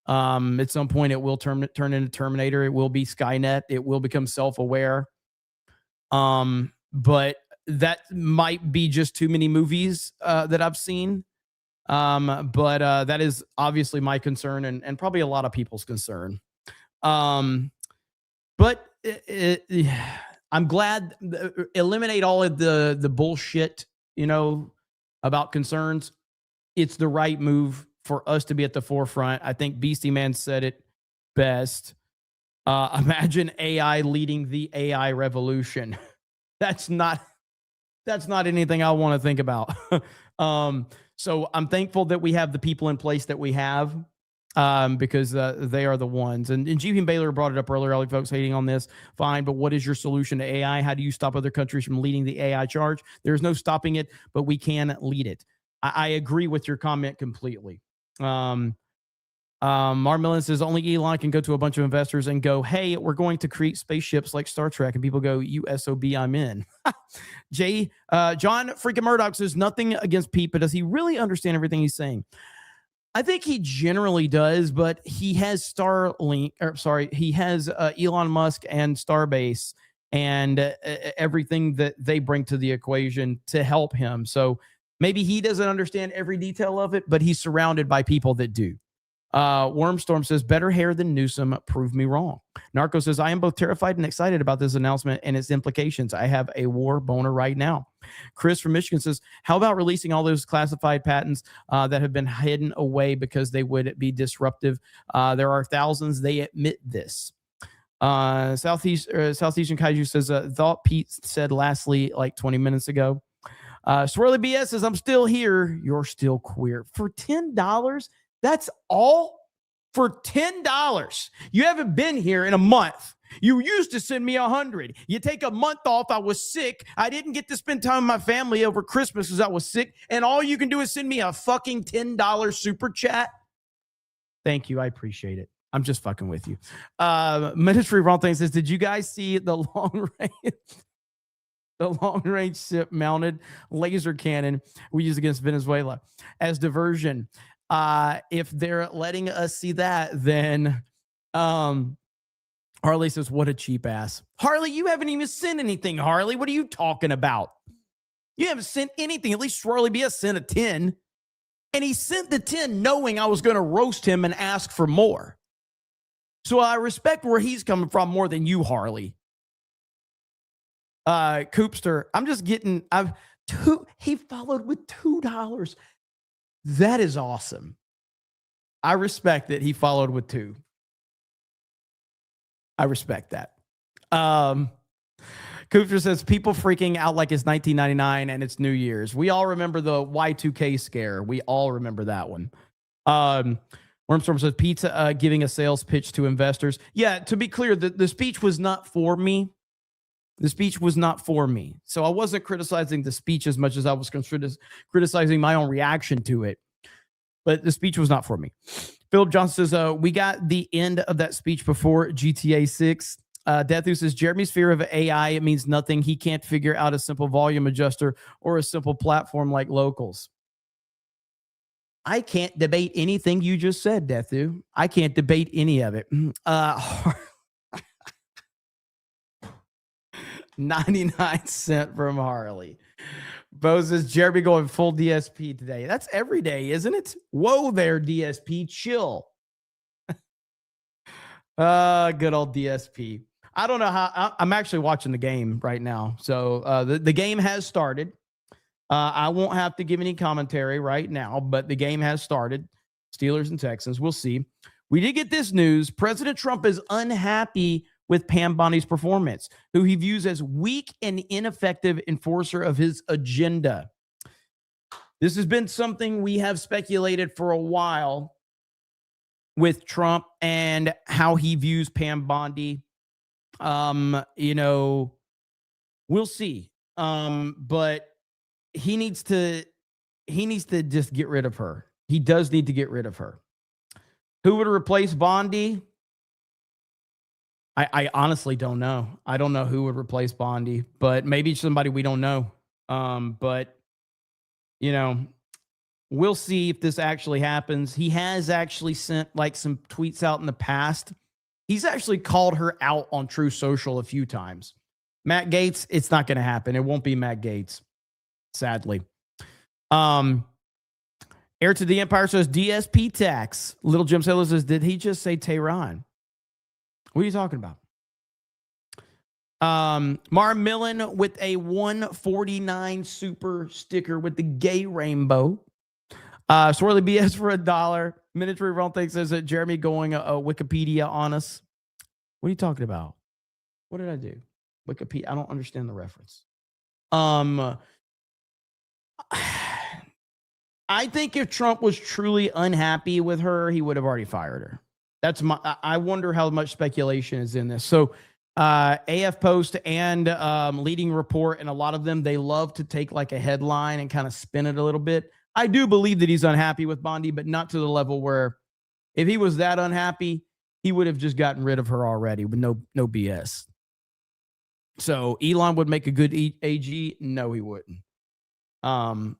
At some point, it will turn into Terminator. It will be Skynet. It will become self-aware. But that might be just too many movies that I've seen. But that is obviously my concern, and probably a lot of people's concern. But I'm glad eliminate all of the bullshit, about concerns. It's the right move for us to be at the forefront. I think Beastie Man said it best. Imagine AI leading the AI revolution. That's not anything I want to think about. So I'm thankful that we have the people in place that we have, because they are the ones. And GP Baylor brought it up earlier. All you folks hating on this, fine. But what is your solution to AI? How do you stop other countries from leading the AI charge? There's no stopping it, but we can lead it. I agree with your comment completely. Marmillan says only Elon can go to a bunch of investors and go, hey, we're going to create spaceships like Star Trek. And people go, you SOB, I'm in. John freaking Murdoch says nothing against Pete, but does he really understand everything he's saying? I think he generally does, but he has he has Elon Musk and Starbase and everything that they bring to the equation to help him. So maybe he doesn't understand every detail of it, but he's surrounded by people that do. Wormstorm says, better hair than Newsom. Prove me wrong. Narco says, I am both terrified and excited about this announcement and its implications. I have a war boner right now. Chris from Michigan says, how about releasing all those classified patents that have been hidden away because they would be disruptive? There are thousands. They admit this. Southeastern Kaiju says, thought Pete said lastly like 20 minutes ago. Swirly BS says, I'm still here. You're still queer. For $10? That's all? For $10. You haven't been here in a month. You used to send me 100. You take a month off. I was sick. I didn't get to spend time with my family over Christmas because I was sick. And all you can do is send me a fucking $10 super chat. Thank you. I appreciate it. I'm just fucking with you. Ministry Wrong Thing says, did you guys see the long range ship mounted laser cannon we use against Venezuela as diversion? If they're letting us see that, then Harley says, what a cheap ass. Harley, you haven't even sent anything, Harley. What are you talking about? You haven't sent anything. At least Swirly BS sent a 10. And he sent the 10 knowing I was going to roast him and ask for more. So I respect where he's coming from more than you, Harley. Coopster, I'm just getting, he followed with $2. That is awesome. I respect that he followed with 2. I respect that. Cooper says people freaking out like it's 1999 and it's New Year's. We all remember the Y2K scare. We all remember that one. Wormstorm says pizza giving a sales pitch to investors. Yeah, to be clear, the speech was not for me. The speech was not for me. So I wasn't criticizing the speech as much as I was criticizing my own reaction to it. But the speech was not for me. Philip Johnson says, we got the end of that speech before GTA 6. Deathu says, Jeremy's fear of AI, it means nothing. He can't figure out a simple volume adjuster or a simple platform like locals. I can't debate anything you just said, Deathu. I can't debate any of it. 99 cent from Harley. Bo says, Jeremy going full DSP today. That's every day, isn't it? Whoa there, DSP. Chill. Good old DSP. I don't know how. I'm actually watching the game right now. So the game has started. I won't have to give any commentary right now, but the game has started. Steelers and Texans. We'll see. We did get this news. President Trump is unhappy with Pam Bondi's performance, who he views as weak and ineffective enforcer of his agenda. This has been something we have speculated for a while with Trump and how he views Pam Bondi. We'll see. But he needs to just get rid of her. He does need to get rid of her. Who would replace Bondi? I honestly don't know. I don't know who would replace Bondi, but maybe somebody we don't know. But we'll see if this actually happens. He has actually sent like some tweets out in the past. He's actually called her out on True Social a few times. Matt Gaetz, it's not going to happen. It won't be Matt Gaetz, sadly. Heir to the Empire says DSP tax. Little Jim Sailor says, did he just say Tehran? What are you talking about? Mar Millen with a 149 super sticker with the gay rainbow. Swirly BS for $1. Miniature Realm thinks says that Jeremy going Wikipedia on us. What are you talking about? What did I do? Wikipedia. I don't understand the reference. I think if Trump was truly unhappy with her, he would have already fired her. I wonder how much speculation is in this. So AF Post and Leading Report and a lot of them, they love to take like a headline and kind of spin it a little bit. I do believe that he's unhappy with Bondi, but not to the level where if he was that unhappy, he would have just gotten rid of her already with no BS. So Elon would make a good AG. No, he wouldn't. Elon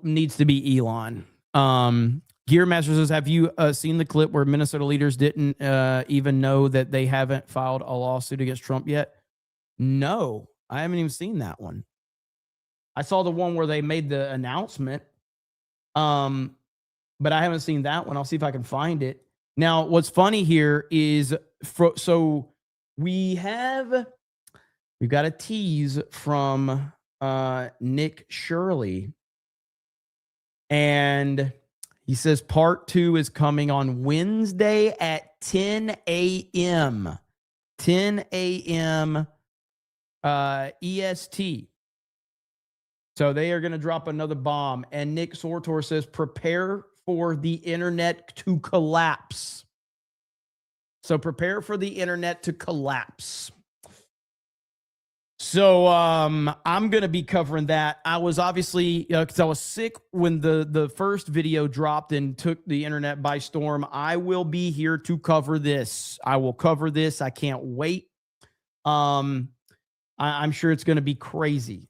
needs to be Elon. Gearmaster says, have you seen the clip where Minnesota leaders didn't even know that they haven't filed a lawsuit against Trump yet? No, I haven't even seen that one. I saw the one where they made the announcement, but I haven't seen that one. I'll see if I can find it. Now, what's funny here is, we've got a tease from Nick Shirley, and he says part 2 is coming on Wednesday at 10 a.m. 10 a.m. EST. So they are going to drop another bomb. And Nick Sortor says, prepare for the internet to collapse. So prepare for the internet to collapse. So I'm going to be covering that. I was obviously, because I was sick when the first video dropped and took the internet by storm. I will be here to cover this. I will cover this. I can't wait. I'm sure it's going to be crazy.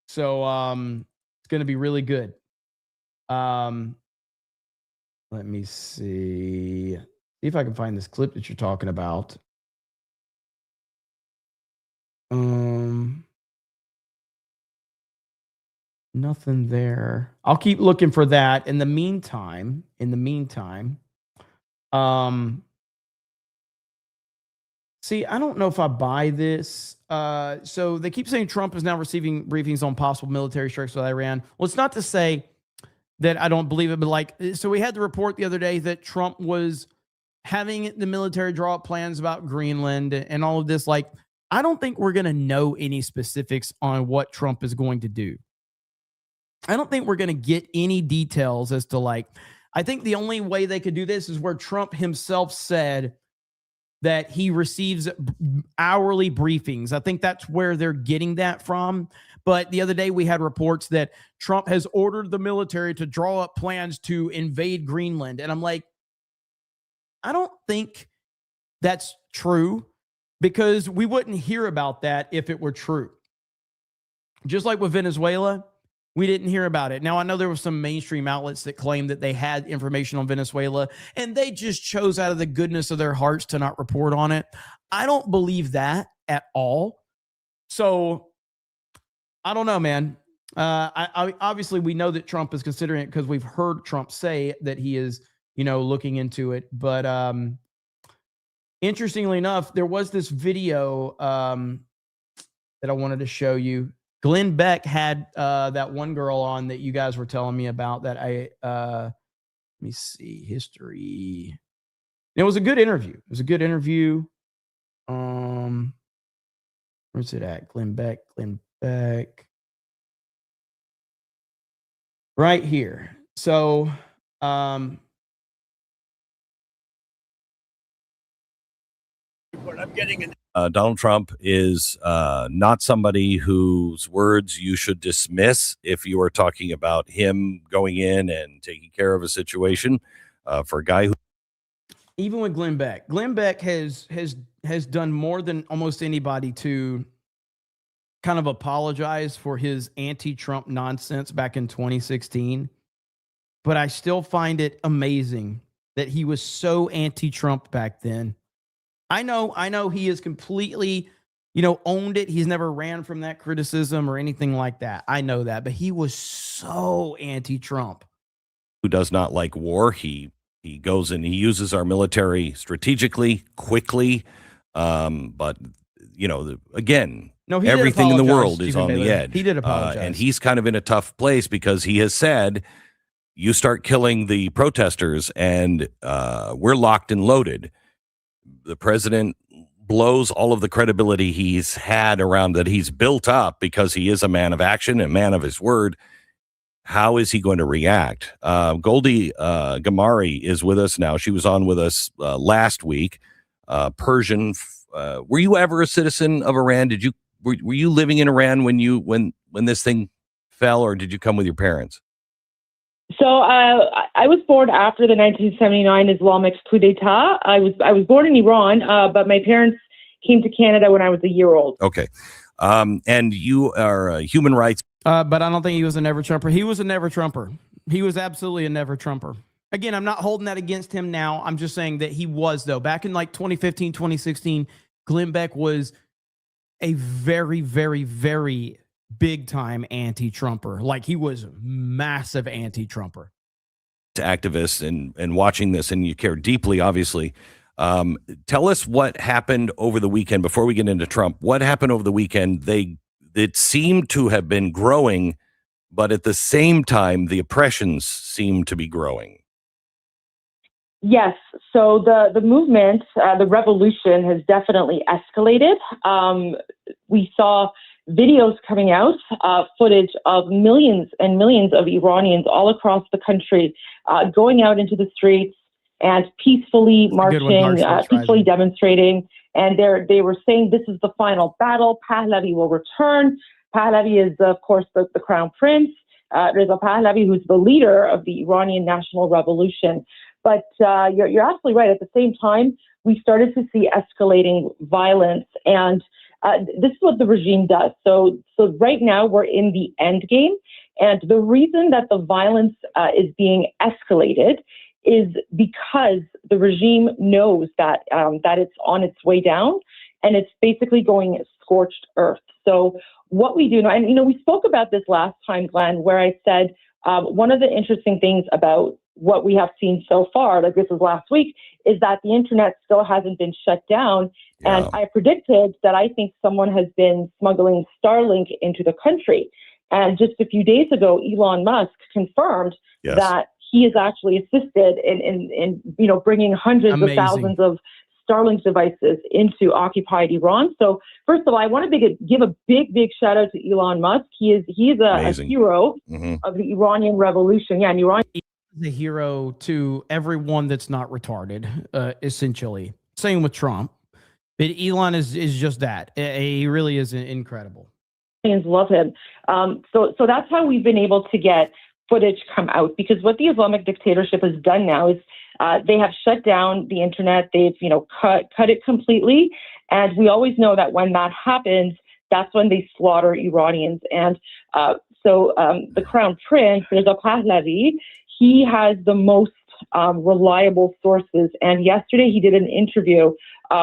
So it's going to be really good. Let me see if I can find this clip that you're talking about. Nothing there. I'll keep looking for that. In the meantime, see, I don't know if I buy this. So they keep saying Trump is now receiving briefings on possible military strikes with Iran. Well, it's not to say that I don't believe it, but so we had the report the other day that Trump was having the military draw up plans about Greenland and all of this, like, I don't think we're going to know any specifics on what Trump is going to do. I don't think we're going to get any details as to, like, I think the only way they could do this is where Trump himself said that he receives hourly briefings. I think that's where they're getting that from. But the other day we had reports that Trump has ordered the military to draw up plans to invade Greenland. And I'm like, I don't think that's true, because we wouldn't hear about that if it were true. Just like with Venezuela, we didn't hear about it. Now, I know there were some mainstream outlets that claimed that they had information on Venezuela, and they just chose out of the goodness of their hearts to not report on it. I don't believe that at all. So I don't know, man. I obviously, we know that Trump is considering it because we've heard Trump say that he is, looking into it. But interestingly enough, there was this video that I wanted to show you. Glenn Beck had that one girl on that you guys were telling me about that let me see, history. It was a good interview. Where's it at? Glenn Beck. Right here. So, I'm getting Donald Trump is not somebody whose words you should dismiss if you are talking about him going in and taking care of a situation. For a guy who, even with Glenn Beck has done more than almost anybody to kind of apologize for his anti-Trump nonsense back in 2016. But I still find it amazing that he was so anti-Trump back then. I know he is completely, owned it. He's never ran from that criticism or anything like that. I know that, but he was so anti-Trump. who does not like war, he goes and he uses our military strategically, quickly. But again, no, he everything in the world is Stephen on Miller. the edge. He did apologize, and he's kind of in a tough place because he has said, "You start killing the protesters, and we're locked and loaded." The president blows all of the credibility he's had around that he's built up because he is a man of action, a man of his word. How is he going to react? Goldie Gamari is with us now. She was on with us last week. Persian. Were you ever a citizen of Iran? Were you living in Iran when this thing fell, or did you come with your parents? So I was born after the 1979 Islamic coup d'etat. I was born in Iran, but my parents came to Canada when I was a year old. Okay. And you are a human rights. But I don't think he was a never Trumper. He was a never Trumper. He was absolutely a never Trumper. Again, I'm not holding that against him now. I'm just saying that he was, though. Back in like 2015, 2016, Glenn Beck was a very, very, very big time anti-Trumper. Like, he was massive anti-Trumper. Activists and watching this, and you care deeply, obviously. Tell us what happened over the weekend before we get into Trump. What happened over the weekend? It seemed to have been growing, but at the same time, the oppressions seem to be growing. Yes. So the movement, the revolution has definitely escalated. We saw videos coming out, footage of millions and millions of Iranians all across the country going out into the streets and peacefully marching, peacefully demonstrating. And they were saying this is the final battle. Pahlavi will return. Pahlavi is, of course, the crown prince. Reza Pahlavi, who's the leader of the Iranian national revolution. But you're absolutely right. At the same time, we started to see escalating violence. And this is what the regime does. So right now, we're in the end game. And the reason that the violence is being escalated is because the regime knows that it's on its way down, and it's basically going scorched earth. So what we do now, and we spoke about this last time, Glenn, where I said one of the interesting things about what we have seen so far, like this was last week, is that the internet still hasn't been shut down. Yeah. And I predicted that I think someone has been smuggling Starlink into the country. And just a few days ago, Elon Musk confirmed that he has actually assisted in bringing hundreds Amazing. of thousands of Starlink devices into occupied Iran. So first of all, I want to give a big shout out to Elon Musk. He is a hero of the Iranian revolution. Yeah, and Iran He's the hero to everyone that's not retarded, essentially. Same with Trump. But Elon is just that. He really is incredible. love him. So that's how we've been able to get footage come out, because what the Islamic dictatorship has done now is they have shut down the internet. They've cut it completely, and we always know that when that happens, that's when they slaughter Iranians. And so the Crown Prince, Reza Pahlavi, he has the most reliable sources. And yesterday he did an interview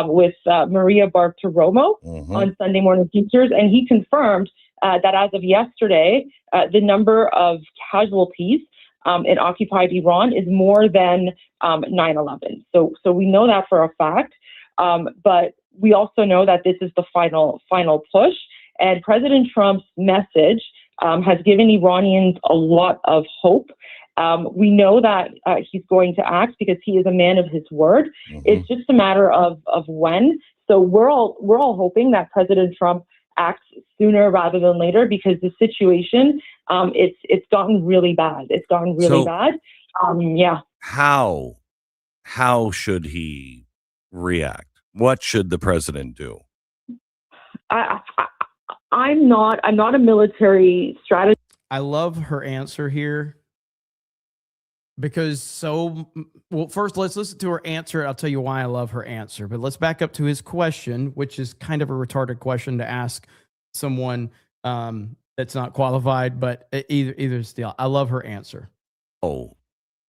with Maria Bartiromo on Sunday Morning Features, and he confirmed that as of yesterday, the number of casualties in occupied Iran is more than 9/11. So we know that for a fact, but we also know that this is the final push. And President Trump's message has given Iranians a lot of hope. We know that he's going to act because he is a man of his word. It's just a matter of when. So we're all hoping that President Trump acts sooner rather than later, because the situation it's gotten really bad. It's gotten really bad. Yeah. How should he react? What should the president do? I'm not a military strategist. I love her answer here because first let's listen to her answer. I'll tell you why I love her answer, but let's back up to his question, which is kind of a retarded question to ask someone that's not qualified, but either still, I love her answer. Oh,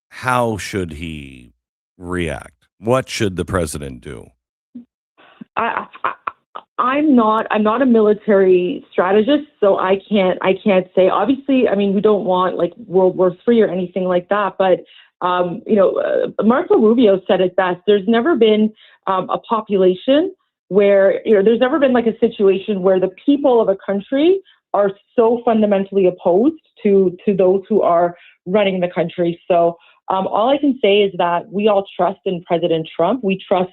how should he react? What should the president do? I'm not a military strategist, so I can't say. Obviously, I mean, we don't want like World War III or anything like that. But Marco Rubio said it best. There's never been a population where there's never been like a situation where the people of a country are so fundamentally opposed to those who are running the country. So all I can say is that we all trust in President Trump. We trust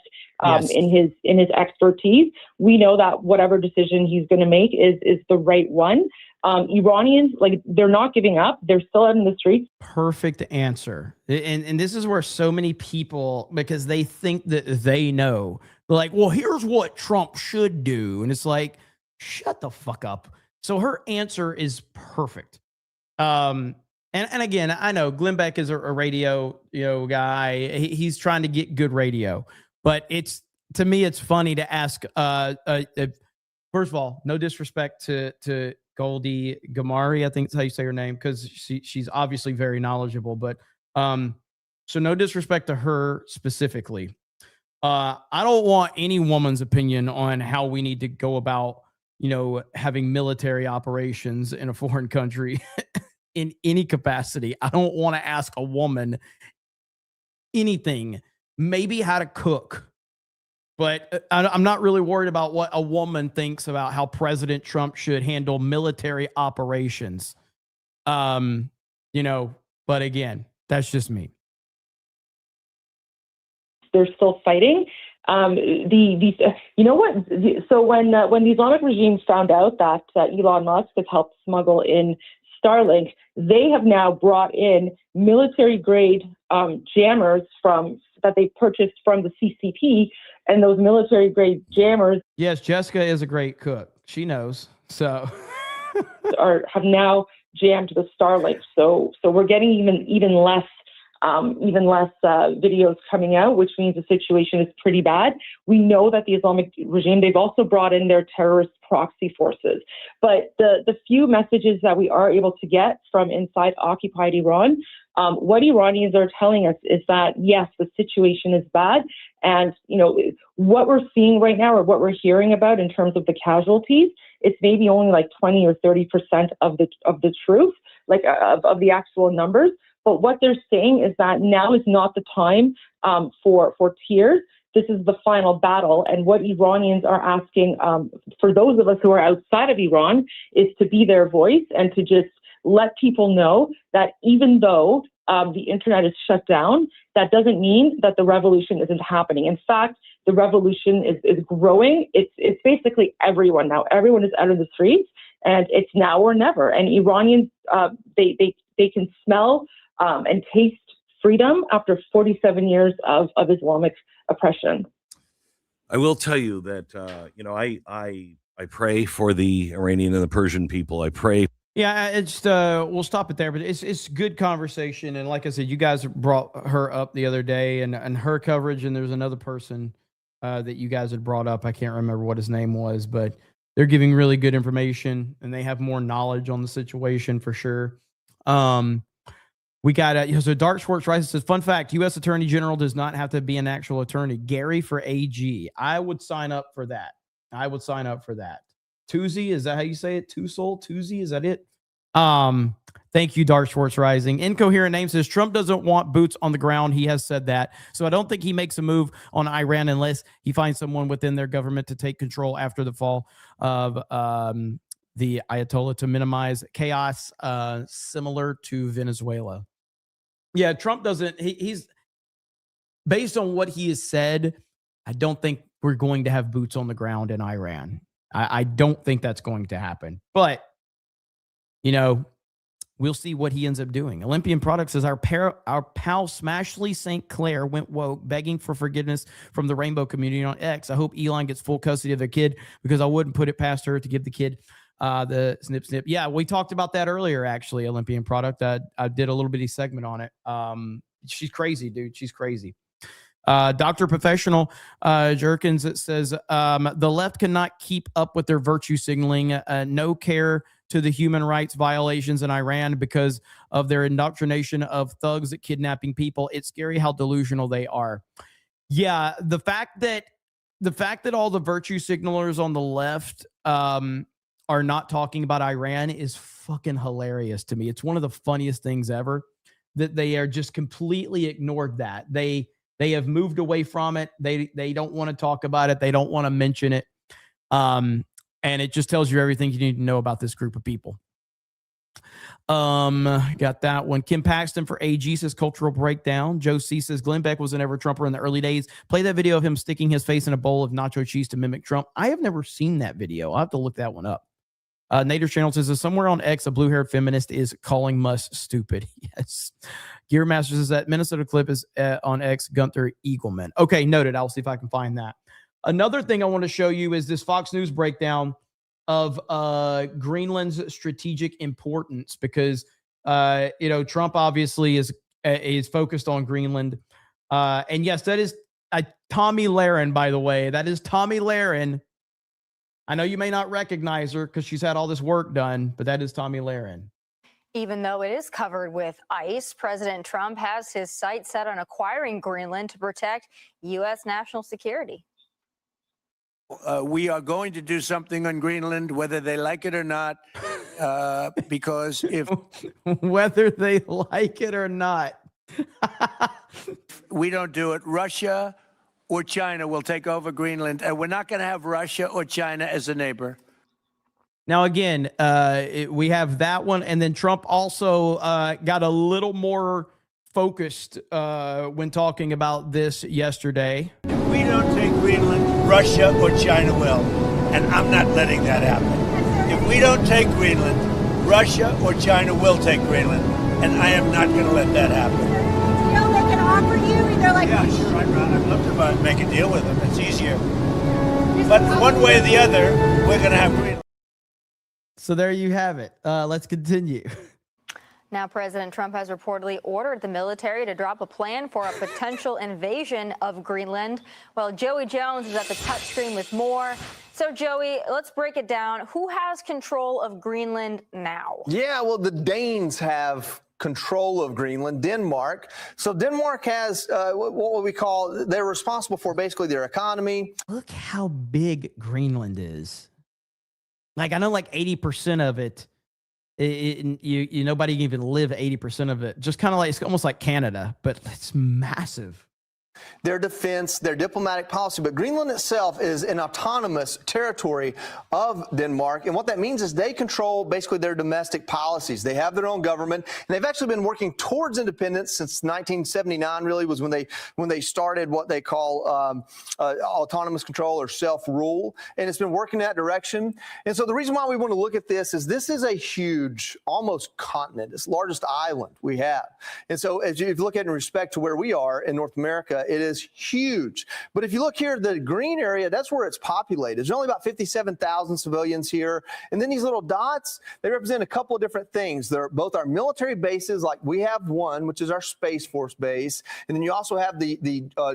in his expertise. We know that whatever decision he's going to make is the right one. Iranians, they're not giving up. They're still out in the streets. Perfect answer. And this is where so many people, because they think that they know, they're like, well, here's what Trump should do. And it's like, shut the fuck up. So her answer is perfect. And again, I know Glenn Beck is a radio guy. He's trying to get good radio. But to me, it's funny to ask. First of all, no disrespect to Goldie Gamari, I think that's how you say her name, because she's obviously very knowledgeable. But so no disrespect to her specifically. I don't want any woman's opinion on how we need to go about, having military operations in a foreign country in any capacity. I don't want to ask a woman anything. Maybe how to cook, but I'm not really worried about what a woman thinks about how President Trump should handle military operations. But again, that's just me. They're still fighting. So when the Islamic regime found out that Elon Musk has helped smuggle in Starlink, they have now brought in military grade jammers that they purchased from the CCP, and those military grade jammers. Yes, Jessica is a great cook. She knows. So have now jammed the Starlink. So we're getting even less videos coming out, which means the situation is pretty bad. We know that the Islamic regime, they've also brought in their terrorist proxy forces. But the few messages that we are able to get from inside occupied Iran, what Iranians are telling us is that, yes, the situation is bad. And, what we're seeing right now, or what we're hearing about in terms of the casualties, it's maybe only like 20 or 30% of the truth, of the actual numbers. But what they're saying is that now is not the time for tears. This is the final battle. And what Iranians are asking for those of us who are outside of Iran is to be their voice and to just let people know that even though the internet is shut down, that doesn't mean that the revolution isn't happening. In fact, the revolution is growing. It's basically everyone now. Everyone is out of the streets, and it's now or never. And Iranians, they can smell and taste freedom after 47 years of Islamic oppression. I will tell you that I pray for the Iranian and the Persian people. I pray. Yeah, it's we'll stop it there, but it's good conversation. And like I said, you guys brought her up the other day and her coverage, and there's another person that you guys had brought up. I can't remember what his name was, but they're giving really good information and they have more knowledge on the situation for sure. We got so Dark Schwartz Rice says, fun fact, U.S. Attorney General does not have to be an actual attorney. Gary for AG. I would sign up for that. Toozy, is that how you say it? Toozy, is that it? Thank you, Dark Schwartz Rising. Incoherent Name says Trump doesn't want boots on the ground. He has said that. So I don't think he makes a move on Iran unless he finds someone within their government to take control after the fall of the Ayatollah to minimize chaos, similar to Venezuela. Yeah, Trump doesn't. He's based on what he has said. I don't think we're going to have boots on the ground in Iran. I don't think that's going to happen. But, you know, we'll see what he ends up doing. Olympian Products says our pal Smashley St. Clair went woke, begging for forgiveness from the rainbow community on X. I hope Elon gets full custody of their kid because I wouldn't put it past her to give the kid the snip. Yeah, we talked about that earlier, actually, Olympian Product. I did a little bitty segment on it. She's crazy, dude. She's crazy. Dr. Professional Jerkins, it says the left cannot keep up with their virtue signaling, no care to the human rights violations in Iran because of their indoctrination of thugs at kidnapping people. It's scary how delusional they are. Yeah, the fact that all the virtue signalers on the left are not talking about Iran is fucking hilarious to me. It's one of the funniest things ever that they are just completely ignored that. They have moved away from it. They don't want to talk about it. They don't want to mention it. And it just tells you everything you need to know about this group of people. Got that one. Kim Paxton for AG says cultural breakdown. Joe C says Glenn Beck was an ever-Trumper in the early days. Play that video of him sticking his face in a bowl of nacho cheese to mimic Trump. I have never seen that video. I'll have to look that one up. Nader Channel says somewhere on X, a blue-haired feminist is calling Musk stupid. Yes. Gear Master says that Minnesota clip is on X, Gunther Eagleman. Okay, noted. I'll see if I can find that. Another thing I want to show you is this Fox News breakdown of Greenland's strategic importance because, Trump obviously is focused on Greenland. And yes, that is Tommy Lahren, by the way. That is Tommy Lahren. I know you may not recognize her because she's had all this work done, but that is Tommy Lahren. Even though it is covered with ice, President Trump has his sights set on acquiring Greenland to protect U.S. national security. We are going to do something on Greenland, whether they like it or not, because if whether they like it or not, we don't do it, Russia or China will take over Greenland, and we're not going to have Russia or China as a neighbor. Now, again, we have that one, and then Trump also got a little more focused when talking about this yesterday. If we don't take Greenland, Russia or China will, and I'm not letting that happen. If we don't take Greenland, Russia or China will take Greenland, and I am not going to let that happen. You know, they can offer you either like... Yeah, sure, I'd love to make a deal with them. It's easier. But one way or the other, we're going to have Greenland. So there you have it. Let's continue. Now, President Trump has reportedly ordered the military to drop a plan for a potential invasion of Greenland. Well, Joey Jones is at the touchscreen with more. So, Joey, let's break it down. Who has control of Greenland now? Yeah, well, the Danes have control of Greenland, Denmark. So Denmark has what we call, they're responsible for basically their economy. Look how big Greenland is. Like, I know like 80% of it, nobody can even live 80% of it. Just kind of like, it's almost like Canada, but it's massive. their defense, their diplomatic policy. But Greenland itself is an autonomous territory of Denmark. And what that means is they control basically their domestic policies. They have their own government, and they've actually been working towards independence since 1979, really was when they started what they call autonomous control or self-rule. And it's been working in that direction. And so the reason why we want to look at this is a huge, almost continent. It's the largest island we have. And so as you look at it in respect to where we are in North America, it is huge. But if you look here, the green area, that's where it's populated. There's only about 57,000 civilians here. And then these little dots, they represent a couple of different things. They're both our military bases, like we have one, which is our Space Force base. And then you also have the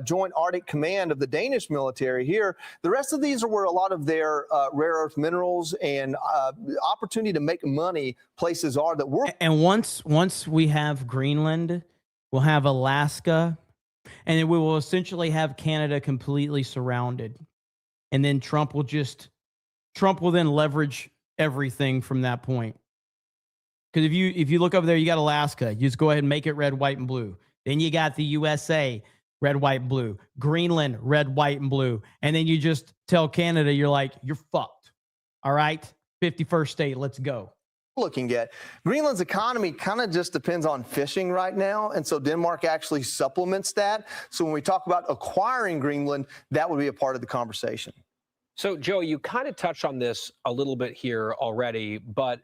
Joint Arctic Command of the Danish military here. The rest of these are where a lot of their rare earth minerals and opportunity to make money places are that we're. And once we have Greenland, we'll have Alaska, and then we will essentially have Canada completely surrounded. And then Trump will then leverage everything from that point. Because if you look over there, you got Alaska. You just go ahead and make it red, white, and blue. Then you got the USA, red, white, and blue. Greenland, red, white, and blue. And then you just tell Canada, you're like, you're fucked. All right? 51st state, let's go. Looking at Greenland's economy kind of just depends on fishing right now. And so Denmark actually supplements that. So when we talk about acquiring Greenland, that would be a part of the conversation. So, Joe, you kind of touched on this a little bit here already, but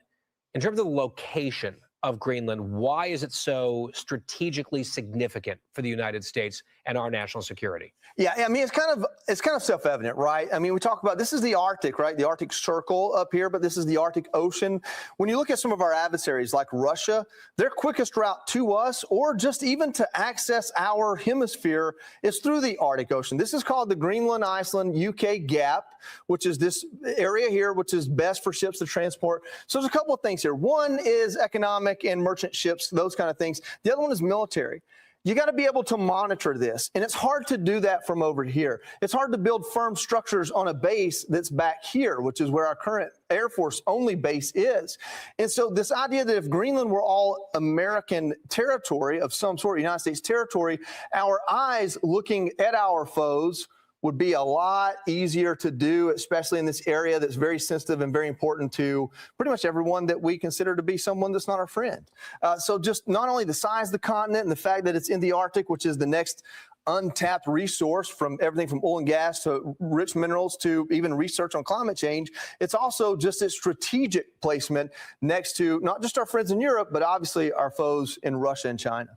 in terms of the location of Greenland, why is it so strategically significant for the United States and our national security? Yeah, I mean, it's kind of self-evident, right? I mean, we talk about, this is the Arctic, right? The Arctic Circle up here, but this is the Arctic Ocean. When you look at some of our adversaries like Russia, their quickest route to us, or just even to access our hemisphere, is through the Arctic Ocean. This is called the Greenland, Iceland, UK Gap, which is this area here, which is best for ships to transport. So there's a couple of things here. One is economic and merchant ships, those kind of things. The other one is military. You got to be able to monitor this, and it's hard to do that from over here. It's hard to build firm structures on a base that's back here, which is where our current Air Force only base is. And so this idea that if Greenland were all American territory of some sort, United States territory, our eyes looking at our foes would be a lot easier to do, especially in this area that's very sensitive and very important to pretty much everyone that we consider to be someone that's not our friend. So just not only the size of the continent and the fact that it's in the Arctic, which is the next untapped resource, from everything from oil and gas to rich minerals to even research on climate change, it's also just its strategic placement next to not just our friends in Europe, but obviously our foes in Russia and China.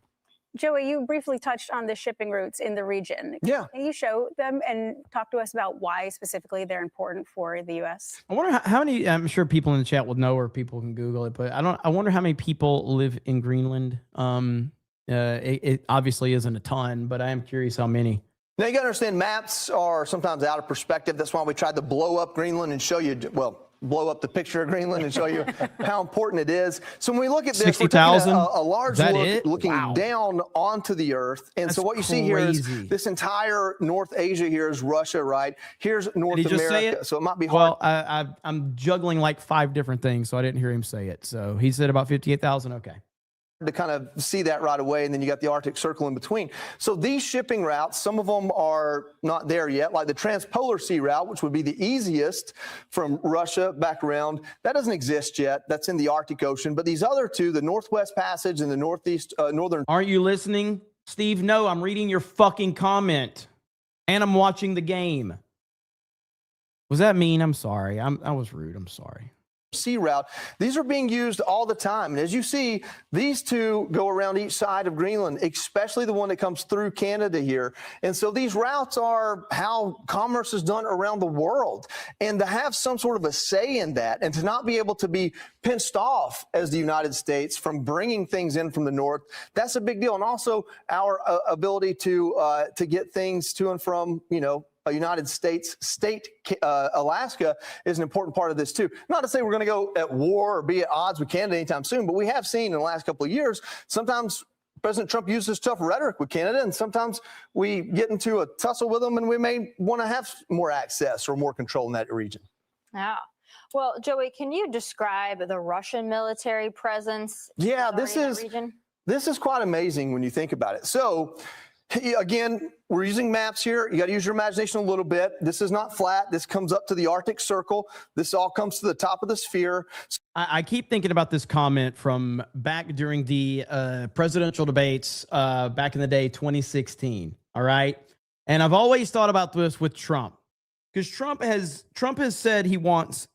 Joey, you briefly touched on the shipping routes in the region. Yeah. Can you show them and talk to us about why specifically they're important for the U.S.? I wonder how many, I'm sure people in the chat will know, or people can Google it, but I wonder how many people live in Greenland. It obviously isn't a ton, but I am curious how many. Now, you got to understand, maps are sometimes out of perspective. That's why we tried to blow up Greenland and show you, well, blow up the picture of Greenland and show you how important it is. So when we look at this, 60,000? we're taking a large look, looking Wow. down onto the earth. And That's so what you see here is crazy. this entire North Asia here is Russia, right? Here's North Did he just say America. it? So it might be hard. Well, I'm juggling like 5 different things, so I didn't hear him say it. So he said about 58,000. Okay. To kind of see that right away, and then you got the Arctic Circle in between. So these shipping routes, some of them are not there yet, like the Transpolar Sea route, which would be the easiest from Russia back around. That doesn't exist yet. That's in the Arctic Ocean. But these other two, the Northwest Passage and the Northeast Northern. Aren't you listening, Steve? No, I'm reading your fucking comment, and I'm watching the game. Was that mean? I'm sorry. I was rude. I'm sorry. Sea route. These are being used all the time. And as you see, these two go around each side of Greenland, especially the one that comes through Canada here. And so these routes are how commerce is done around the world. And to have some sort of a say in that, and to not be able to be pinched off as the United States from bringing things in from the north, that's a big deal. And also our ability to get things to and from, you know, a United States state, Alaska, is an important part of this too. Not to say we're going to go at war or be at odds with Canada anytime soon, but we have seen in the last couple of years, sometimes President Trump uses tough rhetoric with Canada, and sometimes we get into a tussle with them, and we may want to have more access or more control in that region. Yeah. Well, Joey, can you describe the Russian military presence? Yeah, in that region? this is quite amazing when you think about it. So Again, we're using maps here. You got to use your imagination a little bit. This is not flat. This comes up to the Arctic Circle. This all comes to the top of the sphere. I keep thinking about this comment from back during the presidential debates back in the day, 2016. All right. And I've always thought about this with Trump, because Trump has said he wants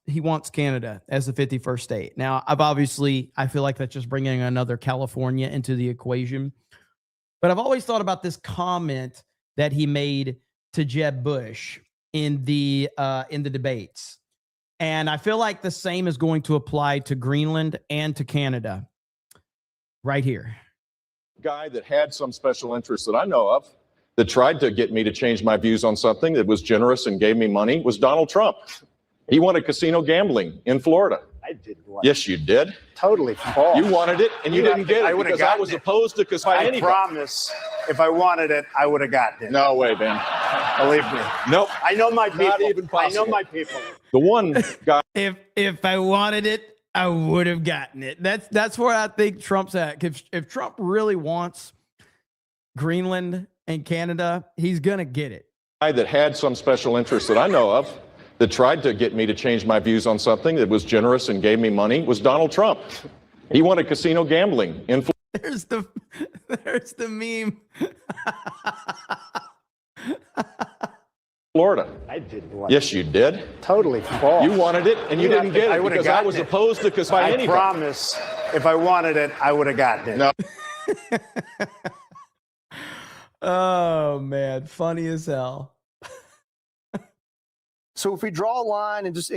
Canada as the 51st state. Now, I feel like that's just bringing another California into the equation. But I've always thought about this comment that he made to Jeb Bush in the debates. And I feel like the same is going to apply to Greenland and to Canada right here. Guy that had some special interest that I know of that tried to get me to change my views on something that was generous and gave me money was Donald Trump. He wanted casino gambling in Florida. I did want Yes, you did. Totally false. You wanted it and you didn't get I it would've because I gotten was it. opposed to casino. I promise, if I wanted it, I would have gotten it. No way, Ben. Believe me. Nope. I know my people. Not even I possible. know my people. The one guy. If I wanted it, I would have gotten it. That's where I think Trump's at. If Trump really wants Greenland and Canada, he's gonna get it. Guy that had some special interest that I know of that tried to get me to change my views on something that was generous and gave me money was Donald Trump. He wanted casino gambling in Florida. There's the meme. Florida. I did want Yes, you did. Totally false. You wanted it and you didn't get it would've because I gotten was it. opposed to casino. I promise, if I wanted it, I would have gotten it. No. Oh man, funny as hell. So if we draw a line and just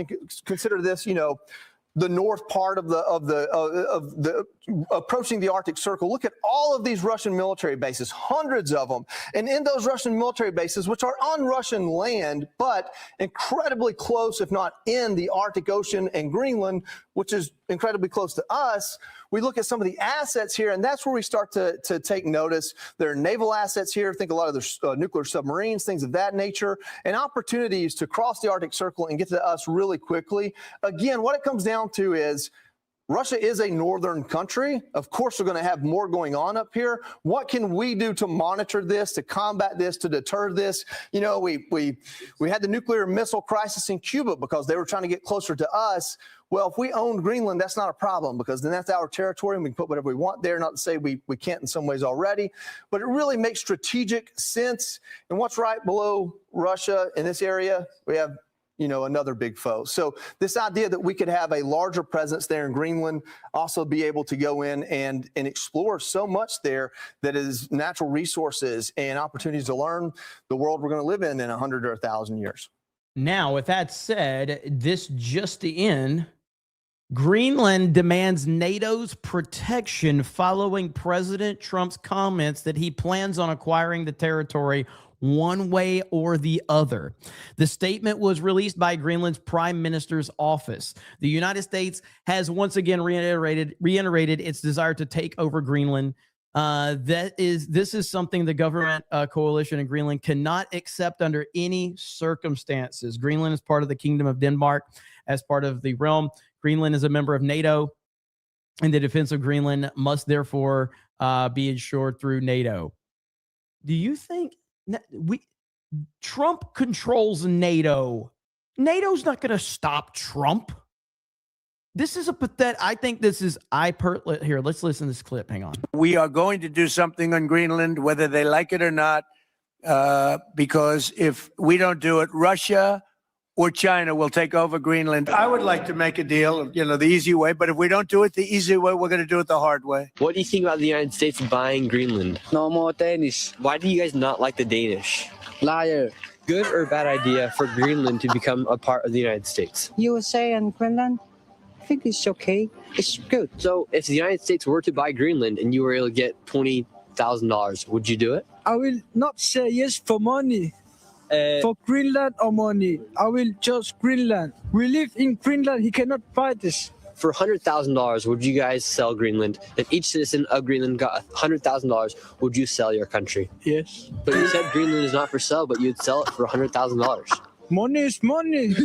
consider this, the north part of the approaching the Arctic Circle, look at all of these Russian military bases, hundreds of them. And in those Russian military bases, which are on Russian land, but incredibly close, if not in the Arctic Ocean and Greenland, which is incredibly close to us, we look at some of the assets here, and that's where we start to take notice. There are naval assets here. Think a lot of the nuclear submarines, things of that nature, and opportunities to cross the Arctic Circle and get to us really quickly. Again, what it comes down to is Russia is a northern country. Of course, we're going to have more going on up here. What can we do to monitor this, to combat this, to deter this? We had the nuclear missile crisis in Cuba because they were trying to get closer to us. Well, if we owned Greenland, that's not a problem because then that's our territory and we can put whatever we want there. Not to say we can't in some ways already, but it really makes strategic sense. And what's right below Russia in this area, we have another big foe. So this idea that we could have a larger presence there in Greenland, also be able to go in and explore so much there that is natural resources and opportunities to learn the world we're going to live in 100 or 1,000 years. Now, with that said, this just in, Greenland demands NATO's protection following President Trump's comments that he plans on acquiring the territory one way or the other. The statement was released by Greenland's Prime Minister's office. The United States has once again reiterated its desire to take over Greenland. This is something the government coalition in Greenland cannot accept under any circumstances. Greenland is part of the Kingdom of Denmark as part of the realm. Greenland is a member of NATO, and the defense of Greenland must therefore be ensured through NATO. Do you think Trump controls NATO? NATO's not going to stop Trump. This is a pathetic. I think this is here. Let's listen to this clip. Hang on. We are going to do something on Greenland, whether they like it or not, because if we don't do it, Russia or China will take over Greenland. I would like to make a deal, the easy way, but if we don't do it the easy way, we're going to do it the hard way. What do you think about the United States buying Greenland? No more Danish. Why do you guys not like the Danish? Liar. Good or bad idea for Greenland to become a part of the United States? USA and Greenland? I think it's okay. It's good. So if the United States were to buy Greenland and you were able to get $20,000, would you do it? I will not say yes for money. For Greenland or money. I will choose Greenland. We live in Greenland. He cannot buy this. For $100,000, would you guys sell Greenland? If each citizen of Greenland got $100,000, would you sell your country? Yes. But you said Greenland is not for sale, but you'd sell it for $100,000. Money is money.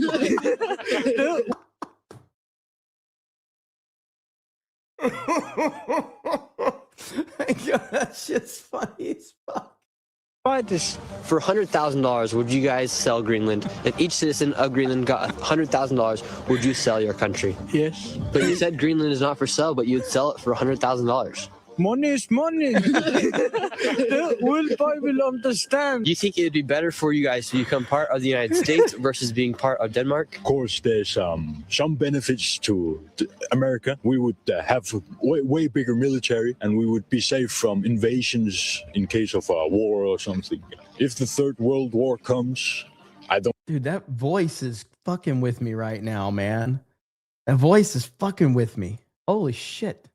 God, that shit's funny as fuck. buy this? For $100,000, would you guys sell Greenland? If each citizen of Greenland got $100,000, would you sell your country? Yes. But you said Greenland is not for sale, but you'd sell it for $100,000. Money is money. The will boy will understand. Do you think it would be better for you guys to become part of the United States versus being part of Denmark? Of course, there's some benefits to America. We would have a way bigger military, and we would be safe from invasions in case of a war or something. If the Third World War comes, I don't. Dude, that voice is fucking with me right now, man. That voice is fucking with me. Holy shit.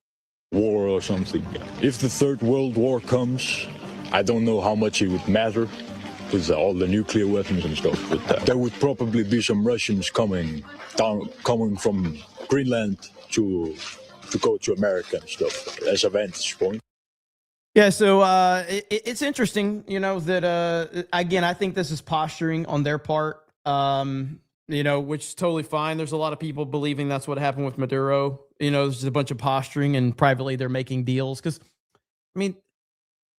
War or something. If the Third World War comes, I don't know how much it would matter with all the nuclear weapons and stuff, but there would probably be some Russians coming from Greenland to go to America and stuff as a vantage point. Yeah, so it's interesting, you know, that again, I think this is posturing on their part, you know, which is totally fine. There's a lot of people believing that's what happened with Maduro. You know, there's a bunch of posturing, and privately they're making deals because, I mean,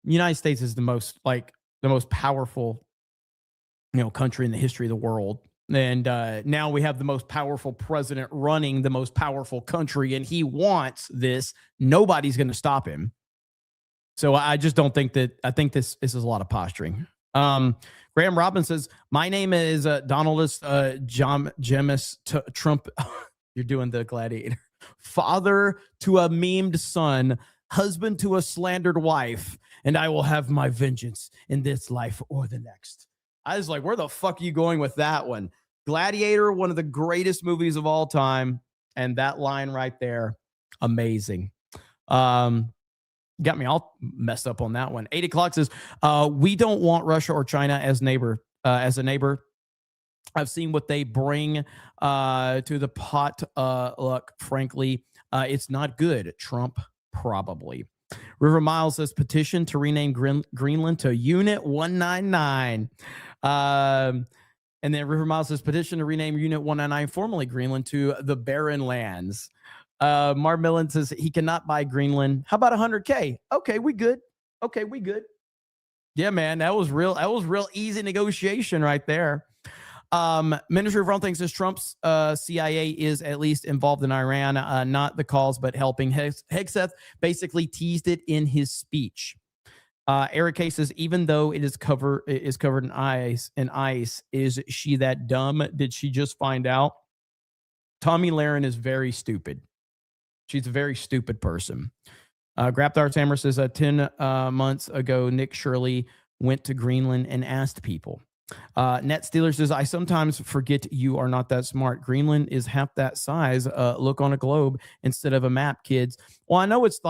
the United States is the most powerful, you know, country in the history of the world. And now we have the most powerful president running the most powerful country, and he wants this. Nobody's going to stop him. So I just don't think that. I think this is a lot of posturing. Graham Robbins says, my name is Donaldus Jemis Trump. You're doing the gladiator. Father to a memed son, husband to a slandered wife, and I will have my vengeance in this life or the next. I was like, where the fuck are you going with that one? Gladiator, one of the greatest movies of all time. And that line right there, amazing. Got me all messed up on that one. 8 o'clock says, we don't want Russia or China as a neighbor. I've seen what they bring to the pot. Look, frankly, it's not good. Trump, probably. River Miles says, petition to rename Greenland to Unit 199. And then River Miles says, petition to rename Unit 199, formerly Greenland, to the Barren Lands. Mark Millen says he cannot buy Greenland. How about 100K? Okay, we good. Yeah, man, that was real easy negotiation right there. Ministry of Wrong Things says Trump's CIA is at least involved in Iran, not the cause, but helping. Hegseth basically teased it in his speech. Eric K says, even though it is covered in ice, is she that dumb? Did she just find out? Tommy Lahren is very stupid. She's a very stupid person. Grapdarts Hammer says 10 months ago, Nick Shirley went to Greenland and asked people. Net Steeler says, I sometimes forget you are not that smart. Greenland is half that size. Look on a globe instead of a map, kids. Well, I know it's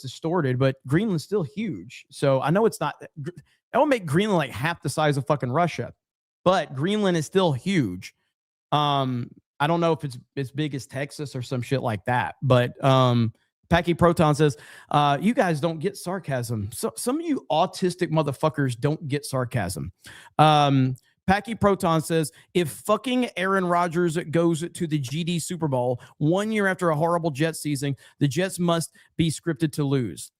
distorted, but Greenland's still huge. So I know it's not. That will make Greenland like half the size of fucking Russia, but Greenland is still huge. I don't know if it's as big as Texas or some shit like that, but Packy Proton says, you guys don't get sarcasm. So some of you autistic motherfuckers don't get sarcasm. Packy Proton says, if fucking Aaron Rodgers goes to the GD Super Bowl 1 year after a horrible Jets season, the Jets must be scripted to lose.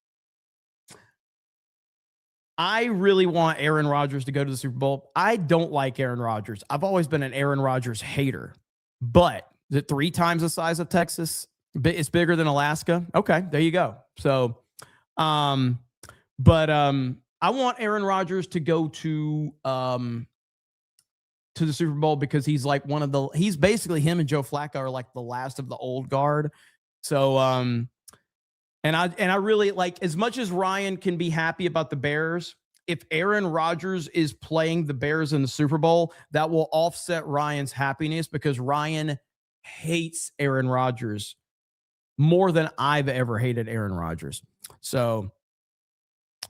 I really want Aaron Rodgers to go to the Super Bowl. I don't like Aaron Rodgers. I've always been an Aaron Rodgers hater, but is it 3 times the size of Texas? It's bigger than Alaska. Okay, there you go. So, I want Aaron Rodgers to go to the Super Bowl because he's like he's basically, him and Joe Flacco are like the last of the old guard. So, and I really like, as much as Ryan can be happy about the Bears, if Aaron Rodgers is playing the Bears in the Super Bowl, that will offset Ryan's happiness because Ryan hates Aaron Rodgers more than I've ever hated Aaron Rodgers. So,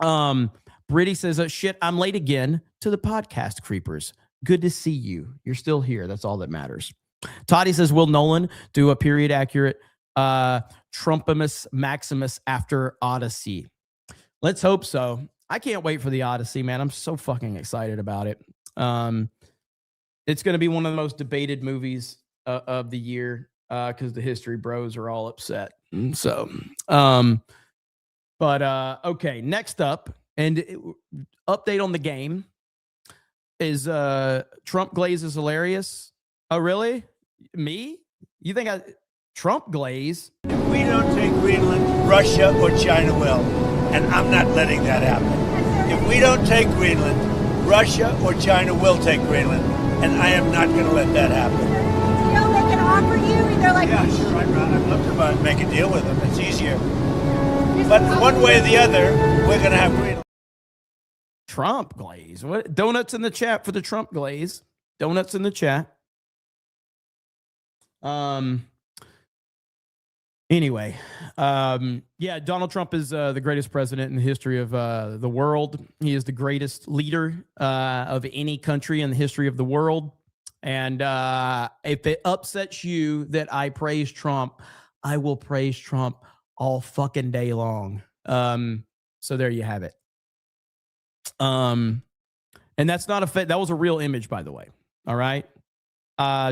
Brittany says, shit, I'm late again to the podcast creepers. Good to see you. You're still here. That's all that matters. Toddy says, will Nolan do a period accurate Trumpimus Maximus after Odyssey? Let's hope so. I can't wait for the Odyssey, man. I'm so fucking excited about it. It's going to be one of the most debated movies of the year because the history bros are all upset. So, okay. Next up, And update on the game is Trump glaze is hilarious. Oh, really? Me? You think Trump glaze? If we don't take Greenland, Russia or China will. And I'm not letting that happen. If we don't take Greenland, Russia or China will take Greenland. And I am not going to let that happen. You know, they can offer you either like. Yeah, sure. I'd love to make a deal with them. It's easier. But one way or the other, we're going to have Greenland. Trump glaze. What? Donuts in the chat for the Trump glaze. Donuts in the chat. Anyway, yeah, Donald Trump is the greatest president in the history of the world. He is the greatest leader of any country in the history of the world. And if it upsets you that I praise Trump, I will praise Trump all fucking day long. So there you have it. And that's not that was a real image, by the way. All right.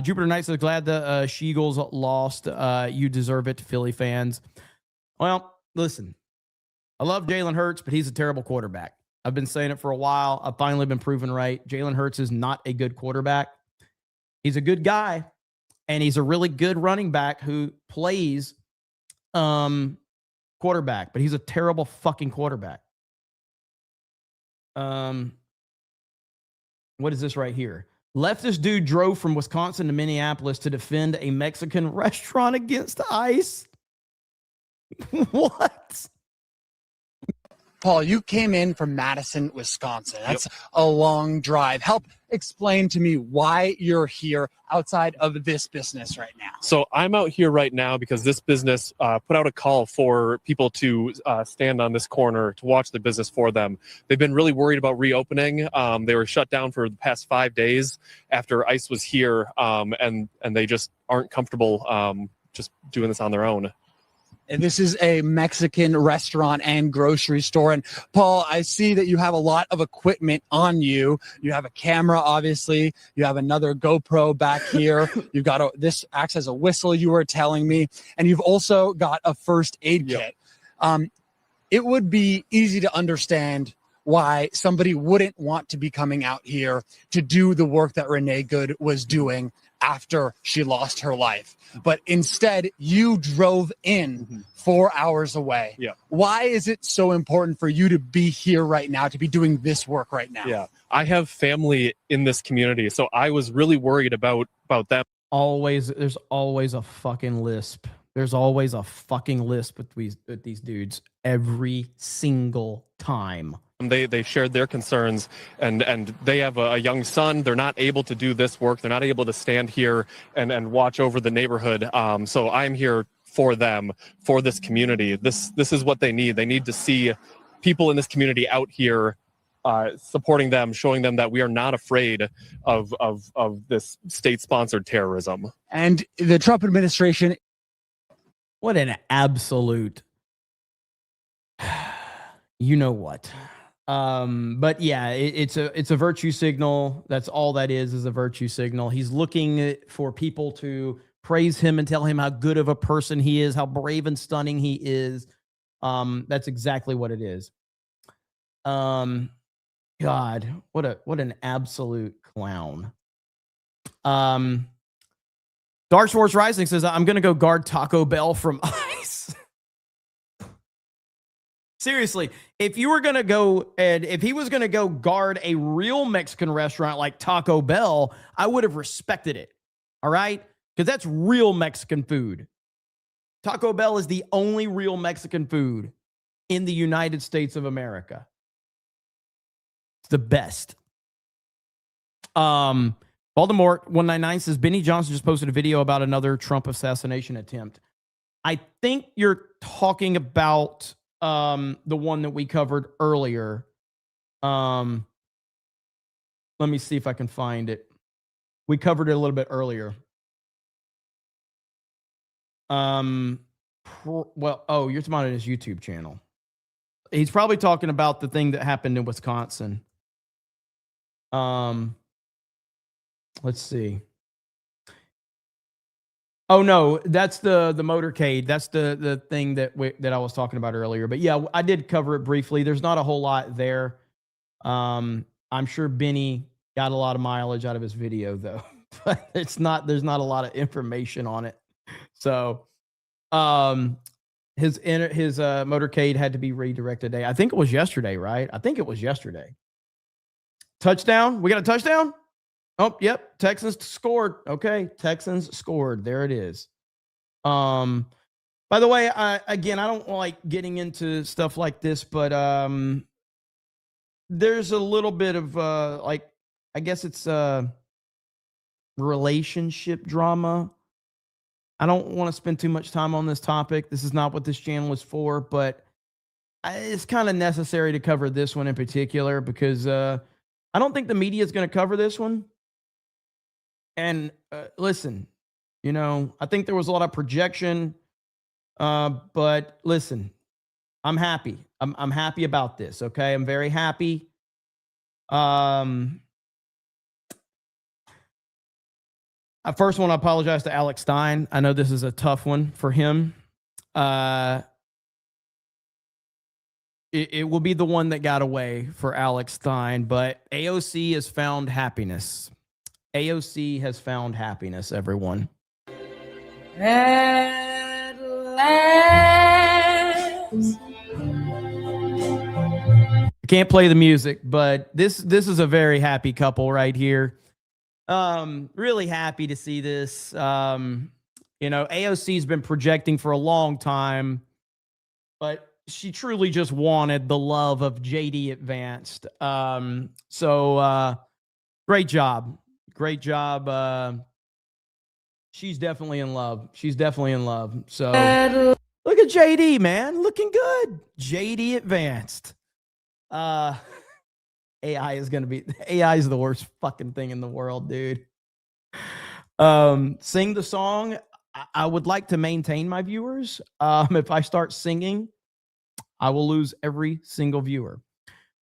Jupiter Knight says, glad the She-Eagles lost. You deserve it, Philly fans. Well, listen, I love Jalen Hurts, but he's a terrible quarterback. I've been saying it for a while. I've finally been proven right. Jalen Hurts is not a good quarterback. He's a good guy, and he's a really good running back who plays quarterback, but he's a terrible fucking quarterback. What is this right here? Leftist dude drove from Wisconsin to Minneapolis to defend a Mexican restaurant against ICE. What? Paul, you came in from Madison, Wisconsin. That's a long drive. Help explain to me why you're here outside of this business right now. So I'm out here right now because this business put out a call for people to stand on this corner to watch the business for them. They've been really worried about reopening. They were shut down for the past 5 days after ICE was here, and they just aren't comfortable just doing this on their own. And this is a Mexican restaurant and grocery store. And Paul, I see that you have a lot of equipment on you. You have a camera, obviously. You have another GoPro back here. You've got this acts as a whistle, you were telling me. And you've also got a first aid kit. It would be easy to understand why somebody wouldn't want to be coming out here to do the work that Renee Good was doing after she lost her life. But instead, you drove in 4 hours away. Yeah. Why is it so important for you to be here right now, to be doing this work right now? Yeah, I have family in this community, so I was really worried about them. There's always a fucking lisp. There's always a fucking lisp with these dudes every single time. They shared their concerns, and they have a young son. They're not able to do this work. They're not able to stand here and watch over the neighborhood. So I'm here for them, for this community. This is what they need. They need to see people in this community out here supporting them, showing them that we are not afraid of this state-sponsored terrorism. And the Trump administration. What an absolute, you know what? But yeah, it's a virtue signal. That's all that is a virtue signal. He's looking for people to praise him and tell him how good of a person he is, how brave and stunning he is. That's exactly what it is. God, what an absolute clown. Dark Force Rising says, I'm going to go guard Taco Bell from ICE. Seriously, if you were going to go and if he was going to go guard a real Mexican restaurant like Taco Bell, I would have respected it. All right? Because that's real Mexican food. Taco Bell is the only real Mexican food in the United States of America. It's the best. Voldemort 199 says Benny Johnson just posted a video about another Trump assassination attempt. I think you're talking about the one that we covered earlier. Let me see if I can find it. We covered it a little bit earlier. You're talking about his YouTube channel. He's probably talking about the thing that happened in Wisconsin. Let's see. Oh no, that's the motorcade. That's the thing that that I was talking about earlier. But yeah, I did cover it briefly. There's not a whole lot there. I'm sure Benny got a lot of mileage out of his video though, but there's not a lot of information on it. So, his motorcade had to be redirected today. I think it was yesterday, right? I think it was yesterday. Touchdown. We got a touchdown. Oh, yep. Texans scored. Okay. Texans scored. There it is. By the way, I don't like getting into stuff like this, but there's a little bit of I guess it's relationship drama. I don't want to spend too much time on this topic. This is not what this channel is for, but it's kind of necessary to cover this one in particular because I don't think the media is going to cover this one. And listen, I think there was a lot of projection, but listen, I'm happy. I'm happy about this. Okay, I'm very happy. I first want to apologize to Alex Stein. I know this is a tough one for him. It will be the one that got away for Alex Stein, but AOC has found happiness. AOC has found happiness, everyone. At last. I can't play the music, but this is a very happy couple right here. Really happy to see this. AOC's been projecting for a long time, but she truly just wanted the love of JD Advanced. Great job. Great job. She's definitely in love. She's definitely in love. So look at JD, man. Looking good. JD Advanced. AI is the worst fucking thing in the world, dude. Sing the song. I would like to maintain my viewers. If I start singing, I will lose every single viewer.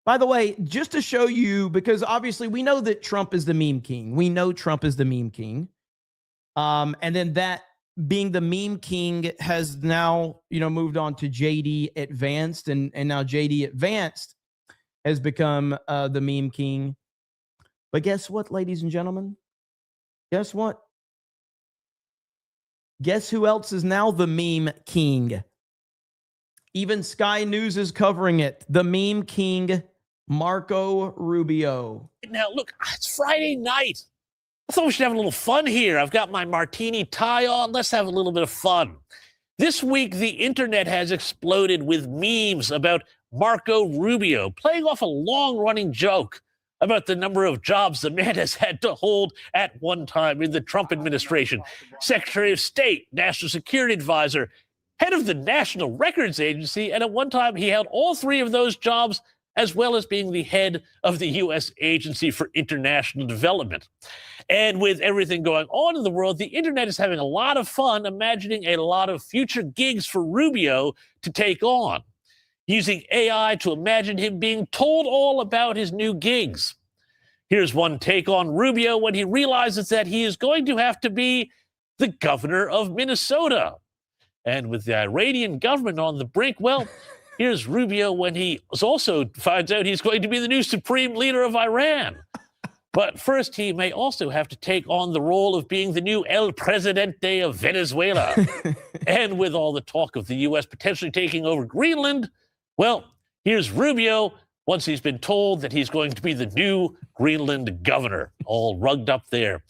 By the way, just to show you, because obviously we know that Trump is the meme king. We know Trump is the meme king. And then that being the meme king has now, moved on to JD Advanced. And now JD Advanced has become the meme king. But guess what, ladies and gentlemen? Guess what? Guess who else is now the meme king? Even Sky News is covering it. The meme king, Marco Rubio. Now, look, it's Friday night. I thought we should have a little fun here. I've got my martini tie on. Let's have a little bit of fun. This week, the internet has exploded with memes about Marco Rubio, playing off a long-running joke about the number of jobs the man has had to hold at one time in the Trump administration. Secretary of State, National Security Advisor, head of the National Records Agency, and at one time he held all three of those jobs, as well as being the head of the U.S. Agency for International Development. And with everything going on in the world, the internet is having a lot of fun imagining a lot of future gigs for Rubio to take on, using AI to imagine him being told all about his new gigs. Here's one take on Rubio when he realizes that he is going to have to be the governor of Minnesota. And with the Iranian government on the brink, well, here's Rubio when he also finds out he's going to be the new supreme leader of Iran. But first, he may also have to take on the role of being the new El Presidente of Venezuela. And with all the talk of the U.S. potentially taking over Greenland, well, here's Rubio once he's been told that he's going to be the new Greenland governor, all rugged up there.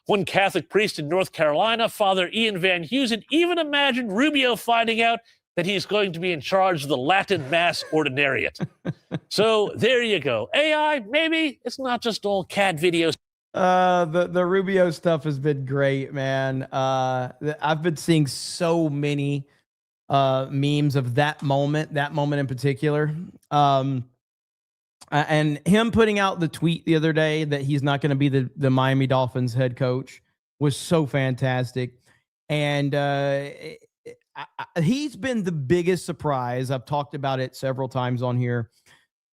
One Catholic priest in North Carolina, Father Ian Van Heusen, even imagined Rubio finding out that he's going to be in charge of the Latin Mass Ordinariate. So there you go. AI, maybe it's not just all cat videos. The Rubio stuff has been great, man. I've been seeing so many memes of that moment in particular. And him putting out the tweet the other day that he's not going to be the Miami Dolphins head coach was so fantastic. And he's been the biggest surprise. I've talked about it several times on here,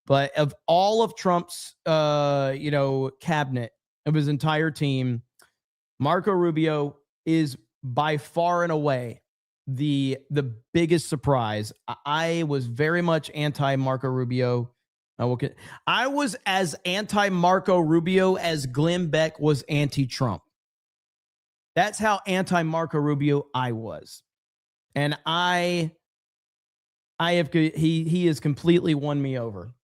but of all of Trump's, cabinet, of his entire team, Marco Rubio is by far and away the biggest surprise. I was very much anti Marco Rubio. I was as anti Marco Rubio as Glenn Beck was anti Trump. That's how anti Marco Rubio I was, and he has completely won me over.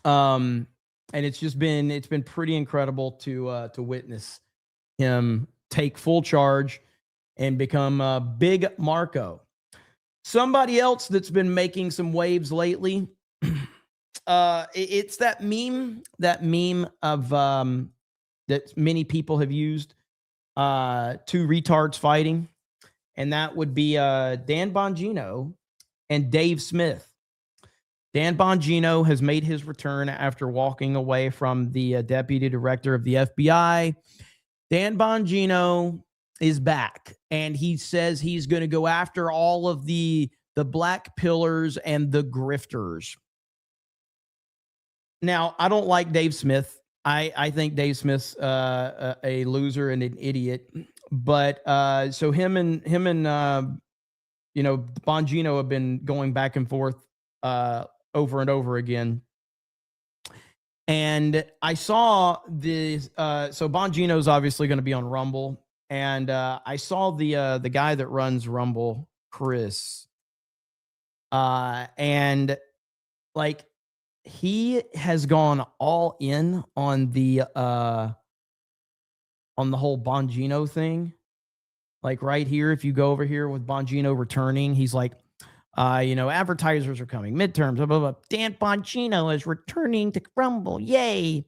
And it's been pretty incredible to witness him take full charge and become Big Marco. Somebody else that's been making some waves lately. It's that meme of that many people have used. Two retards fighting, and that would be Dan Bongino and Dave Smith. Dan Bongino has made his return after walking away from the deputy director of the FBI. Dan Bongino is back, and he says he's going to go after all of the black pillars and the grifters. Now, I don't like Dave Smith. I think Dave Smith's a loser and an idiot. But so him and Bongino have been going back and forth over and over again. And I saw this. So Bongino's obviously going to be on Rumble, and I saw the guy that runs Rumble, Chris, and like he has gone all in on the whole Bongino thing. Like right here, if you go over here with Bongino returning, he's like, advertisers are coming, midterms, blah, blah, blah. Dan Bongino is returning to Rumble. Yay.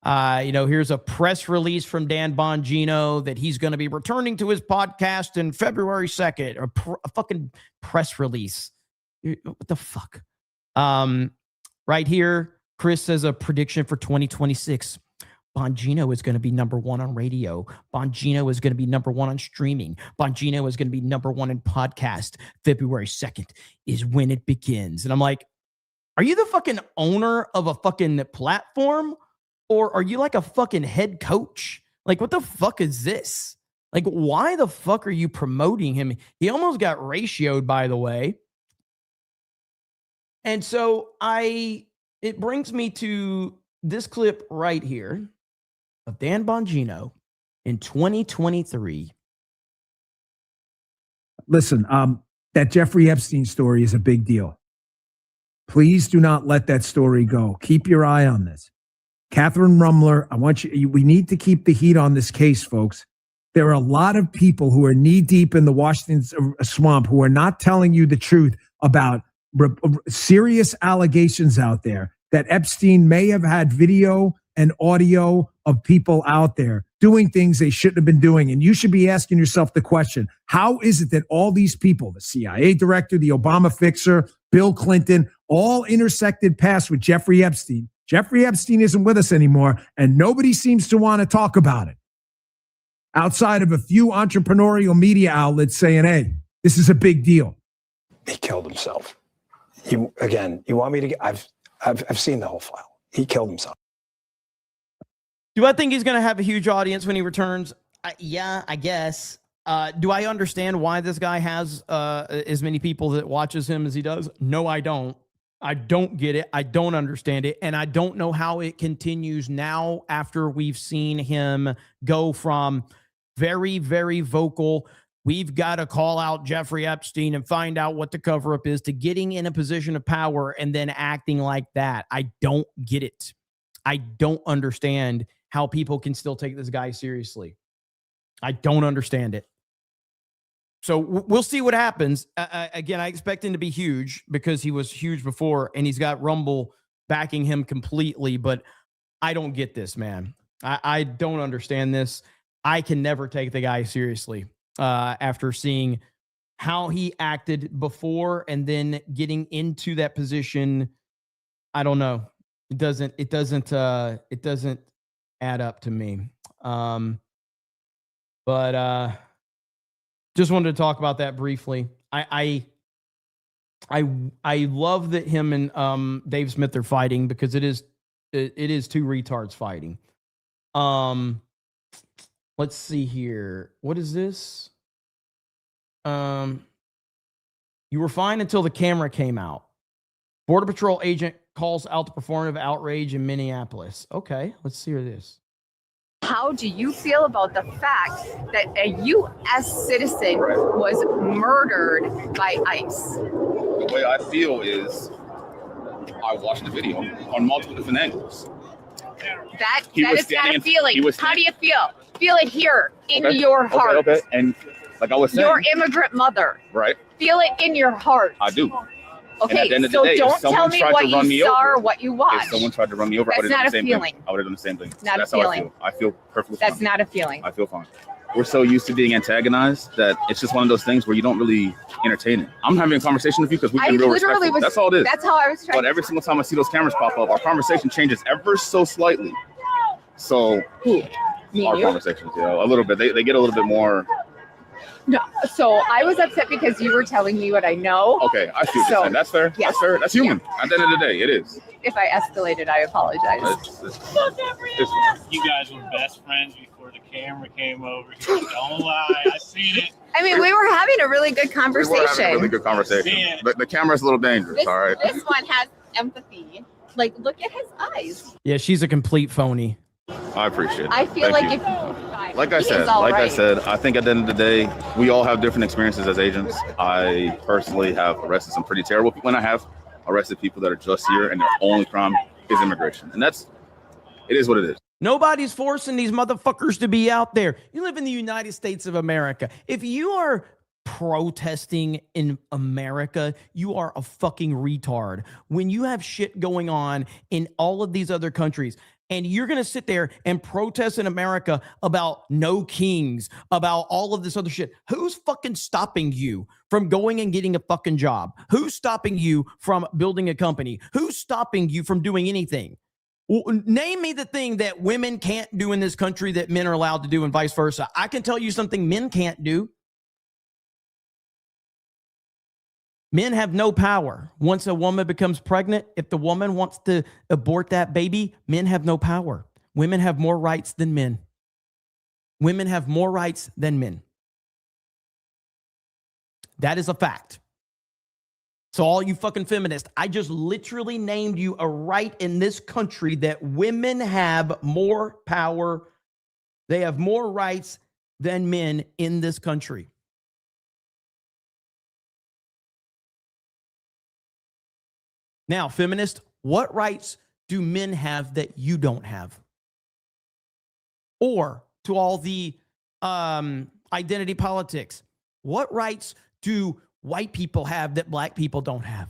Here's a press release from Dan Bongino that he's going to be returning to his podcast in February 2nd. A fucking press release. What the fuck? Right here, Chris says a prediction for 2026. Bongino is going to be number one on radio. Bongino is going to be number one on streaming. Bongino is going to be number one in podcast. February 2nd is when it begins. And I'm like, are you the fucking owner of a fucking platform? Or are you like a fucking head coach? Like, what the fuck is this? Like, why the fuck are you promoting him? He almost got ratioed, by the way. And so it brings me to this clip right here of Dan Bongino in 2023. Listen, that Jeffrey Epstein story is a big deal. Please do not let that story go. Keep your eye on this. Catherine Rumler, we need to keep the heat on this case, folks. There are a lot of people who are knee deep in the Washington swamp who are not telling you the truth about serious allegations out there that Epstein may have had video and audio of people out there doing things they shouldn't have been doing. And you should be asking yourself the question, how is it that all these people, the CIA director, the Obama fixer, Bill Clinton, all intersected paths with Jeffrey Epstein? Jeffrey Epstein isn't with us anymore, and nobody seems to want to talk about it outside of a few entrepreneurial media outlets saying, hey, this is a big deal. He killed himself. You want me to? I've seen the whole file. He killed himself. Do I think he's going to have a huge audience when he returns? Yeah, I guess. Do I understand why this guy has as many people that watches him as he does? No, I don't. I don't get it. I don't understand it. And I don't know how it continues now after we've seen him go from very, very vocal, we've got to call out Jeffrey Epstein and find out what the cover-up is, to getting in a position of power and then acting like that. I don't get it. I don't understand how people can still take this guy seriously. I don't understand it. So we'll see what happens. Again, I expect him to be huge because he was huge before and he's got Rumble backing him completely, but I don't get this, man. I don't understand this. I can never take the guy seriously after seeing how he acted before and then getting into that position. I don't know. It doesn't add up to me. But just wanted to talk about that briefly. I love that him and Dave Smith are fighting because it is two retards fighting. Let's see here. What is this? You were fine until the camera came out. Border Patrol agent calls out the performative outrage in Minneapolis. Okay, let's see this. How do you feel about the fact that a U.S. citizen was murdered by ICE? The way I feel is I watched the video on multiple different angles. That He was is not standing a in- feeling. he was How do you feel? Feel it here in your heart. Okay. And like I was saying, Your immigrant mother. right? Feel it in your heart. I do. And at Okay, the end of the so day, if don't someone tell me tried what to run you me saw over, or what you watched. If someone tried to run me over, I That's would have done not the a same feeling. thing. I would have done the same thing. Not a That's feeling. how I feel. I feel perfectly fine. That's not a feeling. I feel fine. We're so used to being antagonized that it's just one of those things where you don't really entertain it. I'm having a conversation with you because we've been real respectful. That's all it is. That's how I was trying. But every single time I see those cameras pop up, our conversation changes ever so slightly. So Me and our you? conversations, a little bit. They get a little bit more. No, so I was upset because you were telling me what I know. Okay, I see what you're saying. That's fair. Yes. That's fair. That's human. At the end of the day, it is. If I escalated, I apologize. You guys were best friends before the camera came over here. Don't lie. I seen it. I mean, we were having a really good We were conversation. having a really good conversation. But the camera's a little dangerous, This, all right? this one has empathy. Like, look at his eyes. Yeah, she's a complete phony. I appreciate it. I feel Thank like you. if Like I said, I think at the end of the day, we all have different experiences as agents. I personally have arrested some pretty terrible people, and I have arrested people that are just here, and their only crime is immigration. And it is what it is. Nobody's forcing these motherfuckers to be out there. You live in the United States of America. If you are protesting in America, you are a fucking retard. When you have shit going on in all of these other countries, and you're going to sit there and protest in America about no kings, about all of this other shit. Who's fucking stopping you from going and getting a fucking job? Who's stopping you from building a company? Who's stopping you from doing anything? Name me the thing that women can't do in this country that men are allowed to do and vice versa. I can tell you something men can't do. Men have no power. Once a woman becomes pregnant, if the woman wants to abort that baby, men have no power. Women have more rights than men. Women have more rights than men. That is a fact. So all you fucking feminists, I just literally named you a right in this country that women have more power. They have more rights than men in this country. Now, feminist, what rights do men have that you don't have? Or to all the identity politics, what rights do white people have that black people don't have?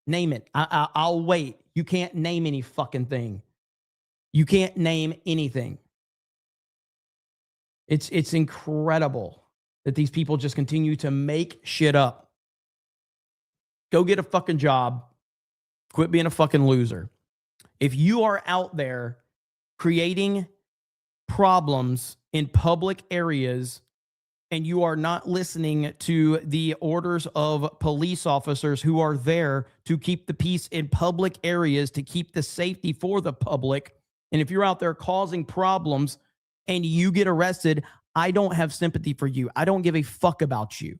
Name it. I'll wait. You can't name any fucking thing. You can't name anything. It's incredible that these people just continue to make shit up. Go get a fucking job. Quit being a fucking loser. If you are out there creating problems in public areas and you are not listening to the orders of police officers who are there to keep the peace in public areas, to keep the safety for the public, and if you're out there causing problems and you get arrested, I don't have sympathy for you. I don't give a fuck about you.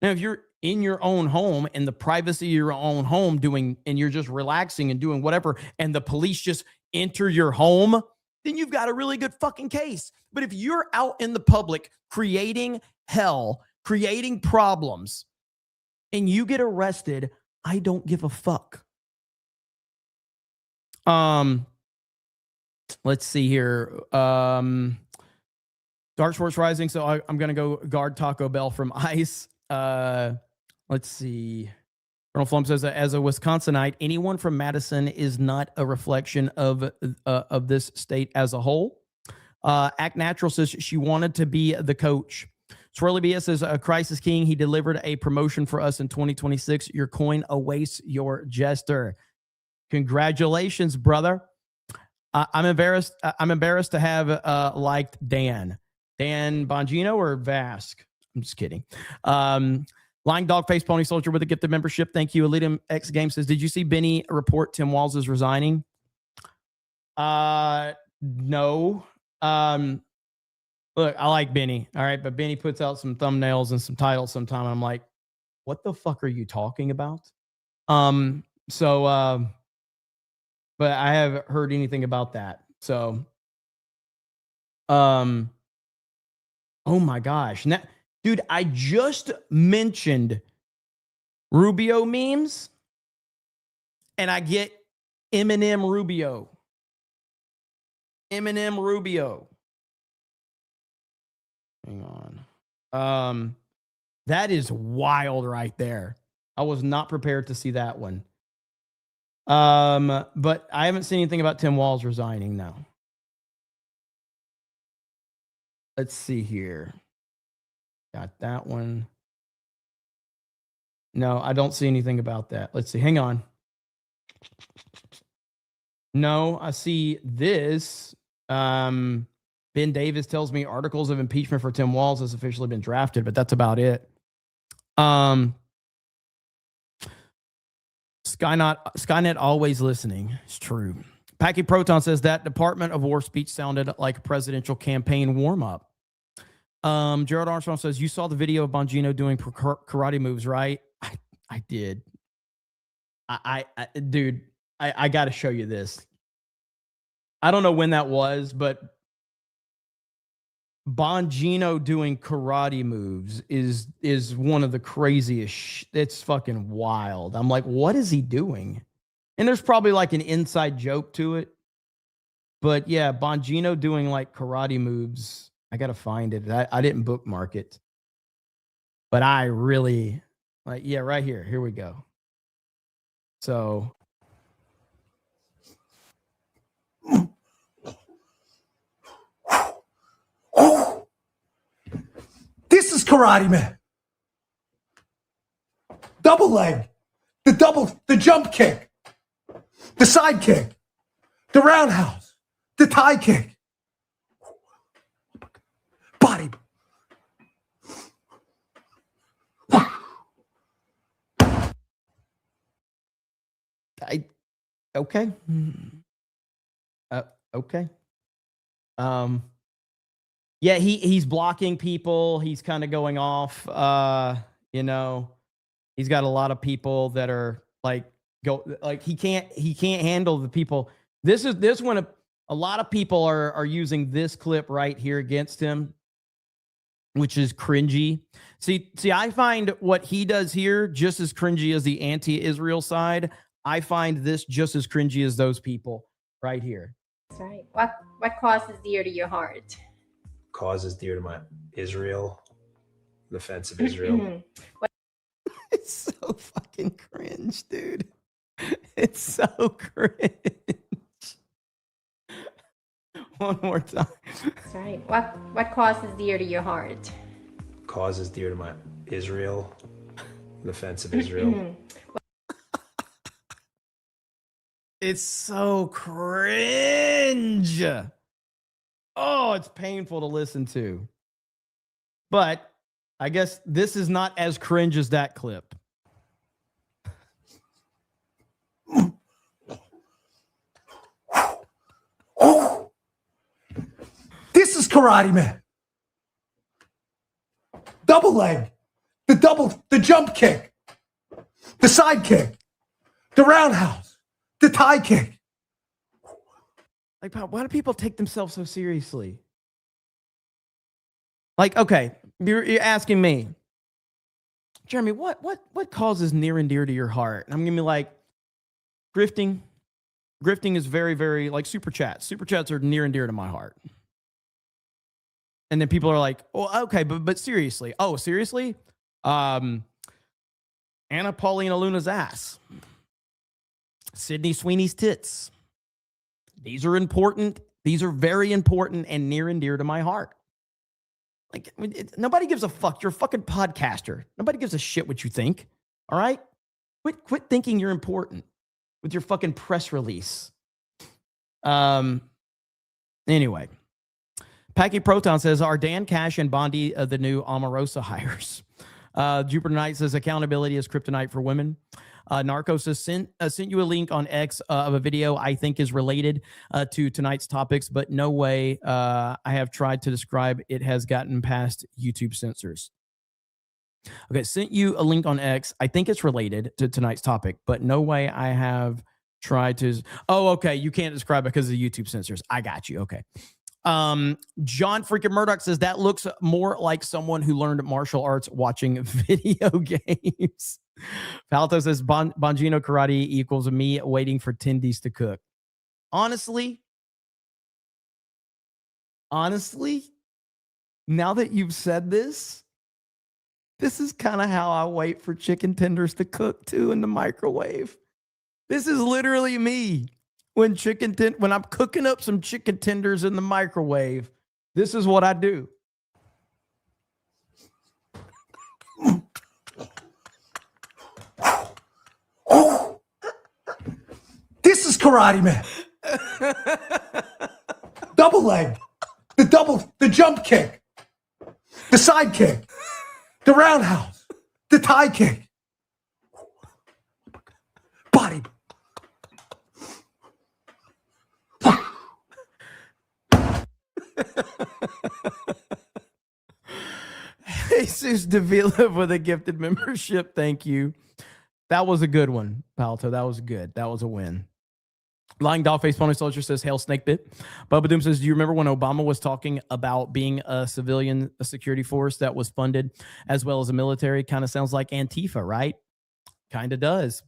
Now, if you're in your own home, in the privacy of your own home, and you're just relaxing and doing whatever, and the police just enter your home, then you've got a really good fucking case. But if you're out in the public creating hell, creating problems, and you get arrested, I don't give a fuck. Let's see here. Dark Sports Rising. So I'm going to go guard Taco Bell from ICE. Let's see. Colonel Flum says, as a Wisconsinite, anyone from Madison is not a reflection of this state as a whole. Act Natural says she wanted to be the coach. Swirly BS says, Crisis King, he delivered a promotion for us in 2026. Your coin awaits your jester. Congratulations, brother. I'm embarrassed to have liked Dan Bongino or Vask. I'm just kidding. Lying Dog Face Pony Soldier with a gifted membership. Thank you. Elitum X Game says, did you see Benny report Tim Walz is resigning? No. Look, I like Benny. All right. But Benny puts out some thumbnails and some titles sometime. And I'm like, what the fuck are you talking about? But I haven't heard anything about that. So, oh my gosh. Now, dude, I just mentioned Rubio memes and I get Eminem Rubio. Eminem Rubio. Hang on. That is wild right there. I was not prepared to see that one. But I haven't seen anything about Tim Walz resigning now. Let's see here. Got that one. No, I don't see anything about that. Let's see. Hang on. No, I see this. Ben Davis tells me articles of impeachment for Tim Walz has officially been drafted, but that's about it. Skynet always listening. It's true. Packy Proton says that Department of War speech sounded like a presidential campaign warm-up. Gerald Armstrong says, you saw the video of Bongino doing karate moves, right? I did. Dude, I got to show you this. I don't know when that was, but Bongino doing karate moves is one of the craziest. It's fucking wild. I'm like, what is he doing? And there's probably like an inside joke to it. But yeah, Bongino doing like karate moves. I got to find it. I didn't bookmark it. But I really like, yeah, right here. Here we go. So This is Karate Man. Double leg. The jump kick. The side kick. The roundhouse. The tie kick. Body. Okay. Okay. Yeah, he's blocking people. He's kind of going off. You know, he's got a lot of people that are like he can't handle the people. This one a lot of people are using this clip right here against him, which is cringy. See, I find what he does here just as cringy as the anti-Israel side. I find this just as cringy as those people right here. That's right. What cause is dear to your heart? Cause is dear to my Israel, the defense of Israel. It's so fucking cringe, dude. It's so cringe. One more time. That's right. What cause is dear to your heart? Cause is dear to my Israel, the defense of Israel. It's so cringe. Oh, it's painful to listen to. But I guess this is not as cringe as that clip. This is Karate Man. Double leg. The jump kick. The side kick. The roundhouse. The tie kick. Like, why do people take themselves so seriously? Like, okay, you're asking me, Jeremy, what causes near and dear to your heart? And I'm gonna be like, grifting. Grifting is very, very like super chats. Super chats are near and dear to my heart. And then people are like, oh, okay, but seriously. Oh, seriously? Anna Paulina Luna's ass. Sydney Sweeney's tits. These are important. These are very important and near and dear to my heart. Like, nobody gives a fuck. You're a fucking podcaster. Nobody gives a shit what you think. All right? Quit thinking you're important with your fucking press release. Anyway. Packy Proton says, are Dan Cash and Bondi the new Omarosa hires? Jupiter Knight says, accountability is kryptonite for women. Narcos has sent you a link on X of a video I think is related to tonight's topics, but no way I have tried to describe it has gotten past YouTube censors. Okay, sent you a link on X. I think it's related to tonight's topic, but no way I have tried to. Oh, okay. You can't describe it because of the YouTube censors. I got you. Okay. John freaking Murdoch says that looks more like someone who learned martial arts watching video games. Palto says Bongino karate equals me waiting for tendies to cook. Honestly, now that you've said this is kind of how I wait for chicken tenders to cook too in the microwave. This is literally me when I'm cooking up some chicken tenders in the microwave. This is what I do. This is Karate Man. Double leg. The jump kick. The side kick. The roundhouse. The tie kick. Body. Jesus Davila with a gifted membership. Thank you. That was a good one, Palto. That was good. That was a win. Lying Dogface Pony Soldier says, hail snake bit. Bubba Doom says, do you remember when Obama was talking about being a civilian security force that was funded as well as a military? Kind of sounds like Antifa, right? Kind of does.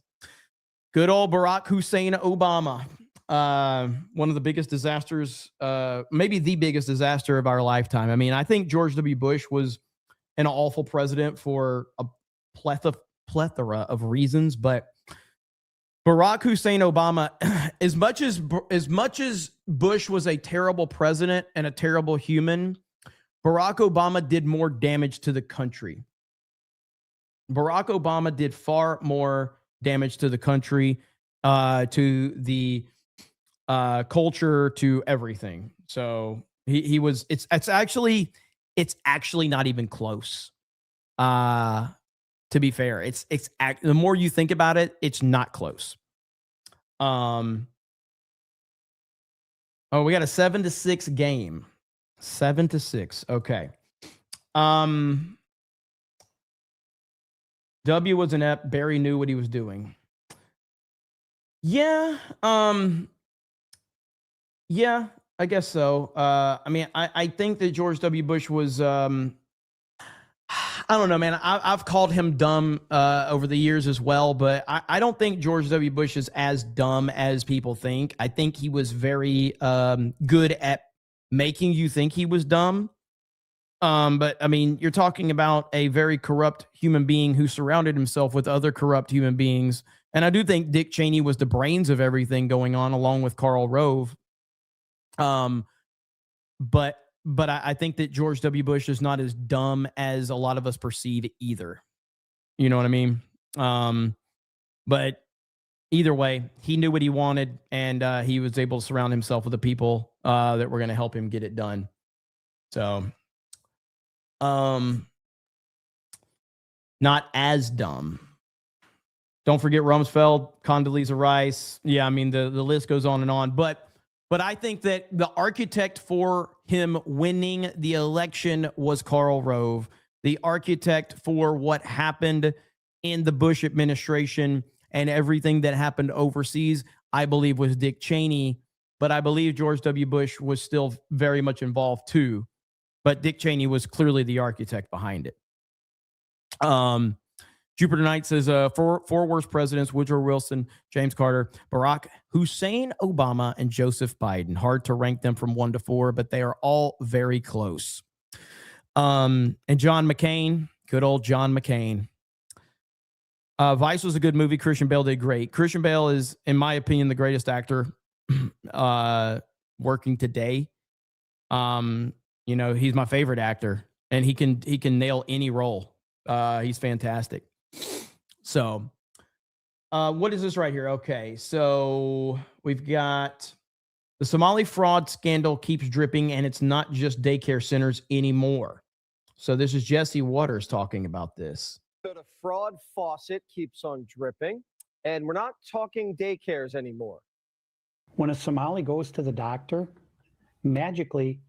Good old Barack Hussein Obama. One of the biggest disasters, maybe the biggest disaster of our lifetime. I mean, I think George W. Bush was an awful president for a plethora of reasons, but Barack Hussein Obama, as much as Bush was a terrible president and a terrible human, Barack Obama did more damage to the country. Barack Obama did far more damage to the country, to the culture, to everything. So he was. It's actually not even close. To be fair, the more you think about it, it's not close. Oh, we got a 7-6 game. 7-6. Okay. W was inept. Barry knew what he was doing. Yeah. Yeah, I guess so. I mean, I think that George W. Bush was, I don't know, man. I've called him dumb over the years as well, but I don't think George W. Bush is as dumb as people think. I think he was very good at making you think he was dumb. But I mean, you're talking about a very corrupt human being who surrounded himself with other corrupt human beings. And I do think Dick Cheney was the brains of everything going on, along with Karl Rove. But I think that George W. Bush is not as dumb as a lot of us perceive either. You know what I mean? But either way, he knew what he wanted, and he was able to surround himself with the people that were going to help him get it done. So, not as dumb. Don't forget Rumsfeld, Condoleezza Rice. Yeah, I mean, the list goes on and on. But I think that the architect for him winning the election was Karl Rove. The architect for what happened in the Bush administration and everything that happened overseas, I believe, was Dick Cheney. But I believe George W. Bush was still very much involved too. But Dick Cheney was clearly the architect behind it. Jupiter Knight says, four worst presidents: Woodrow Wilson, James Carter, Barack Hussein Obama, and Joseph Biden. Hard to rank them from 1 to 4, but they are all very close. And John McCain, good old John McCain. Vice was a good movie. Christian Bale did great. Christian Bale is, in my opinion, the greatest actor working today. You know, he's my favorite actor, and he can nail any role. He's fantastic. So, what is this right here? Okay, so we've got the Somali fraud scandal keeps dripping, and it's not just daycare centers anymore. So this is Jesse Waters talking about this. The fraud faucet keeps on dripping. And we're not talking daycares anymore. When a Somali goes to the doctor, magically,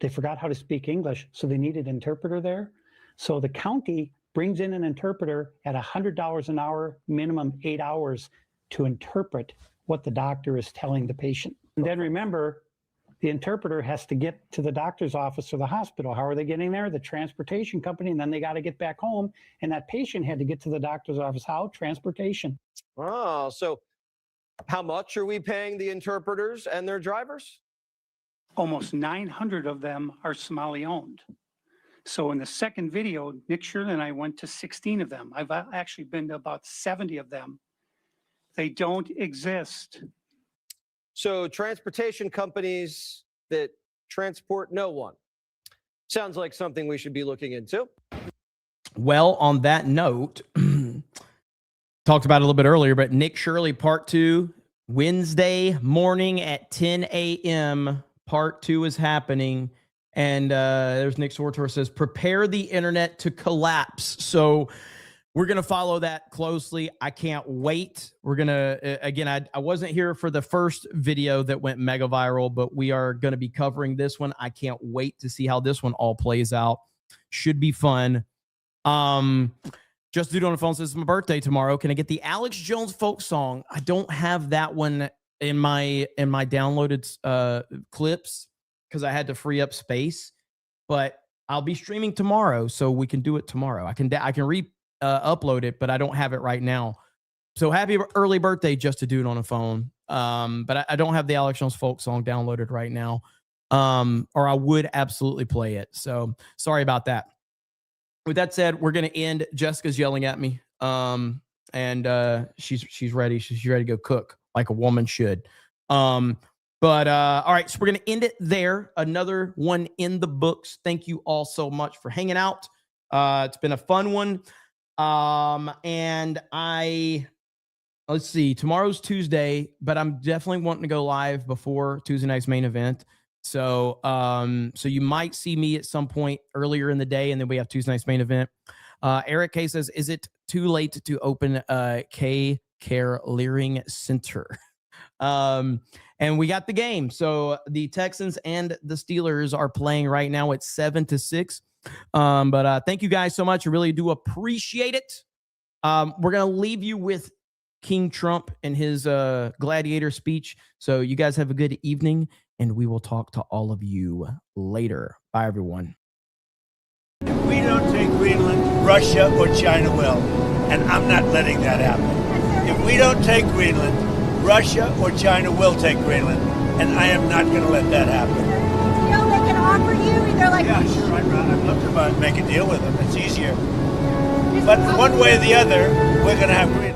they forgot how to speak English, so they need an interpreter there. So the county brings in an interpreter at $100 an hour, minimum 8 hours, to interpret what the doctor is telling the patient. And then remember, the interpreter has to get to the doctor's office or the hospital. How are they getting there? The transportation company, and then they got to get back home. And that patient had to get to the doctor's office. How? Transportation. Oh, so how much are we paying the interpreters and their drivers? Almost 900 of them are Somali owned. So in the second video, Nick Shirley and I went to 16 of them. I've actually been to about 70 of them. They don't exist. So transportation companies that transport no one. Sounds like something we should be looking into. Well, on that note, talked about it a little bit earlier, but Nick Shirley Part 2, Wednesday morning at 10 a.m. Part 2 is happening. And there's Nick Sortor says, prepare the internet to collapse. So we're going to follow that closely. I can't wait. We're going to, again, I wasn't here for the first video that went mega viral, but we are going to be covering this one. I can't wait to see how this one all plays out. Should be fun. Just Dude on the phone says, it's my birthday tomorrow. Can I get the Alex Jones folk song? I don't have that one in my downloaded clips, because I had to free up space, but I'll be streaming tomorrow, so we can do it tomorrow. I can upload it, but I don't have it right now. So happy early birthday, Just a Dude on a Phone. But I don't have the Alex Jones folk song downloaded right now, or I would absolutely play it. So sorry about that. With that said, we're going to end. Jessica's yelling at me, and she's ready. She's ready to go cook like a woman should. But all right, so we're going to end it there. Another one in the books. Thank you all so much for hanging out. It's been a fun one. And let's see, tomorrow's Tuesday, but I'm definitely wanting to go live before Tuesday night's main event. So, so you might see me at some point earlier in the day, and then we have Tuesday night's main event. Eric K says, is it too late to open a K Care Leering Center? And we got the game. So the Texans and the Steelers are playing right now at 7-6. But thank you guys so much. I really do appreciate it. We're going to leave you with King Trump and his gladiator speech. So you guys have a good evening, and we will talk to all of you later. Bye, everyone. If we don't take Greenland, Russia or China will. And I'm not letting that happen. If we don't take Greenland, Russia or China will take Greenland, and I am not going to let that happen. You know, they can offer you either like... Yeah, sure, I'd love to make a deal with them. It's easier. But one way or the other, we're going to have Greenland.